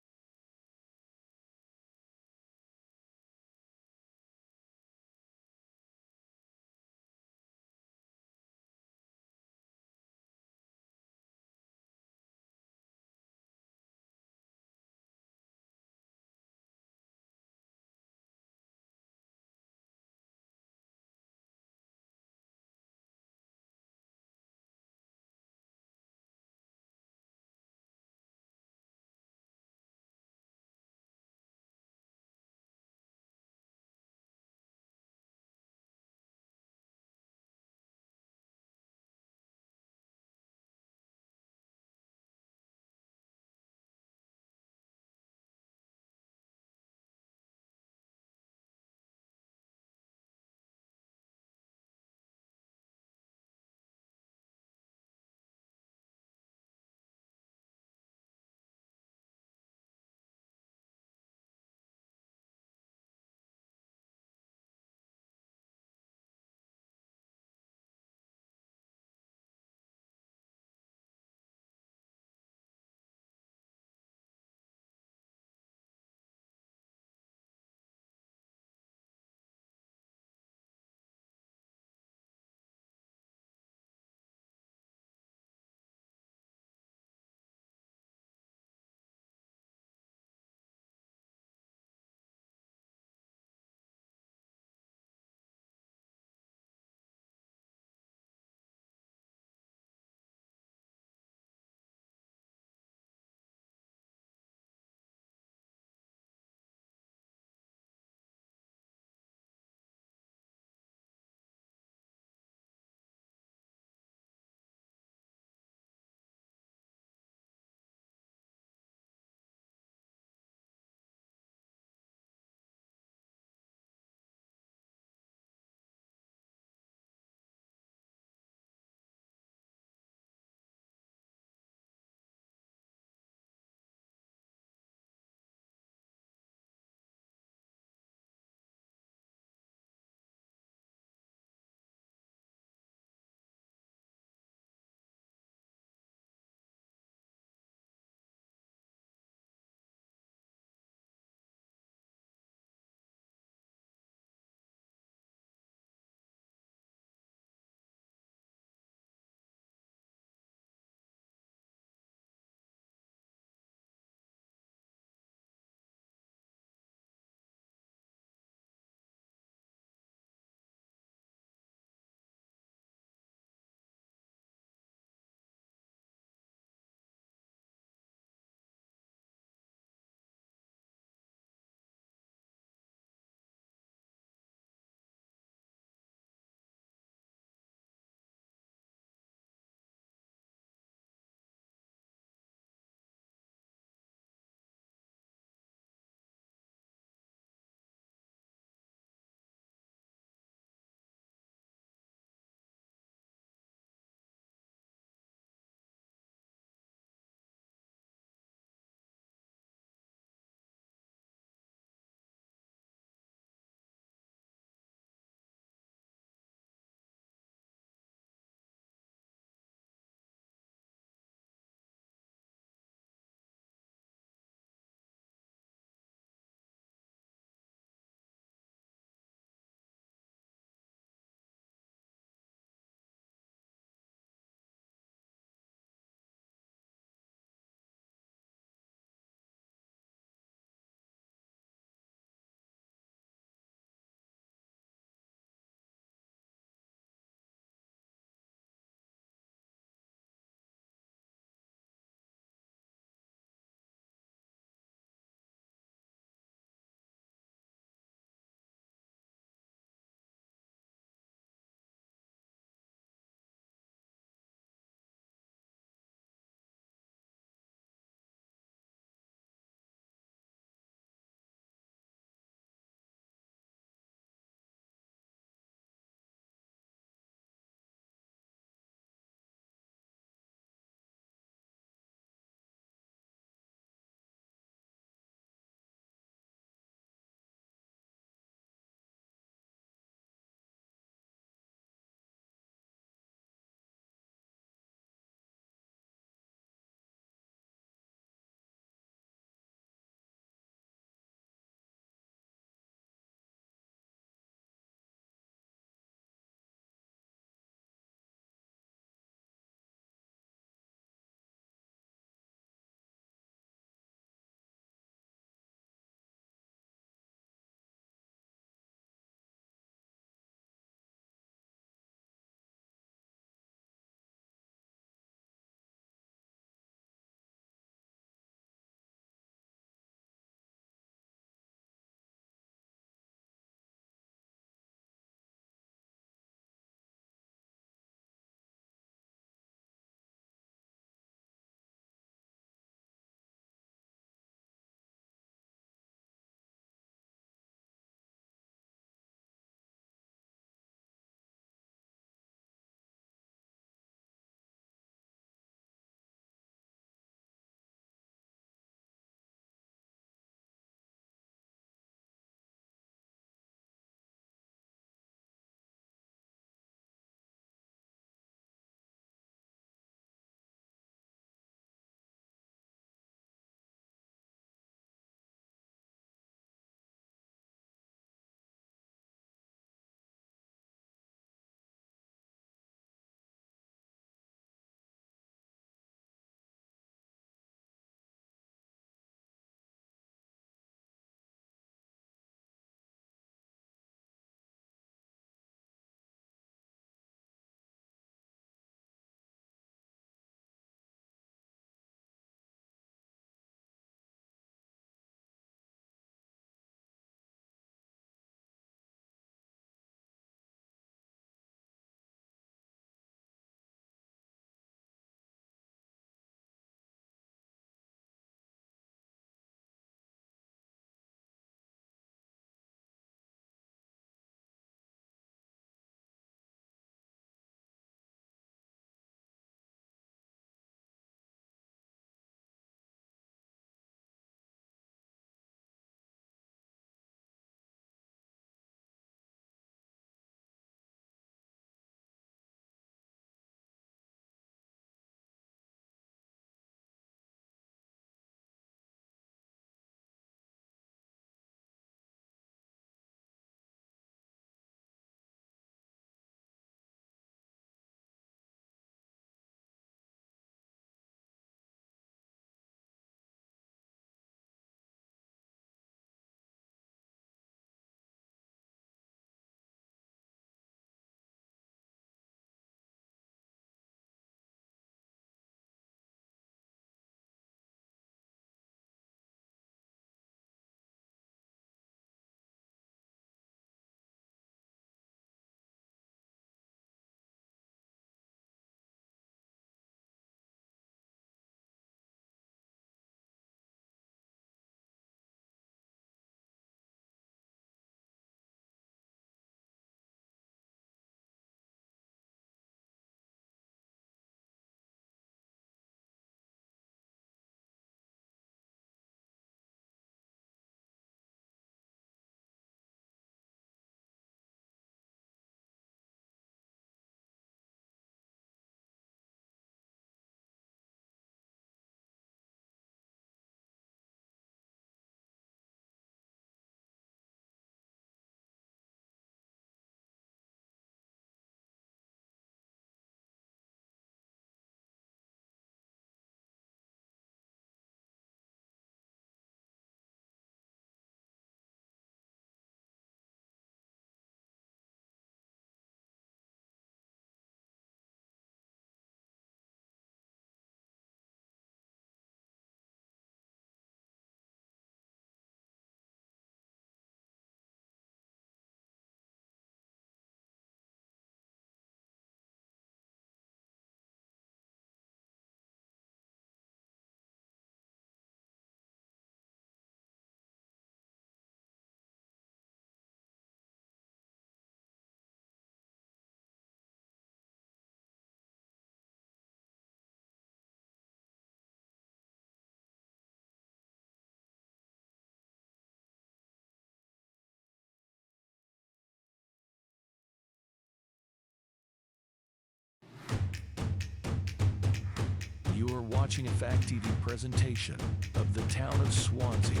You are watching a Fact TV presentation of the Town of Swanzey.